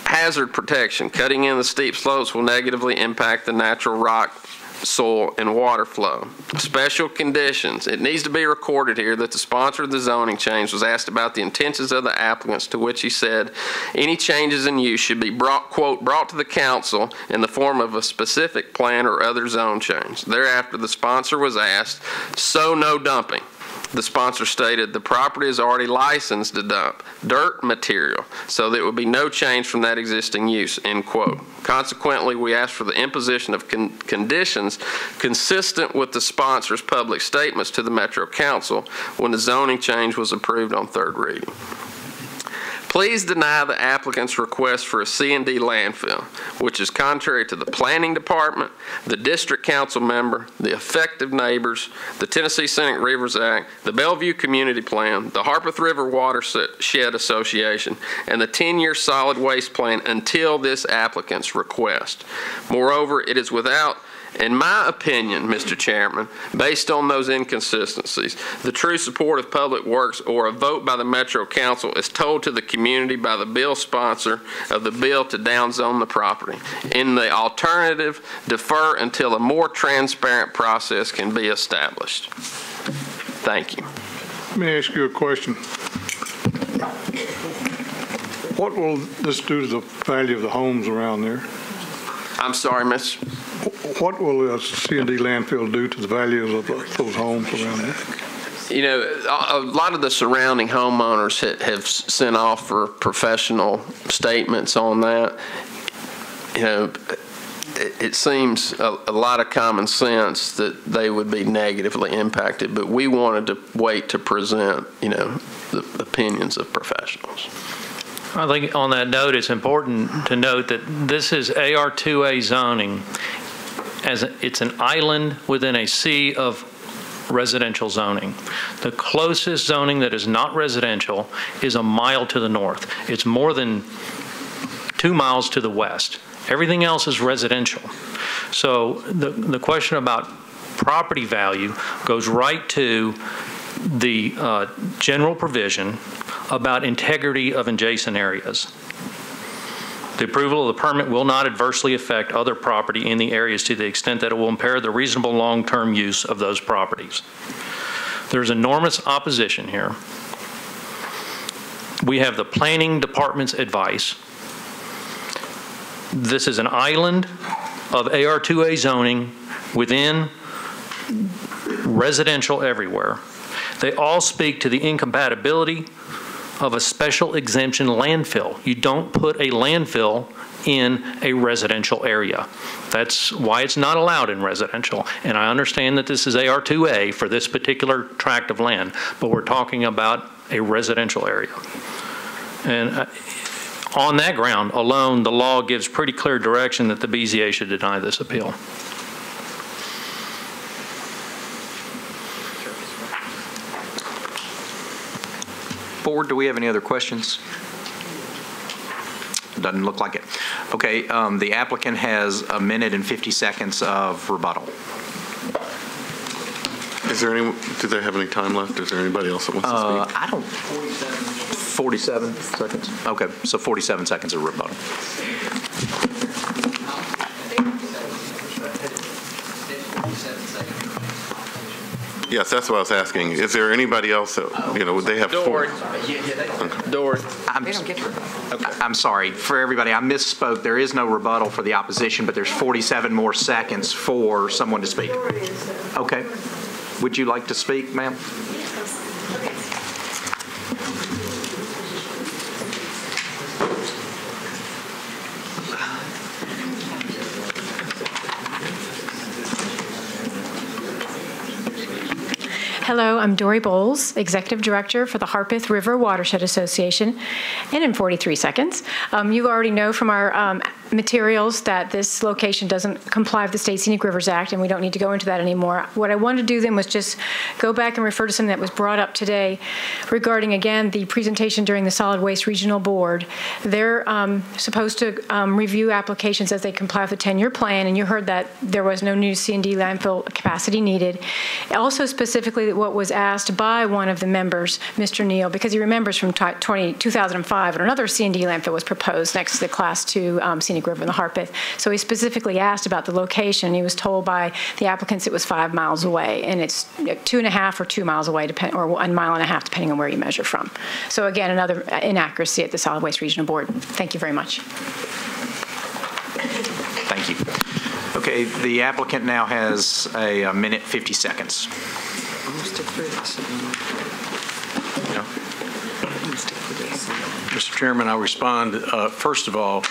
[SPEAKER 14] Hazard protection. Cutting in the steep slopes will negatively impact the natural rock, soil, and water flow. Special conditions. It needs to be recorded here that the sponsor of the zoning change was asked about the intentions of the applicants, to which he said any changes in use should be brought to the council in the form of a specific plan or other zone change. Thereafter, the sponsor was asked, so no dumping. The sponsor stated the property is already licensed to dump dirt material, so there would be no change from that existing use, end quote. Consequently, we asked for the imposition of conditions consistent with the sponsor's public statements to the Metro Council when the zoning change was approved on third reading. Please deny the applicant's request for a C&D landfill, which is contrary to the Planning Department, the District Council member, the affected neighbors, the Tennessee Scenic Rivers Act, the Bellevue Community Plan, the Harpeth River Watershed Association, and the 10-year solid waste plan until this applicant's request. Moreover, it is without, in my opinion, Mr. Chairman, based on those inconsistencies, the true support of Public Works or a vote by the Metro Council is told to the community by the bill sponsor of the bill to downzone the property. In the alternative, defer until a more transparent process can be established. Thank you.
[SPEAKER 7] Let me ask you a question. What will this do to the value of the homes around there?
[SPEAKER 14] I'm sorry, Miss.
[SPEAKER 7] What will a C&D landfill do to the value of those homes around there?
[SPEAKER 14] You know, a lot of the surrounding homeowners have sent off for professional statements on that. You know, it seems a lot of common sense that they would be negatively impacted, but we wanted to wait to present, you know, the opinions of professionals.
[SPEAKER 15] I think on that note, it's important to note that this is AR2A zoning. It's an island within a sea of residential zoning. The closest zoning that is not residential is a mile to the north. It's more than 2 miles to the west. Everything else is residential. So the question about property value goes right to the general provision about integrity of adjacent areas. The approval of the permit will not adversely affect other property in the areas to the extent that it will impair the reasonable long-term use of those properties. There's enormous opposition here. We have the Planning Department's advice. This is an island of AR2A zoning within residential everywhere. They all speak to the incompatibility of a special exemption landfill. You don't put a landfill in a residential area. That's why it's not allowed in residential. And I understand that this is AR2A for this particular tract of land, but we're talking about a residential area. And on that ground alone, the law gives pretty clear direction that the BZA should deny this appeal.
[SPEAKER 3] Board, do we have any other questions? Doesn't look like it. Okay, the applicant has 1 minute and 50 seconds of rebuttal.
[SPEAKER 2] Is there any? Do they have any time left? Is there anybody else that wants to speak?
[SPEAKER 3] I don't. 47 seconds. Okay, so 47 seconds of rebuttal.
[SPEAKER 2] Yes, that's what I was asking. Is there anybody else that, you know, they have four?
[SPEAKER 3] I'm sorry. For everybody, I misspoke. There is no rebuttal for the opposition, but there's 47 more seconds for someone to speak. Okay. would you like to speak, ma'am?
[SPEAKER 17] Hello, I'm Dory Bowles, Executive Director for the Harpeth River Watershed Association. And in 43 seconds, you already know from our materials that this location doesn't comply with the State Scenic Rivers Act, and we don't need to go into that anymore. What I wanted to do then was just go back and refer to something that was brought up today regarding, again, the presentation during the Solid Waste Regional Board. They're supposed to review applications as they comply with the 10-year plan, and you heard that there was no new C&D landfill capacity needed. Also specifically what was asked by one of the members, Mr. Neal, because he remembers from 2005 when another C&D landfill was proposed next to the Class 2 Scenic River in the Harpeth. So he specifically asked about the location. He was told by the applicants it was 5 miles away, and it's 2.5 or 2 miles away, or 1.5 miles, depending on where you measure from. So again, another inaccuracy at the Solid Waste Regional Board. Thank you very much.
[SPEAKER 3] Thank you. Okay, the applicant now has a minute 50 seconds.
[SPEAKER 9] Mr. Chairman, I'll respond. First of all,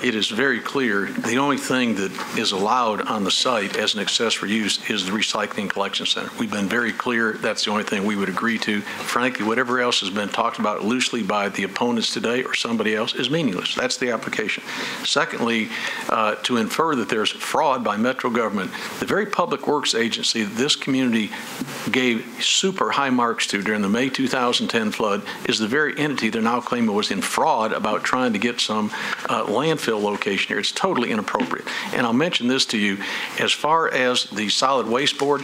[SPEAKER 9] it is very clear the only thing that is allowed on the site as an accessory use is the recycling collection center. We've been very clear that's the only thing we would agree to. Frankly, whatever else has been talked about loosely by the opponents today or somebody else is meaningless. That's the application. Secondly, to infer that there's fraud by Metro government, the very public works agency that this community gave super high marks to during the May 2010 flood is the very entity they're now claiming was in fraud about trying to get some landfill location here. It's totally inappropriate. And I'll mention this to you. As far as the Solid Waste Board,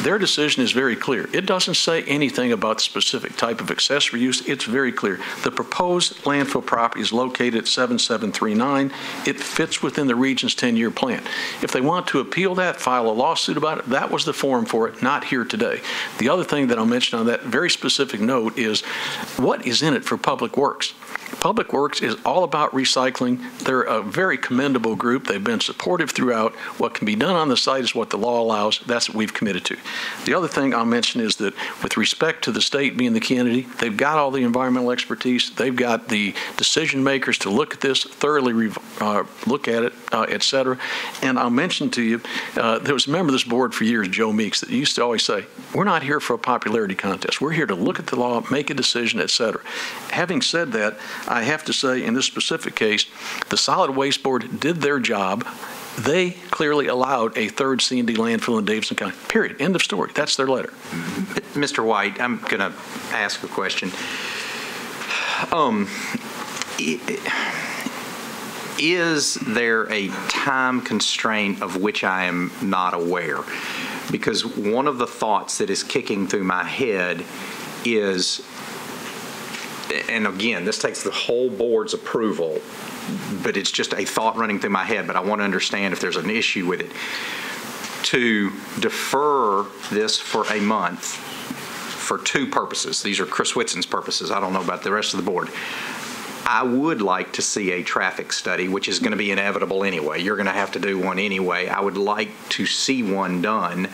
[SPEAKER 9] their decision is very clear. It doesn't say anything about the specific type of accessory use. It's very clear. The proposed landfill property is located at 7739. It fits within the region's 10-year plan. If they want to appeal that, file a lawsuit about it, that was the forum for it, not here today. The other thing that I'll mention on that very specific note is what is in it for Public Works. Public Works is all about recycling. They're a very commendable group. They've been supportive throughout. What can be done on the site is what the law allows. That's what we've committed to. The other thing I'll mention is that with respect to the state being the key entity, they've got all the environmental expertise. They've got the decision makers to look at this, thoroughly look at it, et cetera. And I'll mention to you, there was a member of this board for years, Joe Meeks, that used to always say, we're not here for a popularity contest. We're here to look at the law, make a decision, et cetera. Having said that, I have to say in this specific case, the Solid Waste Board did their job. They clearly allowed a third C&D landfill in Davidson County, period. End of story. That's their letter.
[SPEAKER 3] Mr. White, I'm going to ask a question. Is there a time constraint of which I am not aware? Because one of the thoughts that is kicking through my head is, and again, this takes the whole board's approval, but it's just a thought running through my head, but I want to understand if there's an issue with it. To defer this for a month for two purposes. These are Chris Whitson's purposes. I don't know about the rest of the board. I would like to see a traffic study, which is going to be inevitable anyway. You're going to have to do one anyway. I would like to see one done.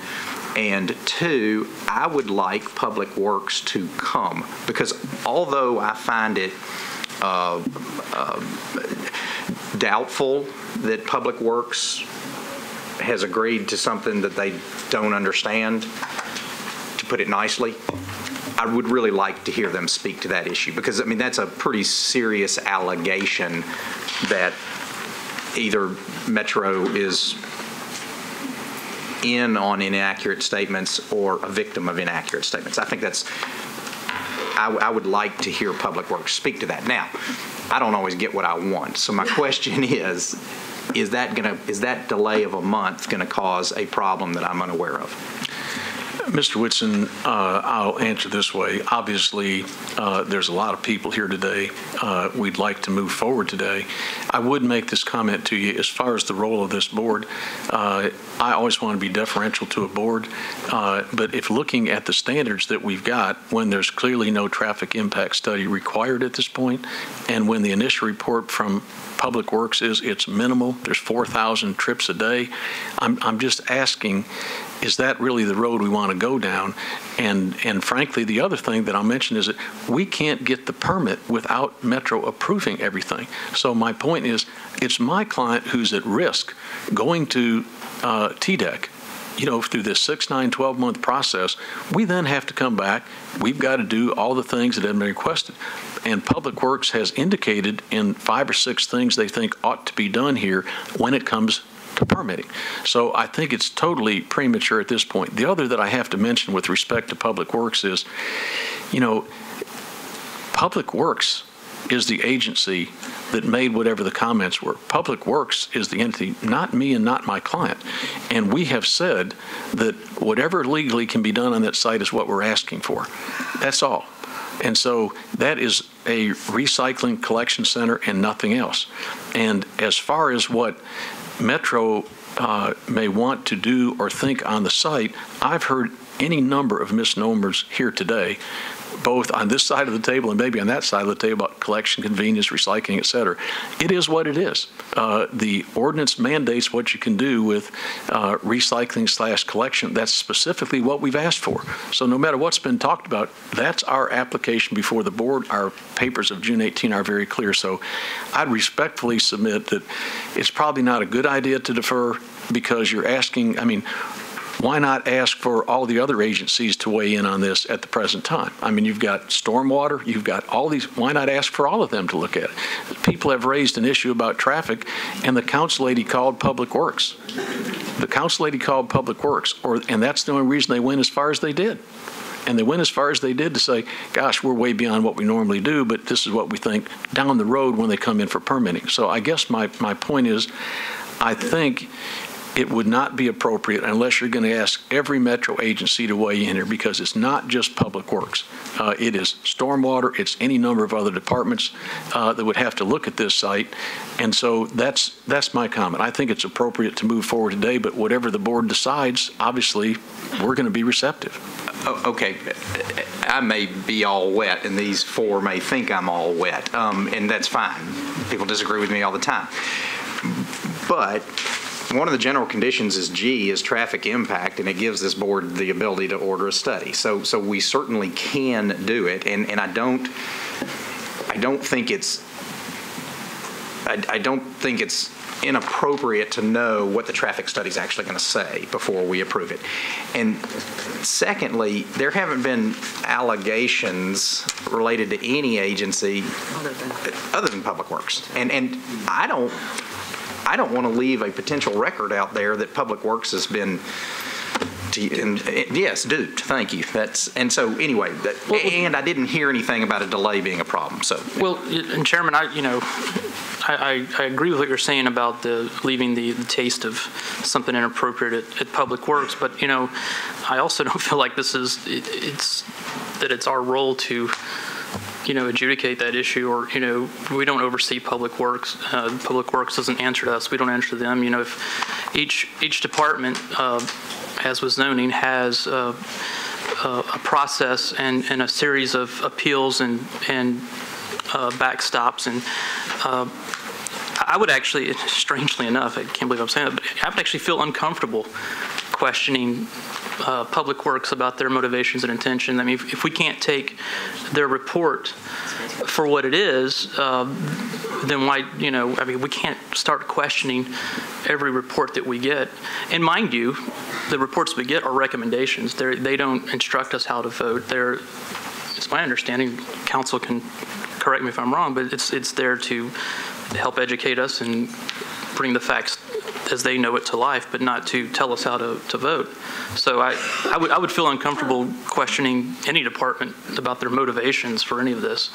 [SPEAKER 3] And two, I would like Public Works to come, because although I find it doubtful that Public Works has agreed to something that they don't understand, to put it nicely, I would really like to hear them speak to that issue, because I mean that's a pretty serious allegation that either Metro is in on inaccurate statements or a victim of inaccurate statements. I think that's, I would like to hear Public Works speak to that. Now, I don't always get what I want, so my question is that delay of a month going to cause a problem that I'm unaware of?
[SPEAKER 9] Mr. Whitson, I'll answer this way. Obviously, there's a lot of people here today. We'd like to move forward today. I would make this comment to you as far as the role of this board. I always want to be deferential to a board, but if looking at the standards that we've got, when there's clearly no traffic impact study required at this point, and when the initial report from Public Works is it's minimal, there's 4,000 trips a day, I'm just asking, is that really the road we want to go down? And frankly, the other thing that I'll mention is that we can't get the permit without Metro approving everything. So my point is, it's my client who's at risk going to TDEC, through this 6, 9, 12-month process. We then have to come back. We've got to do all the things that have been requested. And Public Works has indicated in 5 or 6 things they think ought to be done here when it comes to permitting. So I think it's totally premature at this point. The other that I have to mention with respect to Public Works is, Public Works is the agency that made whatever the comments were. Public Works is the entity, not me and not my client. And we have said that whatever legally can be done on that site is what we're asking for. That's all. And so that is a recycling collection center and nothing else. And as far as what Metro may want to do or think on the site, I've heard any number of misnomers here today, both on this side of the table and maybe on that side of the table, about collection, convenience, recycling, et cetera. It is what it is. The ordinance mandates what you can do with recycling/collection. That's specifically what we've asked for. So no matter what's been talked about, that's our application before the board. Our papers of June 18 are very clear. So I'd respectfully submit that it's probably not a good idea to defer, because you're asking, why not ask for all the other agencies to weigh in on this at the present time? You've got stormwater, you've got all these. Why not ask for all of them to look at it? People have raised an issue about traffic, and the council lady called Public Works. The council lady called Public Works, and that's the only reason they went as far as they did. And they went as far as they did to say, gosh, we're way beyond what we normally do, but this is what we think down the road when they come in for permitting. So I guess my point is, I think it would not be appropriate unless you're going to ask every Metro agency to weigh in here, because it's not just Public Works. It is stormwater. It's any number of other departments that would have to look at this site. And so that's my comment. I think it's appropriate to move forward today, but whatever the board decides, obviously, we're going to be receptive.
[SPEAKER 3] Okay, I may be all wet, and these 4 may think I'm all wet, and that's fine. People disagree with me all the time. But one of the general conditions is G, is traffic impact, and it gives this board the ability to order a study. So we certainly can do it, and I don't think it's inappropriate to know what the traffic study is actually going to say before we approve it. And secondly, there haven't been allegations related to any agency other than Public Works. And I don't want to leave a potential record out there that Public Works has been yes, duped. Thank you. And so anyway, and I didn't hear anything about a delay being a problem. So
[SPEAKER 12] well, and Chairman, I agree with what you're saying about leaving the taste of something inappropriate at Public Works, but I also don't feel like it's our role to adjudicate that issue, or we don't oversee Public Works. Public Works doesn't answer to us. We don't answer to them. If each department, as with zoning, has a process and a series of appeals and backstops, and I would actually, strangely enough, I can't believe I'm saying that, but I would actually feel uncomfortable questioning Public Works about their motivations and intention. If we can't take their report for what it is, then why, we can't start questioning every report that we get. And mind you, the reports we get are recommendations. They don't instruct us how to vote. It's my understanding, council can correct me if I'm wrong, but it's there to help educate us and bring the facts as they know it to life, but not to tell us how to vote. So I would feel uncomfortable questioning any department about their motivations for any of this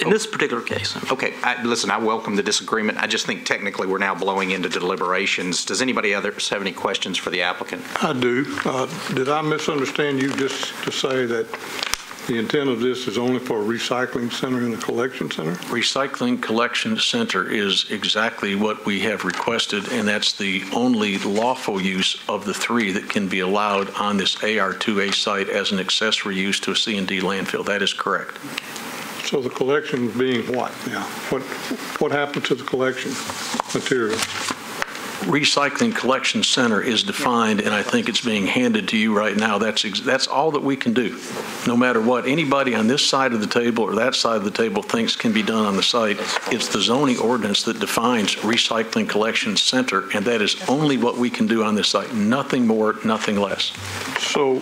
[SPEAKER 12] in this particular case.
[SPEAKER 3] Okay, listen, I welcome the disagreement. I just think technically we're now blowing into deliberations. Does anybody else have any questions for the applicant?
[SPEAKER 7] I do. Did I misunderstand you just to say that the intent of this is only for a recycling center and a collection center?
[SPEAKER 9] Recycling collection center is exactly what we have requested, and that's the only lawful use of the 3 that can be allowed on this AR2A site as an accessory use to a C&D landfill. That is correct.
[SPEAKER 7] So the collection being what now? What happened to the collection material?
[SPEAKER 9] recycling collection center is defined, and I think it's being handed to you right now. That's all that we can do. No matter what anybody on this side of the table or that side of the table thinks can be done on the site, it's the zoning ordinance that defines recycling collection center, and that is only what we can do on this site. Nothing more, nothing less.
[SPEAKER 7] So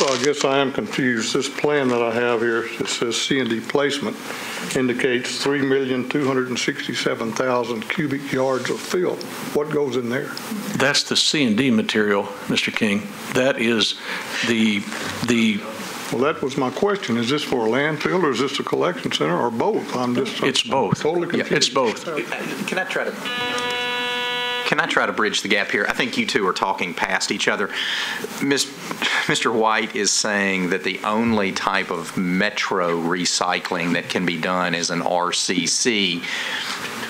[SPEAKER 7] I guess I am confused. This plan that I have here, it says C&D placement, indicates 3,267,000 cubic yards of fill. What goes in there?
[SPEAKER 9] That's the C&D material, Mr. King. That is the.
[SPEAKER 7] Well, that was my question. Is this for a landfill or is this a collection center or both?
[SPEAKER 9] It's both.
[SPEAKER 7] Totally confused.
[SPEAKER 9] It's both.
[SPEAKER 3] Can I try to bridge the gap here? I think you two are talking past each other. Mr. White is saying that the only type of metro recycling that can be done is an RCC.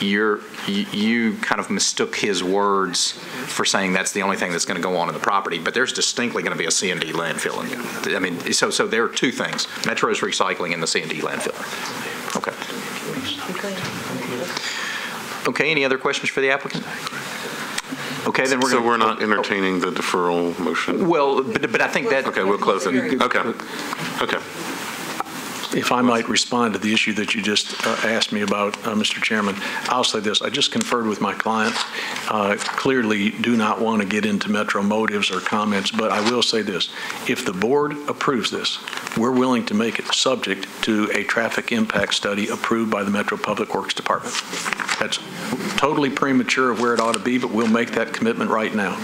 [SPEAKER 3] You kind of mistook his words for saying that's the only thing that's going to go on in the property, but there's distinctly going to be a C&D landfill. I mean, so there are two things: Metro's recycling and the C&D landfill. Okay. Okay. Any other questions for the applicant? Okay, then we're.
[SPEAKER 2] So we're not entertaining the deferral motion.
[SPEAKER 3] Well, but I think that.
[SPEAKER 2] Okay, we'll close it. Okay. Okay.
[SPEAKER 9] If I might respond to the issue that you just asked me about, Mr. Chairman, I'll say this. I just conferred with my clients. Clearly do not want to get into Metro motives or comments, but I will say this. If the board approves this, we're willing to make it subject to a traffic impact study approved by the Metro Public Works Department. That's totally premature of where it ought to be, but we'll make that commitment right now.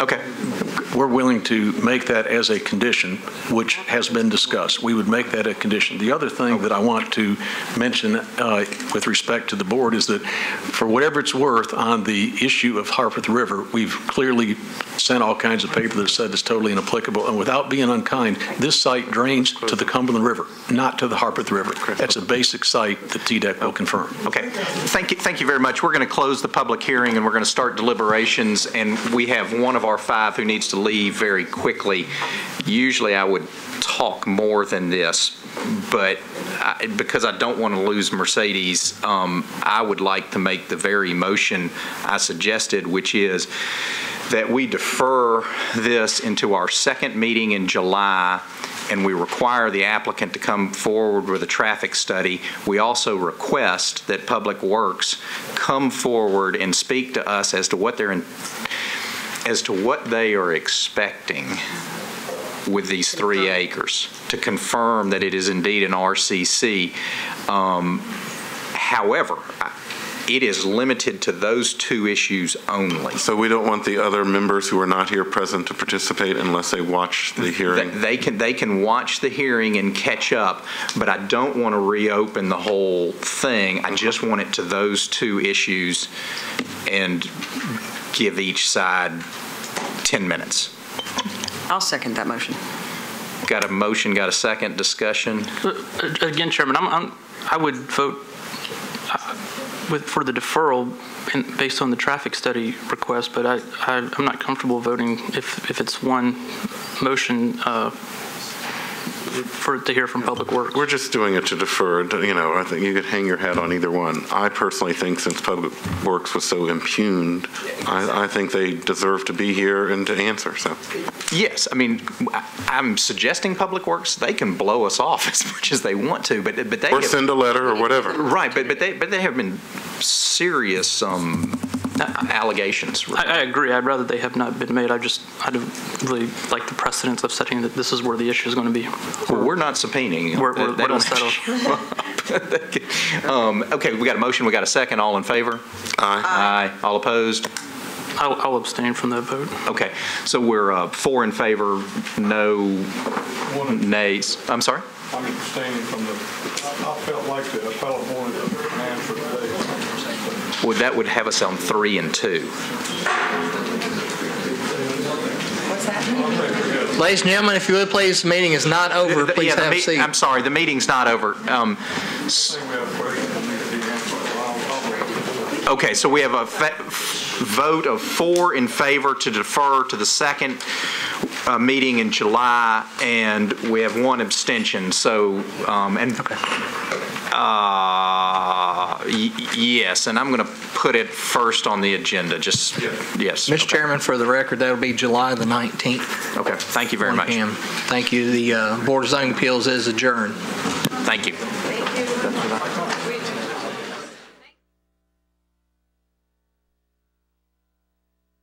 [SPEAKER 9] Okay. We're willing to make that as a condition, which has been discussed. We would make that a condition. The other thing that I want to mention with respect to the board is that for whatever it's worth on the issue of Harpeth River, we've clearly sent all kinds of paper that said it's totally inapplicable. And without being unkind, this site drains to the Cumberland River, not to the Harpeth River. That's a basic site that TDEC will confirm.
[SPEAKER 3] Okay. Thank you very much. We're going to close the public hearing and we're going to start deliberations. And we have one of our five who needs to leave very quickly. Usually I would talk more than this, but because I don't want to lose Mercedes, I would like to make the very motion I suggested, which is that we defer this into our second meeting in July, and we require the applicant to come forward with a traffic study. We also request that Public Works come forward and speak to us as to what they are expecting with these 3 acres to confirm that it is indeed an RCC. However, it is limited to those 2 issues only.
[SPEAKER 2] So we don't want the other members who are not here present to participate unless they watch the hearing?
[SPEAKER 3] They can watch the hearing and catch up, but I don't want to reopen the whole thing. I just want it to those 2 issues and give each side 10 minutes.
[SPEAKER 11] I'll second that motion.
[SPEAKER 3] Got a motion, got a second, discussion?
[SPEAKER 12] Again, Chairman, I would vote for the deferral based on the traffic study request, but I'm not comfortable voting if it's one motion to hear from Public Works.
[SPEAKER 2] We're just doing it to defer. I think you could hang your hat on either one. I personally think since Public Works was so impugned, I think they deserve to be here and to answer. So.
[SPEAKER 3] Yes, I mean, I'm suggesting Public Works, they can blow us off as much as they want to, but they
[SPEAKER 2] or send a letter or whatever.
[SPEAKER 3] Right, but they have been serious allegations.
[SPEAKER 12] I agree. I'd rather they have not been made. I don't really like the precedence of setting that this is where the issue is going to be.
[SPEAKER 3] Well, we're not subpoenaing.
[SPEAKER 12] We're not settled.
[SPEAKER 3] Okay, we got a motion. We got a second. All in favor?
[SPEAKER 2] Aye.
[SPEAKER 3] All opposed?
[SPEAKER 12] I'll abstain from that vote.
[SPEAKER 3] Okay, so we're 4 in favor, no nays. I'm sorry?
[SPEAKER 7] I'm abstaining from I felt like the appellate wanted an answer today.
[SPEAKER 3] Well, that would have us on 3 and 2.
[SPEAKER 1] Ladies and gentlemen, if you would please, the meeting is not over. Please have a seat.
[SPEAKER 3] I'm sorry, the meeting's not over. Okay, so we have a vote of 4 in favor to defer to the second meeting in July, and we have 1 abstention. So, Yes, and I'm going to put it first on the agenda, just, yes.
[SPEAKER 1] Mr. Chairman, for the record, that'll be July the 19th.
[SPEAKER 3] Okay, thank you very
[SPEAKER 1] 1
[SPEAKER 3] much.
[SPEAKER 1] p.m. Thank you. The Board of Zoning Appeals is adjourned.
[SPEAKER 3] Thank you.